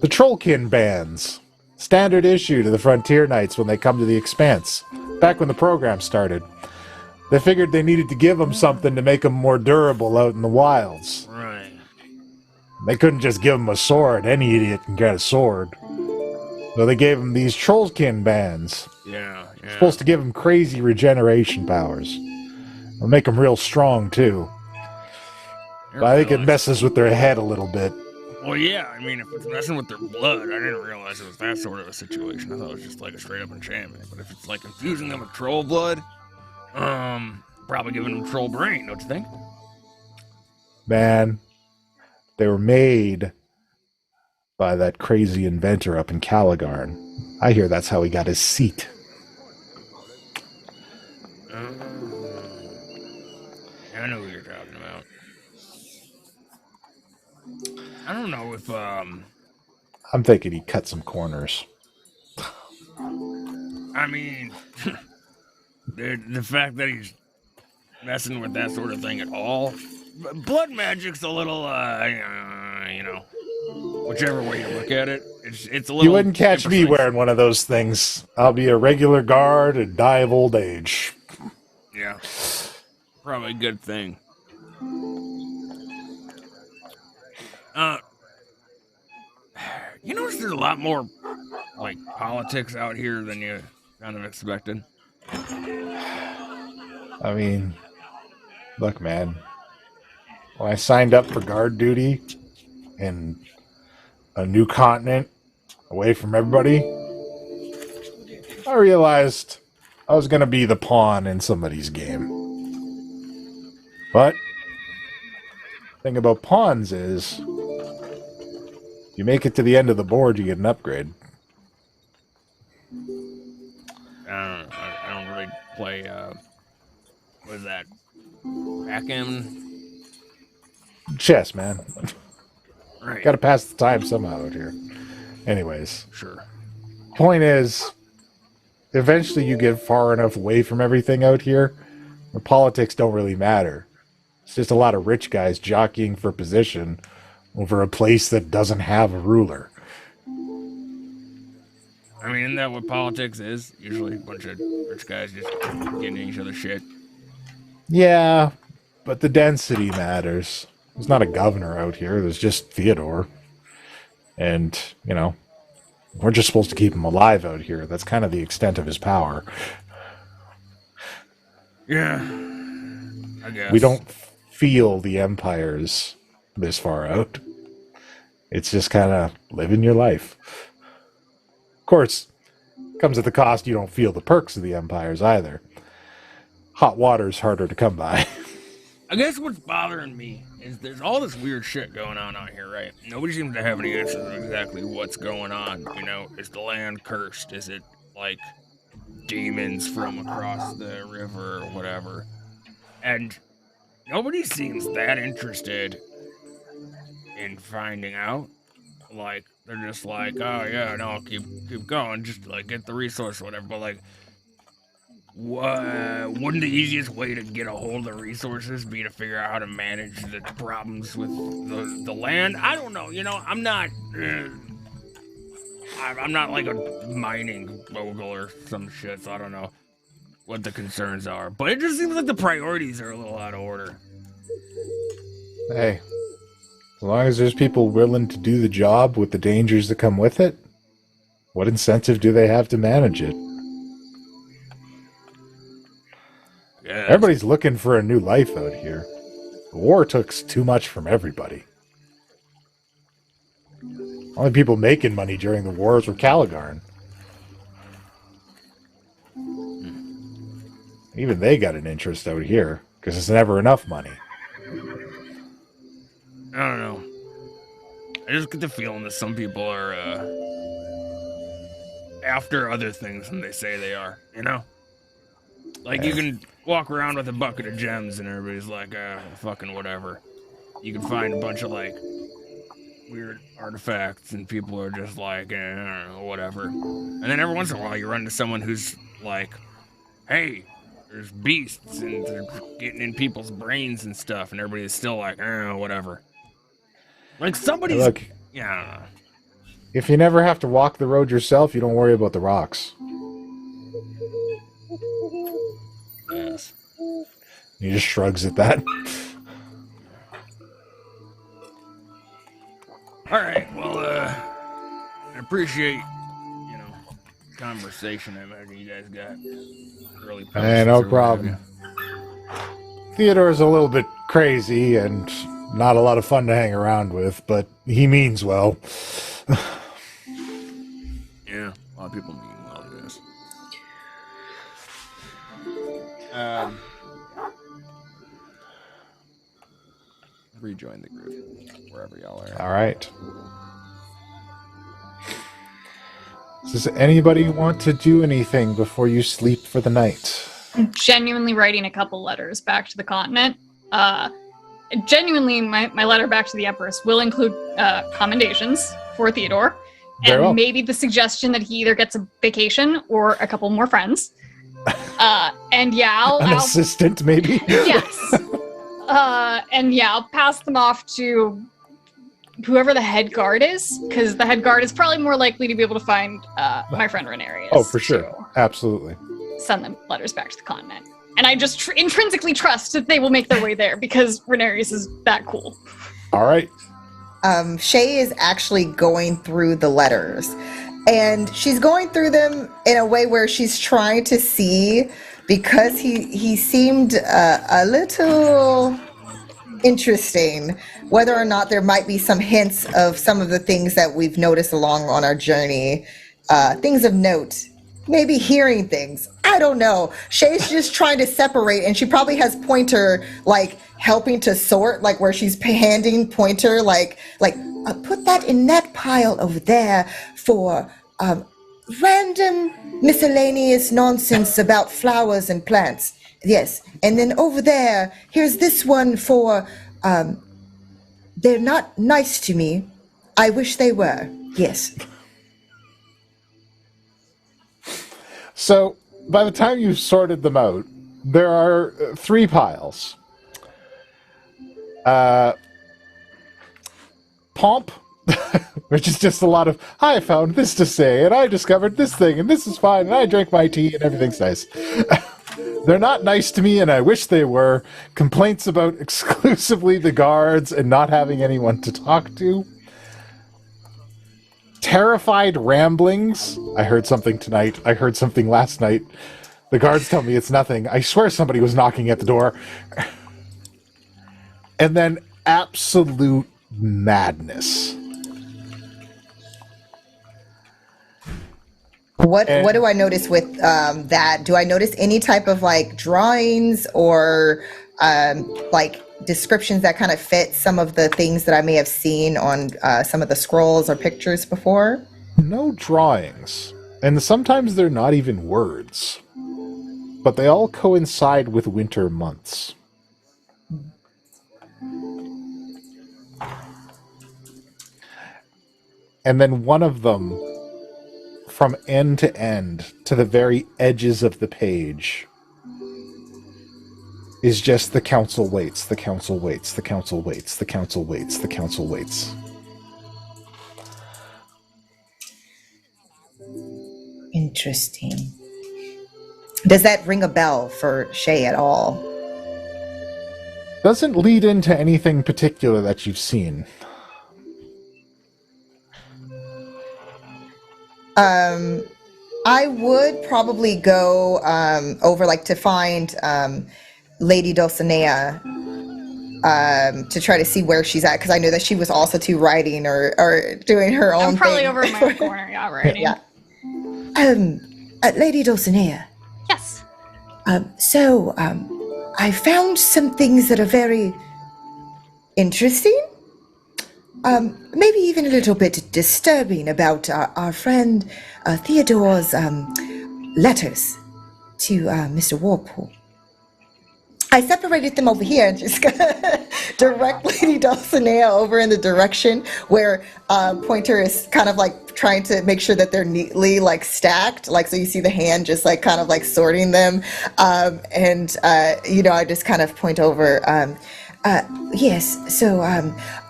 The Trollkin bands. Standard issue to the Frontier Knights when they come to the Expanse. Back when the program started. They figured they needed to give them something to make them more durable out in the wilds. Right. They couldn't just give them a sword. Any idiot can get a sword. So they gave them these Trollkin bands. Yeah. Supposed to give them crazy regeneration powers. It'll make them real strong, too. But I think it messes with their head a little bit. Well, yeah, I mean, if it's messing with their blood, I didn't realize it was that sort of a situation. I thought it was just like a straight up enchantment. But if it's like infusing them with troll blood, probably giving them troll brain, don't you think? Man, they were made by that crazy inventor up in Caligarn. I hear that's how he got his seat. I know what you're talking about. I don't know if, I'm thinking he cut some corners. I mean, the fact that he's messing with that sort of thing at all, blood magic's a little, you know, whichever way you look at it, it's a little. You wouldn't catch me imprecise. wearing one of those things. I'll be a regular guard and die of old age. Yeah, probably a good thing. You notice there's a lot more, like, politics out here than you kind of expected. I mean, look, man. When I signed up for guard duty in a new continent, away from everybody, I realized I was going to be the pawn in somebody's game. But the thing about pawns is, you make it to the end of the board, you get an upgrade. I don't really play, what is that? Backgammon? Chess, man. Right. Got to pass the time somehow out here. Anyways, Sure. point is, eventually you get far enough away from everything out here, the politics don't really matter. It's just a lot of rich guys jockeying for position over a place that doesn't have a ruler. I mean, isn't that what politics is? Usually a bunch of rich guys just getting in each other's shit. Yeah, but the density matters. There's not a governor out here. There's just Theodore. And, you know, we're just supposed to keep him alive out here. That's kind of the extent of his power. Yeah, I guess. We don't feel the empires this far out. It's just kind of living your life. Of course, comes at the cost you don't feel the perks of the empires either. Hot water's harder to come by. I guess what's bothering me is there's all this weird shit going on out here, right? Nobody seems to have any answers to exactly what's going on. You know, is the land cursed? Is it like demons from across the river or whatever? And nobody seems that interested in finding out. Like, they're just like, oh yeah, no, keep going, just like get the resource or whatever. But like, wouldn't the easiest way to get a hold of the resources be to figure out how to manage the problems with the land? I don't know. You know, I'm not like a mining mogul or some shit, so I don't know what the concerns are. But it just seems like the priorities are a little out of order. Hey, as long as there's people willing to do the job with the dangers that come with it, what incentive do they have to manage it? Yeah. Everybody's looking for a new life out here. The war took too much from everybody. Only people making money during the wars were Caligarn. Even they got an interest out here, because there's never enough money. I don't know. I just get the feeling that some people are after other things than they say they are, you know? Like, you can walk around with a bucket of gems and everybody's like, fucking whatever. You can find a bunch of, like, weird artifacts and people are just like, I don't know, whatever. And then every once in a while you run into someone who's like, hey, there's beasts and they're getting in people's brains and stuff, and everybody's still like, whatever. Like, somebody's... Look, yeah, I don't know. if you never have to walk the road yourself, you don't worry about the rocks. Yes. He just shrugs at that. All right, well, I appreciate, you know, conversation. I imagine you guys got early Hey, no problem. Theodore's a little bit crazy, and not a lot of fun to hang around with, but he means well. Yeah, a lot of people mean well, I guess. Rejoin the group wherever y'all are. All right. Does anybody want to do anything before you sleep for the night? I'm genuinely writing a couple letters back to the continent. Genuinely, my letter back to the Empress will include commendations for Theodore, Very and well. maybe the suggestion that he either gets a vacation or a couple more friends. And yeah, An I'll assistant, maybe? yes. And yeah, I'll pass them off to whoever the head guard is, because the head guard is probably more likely to be able to find my friend Renarius. Oh, for sure. Absolutely. Send them letters back to the continent. And I just intrinsically trust that they will make their way there, because Renarius is that cool. All right. Shay is actually going through the letters, and she's going through them in a way where she's trying to see, because he seemed a little interesting, whether or not there might be some hints of some of the things that we've noticed along on our journey, things of note, maybe hearing things. I don't know. Shay's just trying to separate, and she probably has Pointer like helping to sort, like where she's handing Pointer like put that in that pile over there for random miscellaneous nonsense about flowers and plants. Yes, and then over there, here's this one for they're not nice to me. I wish they were. Yes. So, by the time you've sorted them out, there are 3 piles. Pomp, which is just a lot of, I found this to say, and I discovered this thing, and this is fine, and I drank my tea, and everything's nice. They're not nice to me, and I wish they were. Complaints about exclusively the guards and not having anyone to talk to. Terrified ramblings. I heard something tonight. I heard something last night. The guards tell me it's nothing. I swear somebody was knocking at the door. And then absolute madness. What do I notice with that? Do I notice any type of like drawings or like descriptions that kind of fit some of the things that I may have seen on some of the scrolls or pictures before? No drawings. And sometimes they're not even words. But they all coincide with winter months. And then one of them, from end to end, to the very edges of the page, is just the council waits, the council waits, the council waits, the council waits, the council waits. Interesting. Does that ring a bell for Shay at all? Doesn't lead into anything particular that you've seen. I would probably go over like to find Lady Dulcinea to try to see where she's at, because I know that she was also too writing or doing her own I'm probably thing. over in my corner, yeah, writing. Yeah. Lady Dulcinea. Yes. I found some things that are very interesting. Maybe even a little bit disturbing about our friend Theodore's letters to Mr. Warpool. I separated them over here and just direct Lady Dulcinea over in the direction where Pointer is kind of like trying to make sure that they're neatly like stacked, like so you see the hand just like kind of like sorting them, and I just kind of point over. Yes, so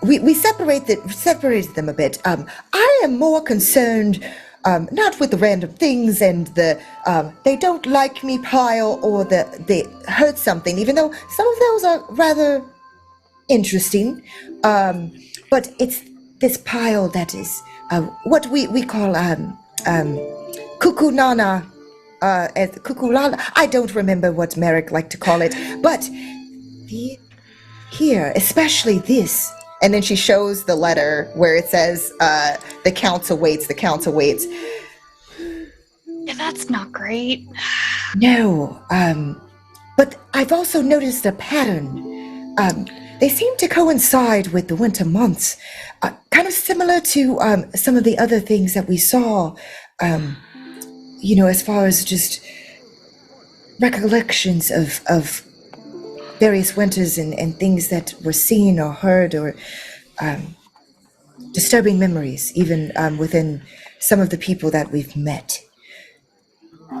we separated them a bit. I am more concerned not with the random things and the they don't like me pile or they heard something, even though some of those are rather interesting. But it's this pile that is what we call kukunana, kukulala. I don't remember what Merrick liked to call it, but here, especially this. And then she shows the letter where it says, the council waits, the council waits. Yeah, that's not great. No, but I've also noticed a pattern. They seem to coincide with the winter months, kind of similar to some of the other things that we saw, as far as just recollections of various winters and things that were seen or heard, or disturbing memories, even within some of the people that we've met.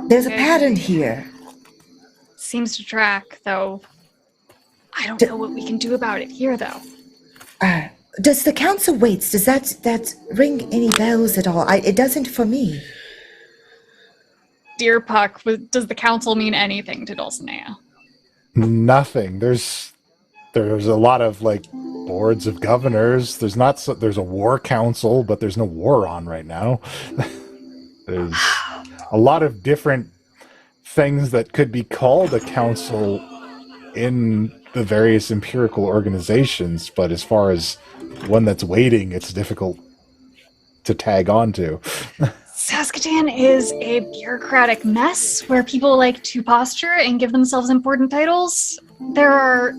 There's a pattern here. Seems to track, though. I don't know what we can do about it here, though. Does the council waits? Does that ring any bells at all? It doesn't for me. Dear Puck, does the council mean anything to Dulcinea? Nothing. There's a lot of boards of governors. There's a war council, but there's no war on right now. There's a lot of different things that could be called a council in the various empirical organizations, but as far as one that's waiting, it's difficult to tag on to. Saskatoon is a bureaucratic mess where people like to posture and give themselves important titles. There are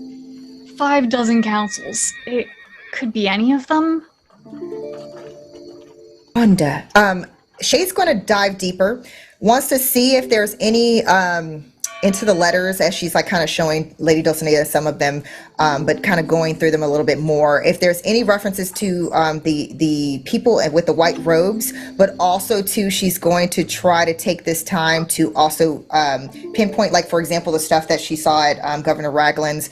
6 councils. It could be any of them. Wanda. Shay's going to dive deeper, wants to see if there's any into the letters, as she's kind of showing Lady Dulcinea some of them, but kind of going through them a little bit more. If there's any references to the people with the white robes, but also too, she's going to try to take this time to also pinpoint, for example, the stuff that she saw at Governor Ragland's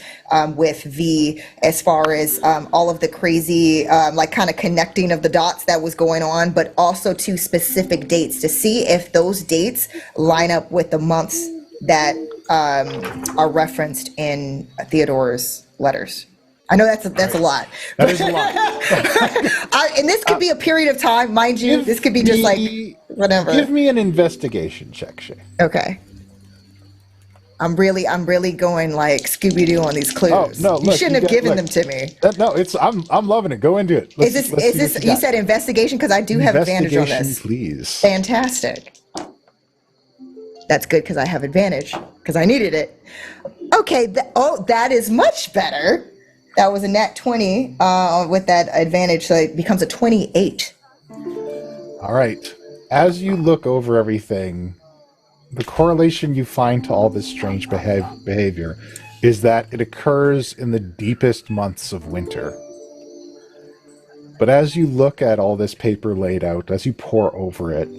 with V, as far as all of the crazy, kind of connecting of the dots that was going on, but also to specific dates to see if those dates line up with the months that are referenced in Theodore's letters. I know that's a lot. That is a lot. And this could be a period of time, mind you. This could be just whatever. Give me an investigation check, Shay. Okay. I'm really going Scooby-Doo on these clues. Oh, no, you look, shouldn't have given them to me. No, I'm loving it. Go into it. Is this you said investigation? Because I do have advantage on this. Please. Fantastic. That's good because I have advantage because I needed it. Okay. That is much better. That was a nat 20 with that advantage, so it becomes a 28. All right. As you look over everything, the correlation you find to all this strange behavior is that it occurs in the deepest months of winter. But as you look at all this paper laid out, as you pore over it,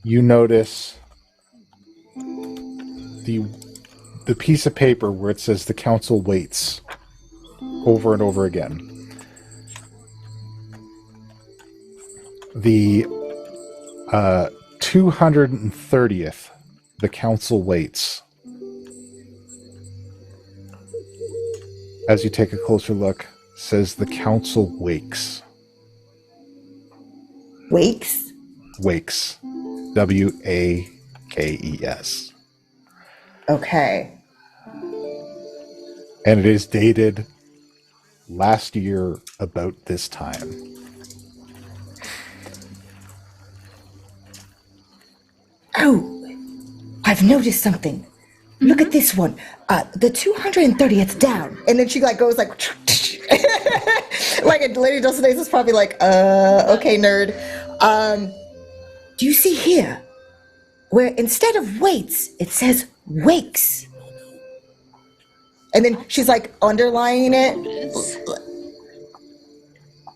you notice the piece of paper where it says the council waits over and over again. The 230th, the council waits. As you take a closer look, says the council wakes. Wakes? Wakes. W-A-K-E-S. Okay. And it is dated last year about this time. Oh, I've noticed something. Mm-hmm. Look at this one. The 230th down. And then she goes like a Lady Dulcinea is probably okay, nerd. Do you see here where instead of waits, it says wakes? And then she's underlining it.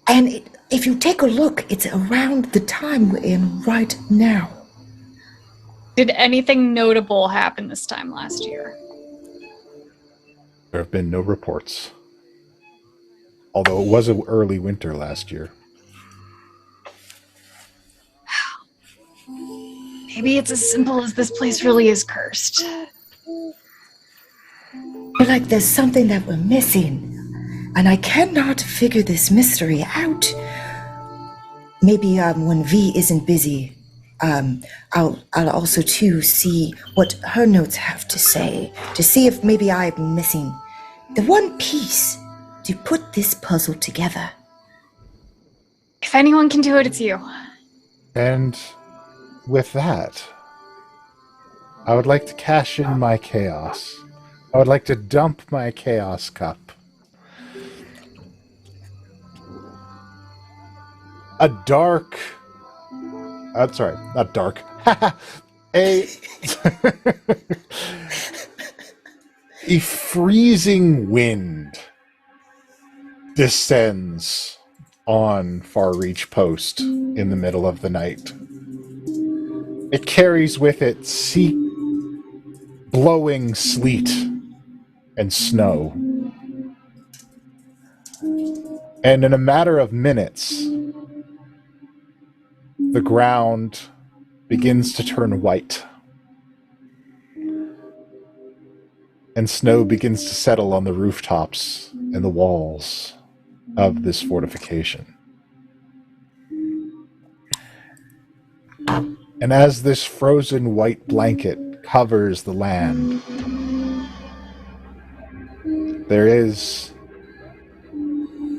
And if you take a look, it's around the time we're in right now. Did anything notable happen this time last year? There have been no reports. Although it was an early winter last year. Maybe it's as simple as this place really is cursed. But there's something that we're missing. And I cannot figure this mystery out. Maybe when V isn't busy, I'll also too see what her notes have to say to see if maybe I'm missing the one piece to put this puzzle together. If anyone can do it, it's you. And with that, I would like to cash in my chaos. I would like to dump my chaos cup. A dark... sorry, not dark. a freezing wind descends on Far Reach Post in the middle of the night. It carries with it blowing sleet and snow. And in a matter of minutes, the ground begins to turn white. And snow begins to settle on the rooftops and the walls of this fortification. And as this frozen white blanket covers the land, there is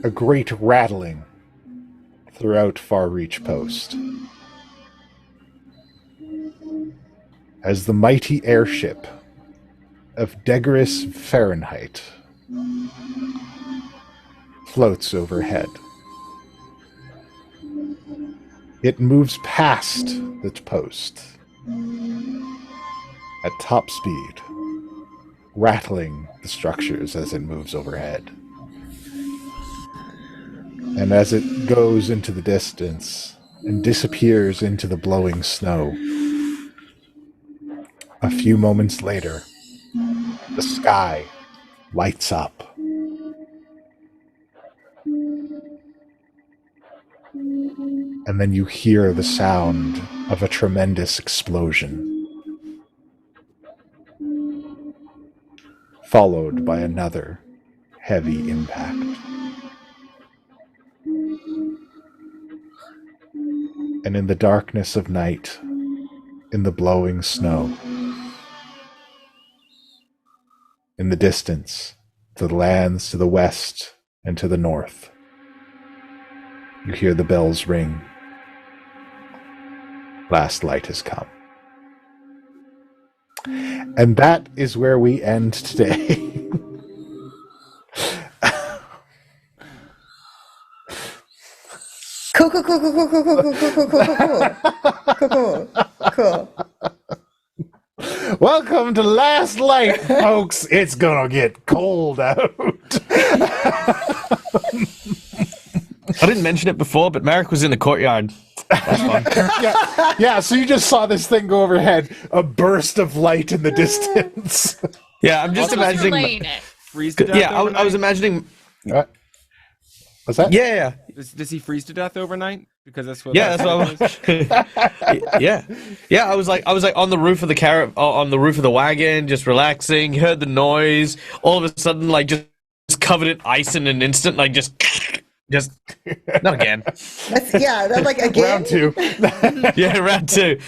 a great rattling throughout Far Reach Post, as the mighty airship of Degris Fahrenheit floats overhead. It moves past the post at top speed, rattling the structures as it moves overhead. And as it goes into the distance and disappears into the blowing snow, a few moments later, the sky lights up. And then you hear the sound of a tremendous explosion, followed by another heavy impact. And in the darkness of night, in the blowing snow, in the distance, to the lands to the west and to the north, you hear the bells ring. Last light has come. And that is where we end today. Cool. Welcome to Last Light, folks. It's gonna get cold out. I didn't mention it before, but Merrick was in the courtyard. That's fun. Yeah, so you just saw this thing go overhead, a burst of light in the distance. Yeah, I'm just imagining. Explain it. Freeze to death. Yeah, I was imagining. What? What's that? Yeah. Does he freeze to death overnight? Because that's what. Yeah, that's what yeah. I was like on the roof of the on the roof of the wagon, just relaxing. Heard the noise. All of a sudden, like just covered in ice in an instant. Like just not again. That's like again. Round two. Yeah, round two.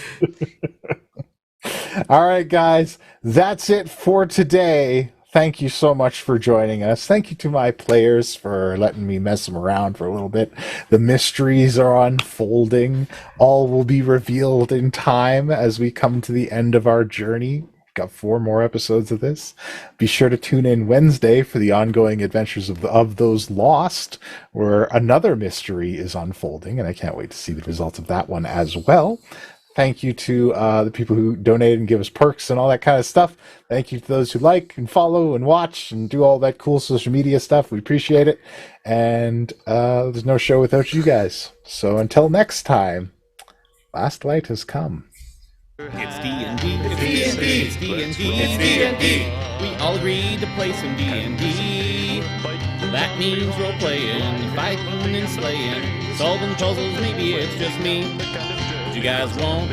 All right, guys, that's it for today. Thank you so much for joining us. Thank you to my players for letting me mess them around for a little bit. The mysteries are unfolding. All will be revealed in time as we come to the end of our journey. Got 4 more episodes of this. Be sure to tune in Wednesday for the ongoing adventures of those lost, where another mystery is unfolding, and I can't wait to see the results of that one as well. Thank you to the people who donate and give us perks and all that kind of stuff. Thank you to those who like and follow and watch and do all that cool social media stuff. We appreciate it. And there's no show without you guys. So until next time, Last Light has come. It's D&D, it's D&D, it's D&D, it's D&D. We all agreed to play some D&D. That means role-playing, fighting and slaying, solving puzzles, maybe it's just me. Do you guys want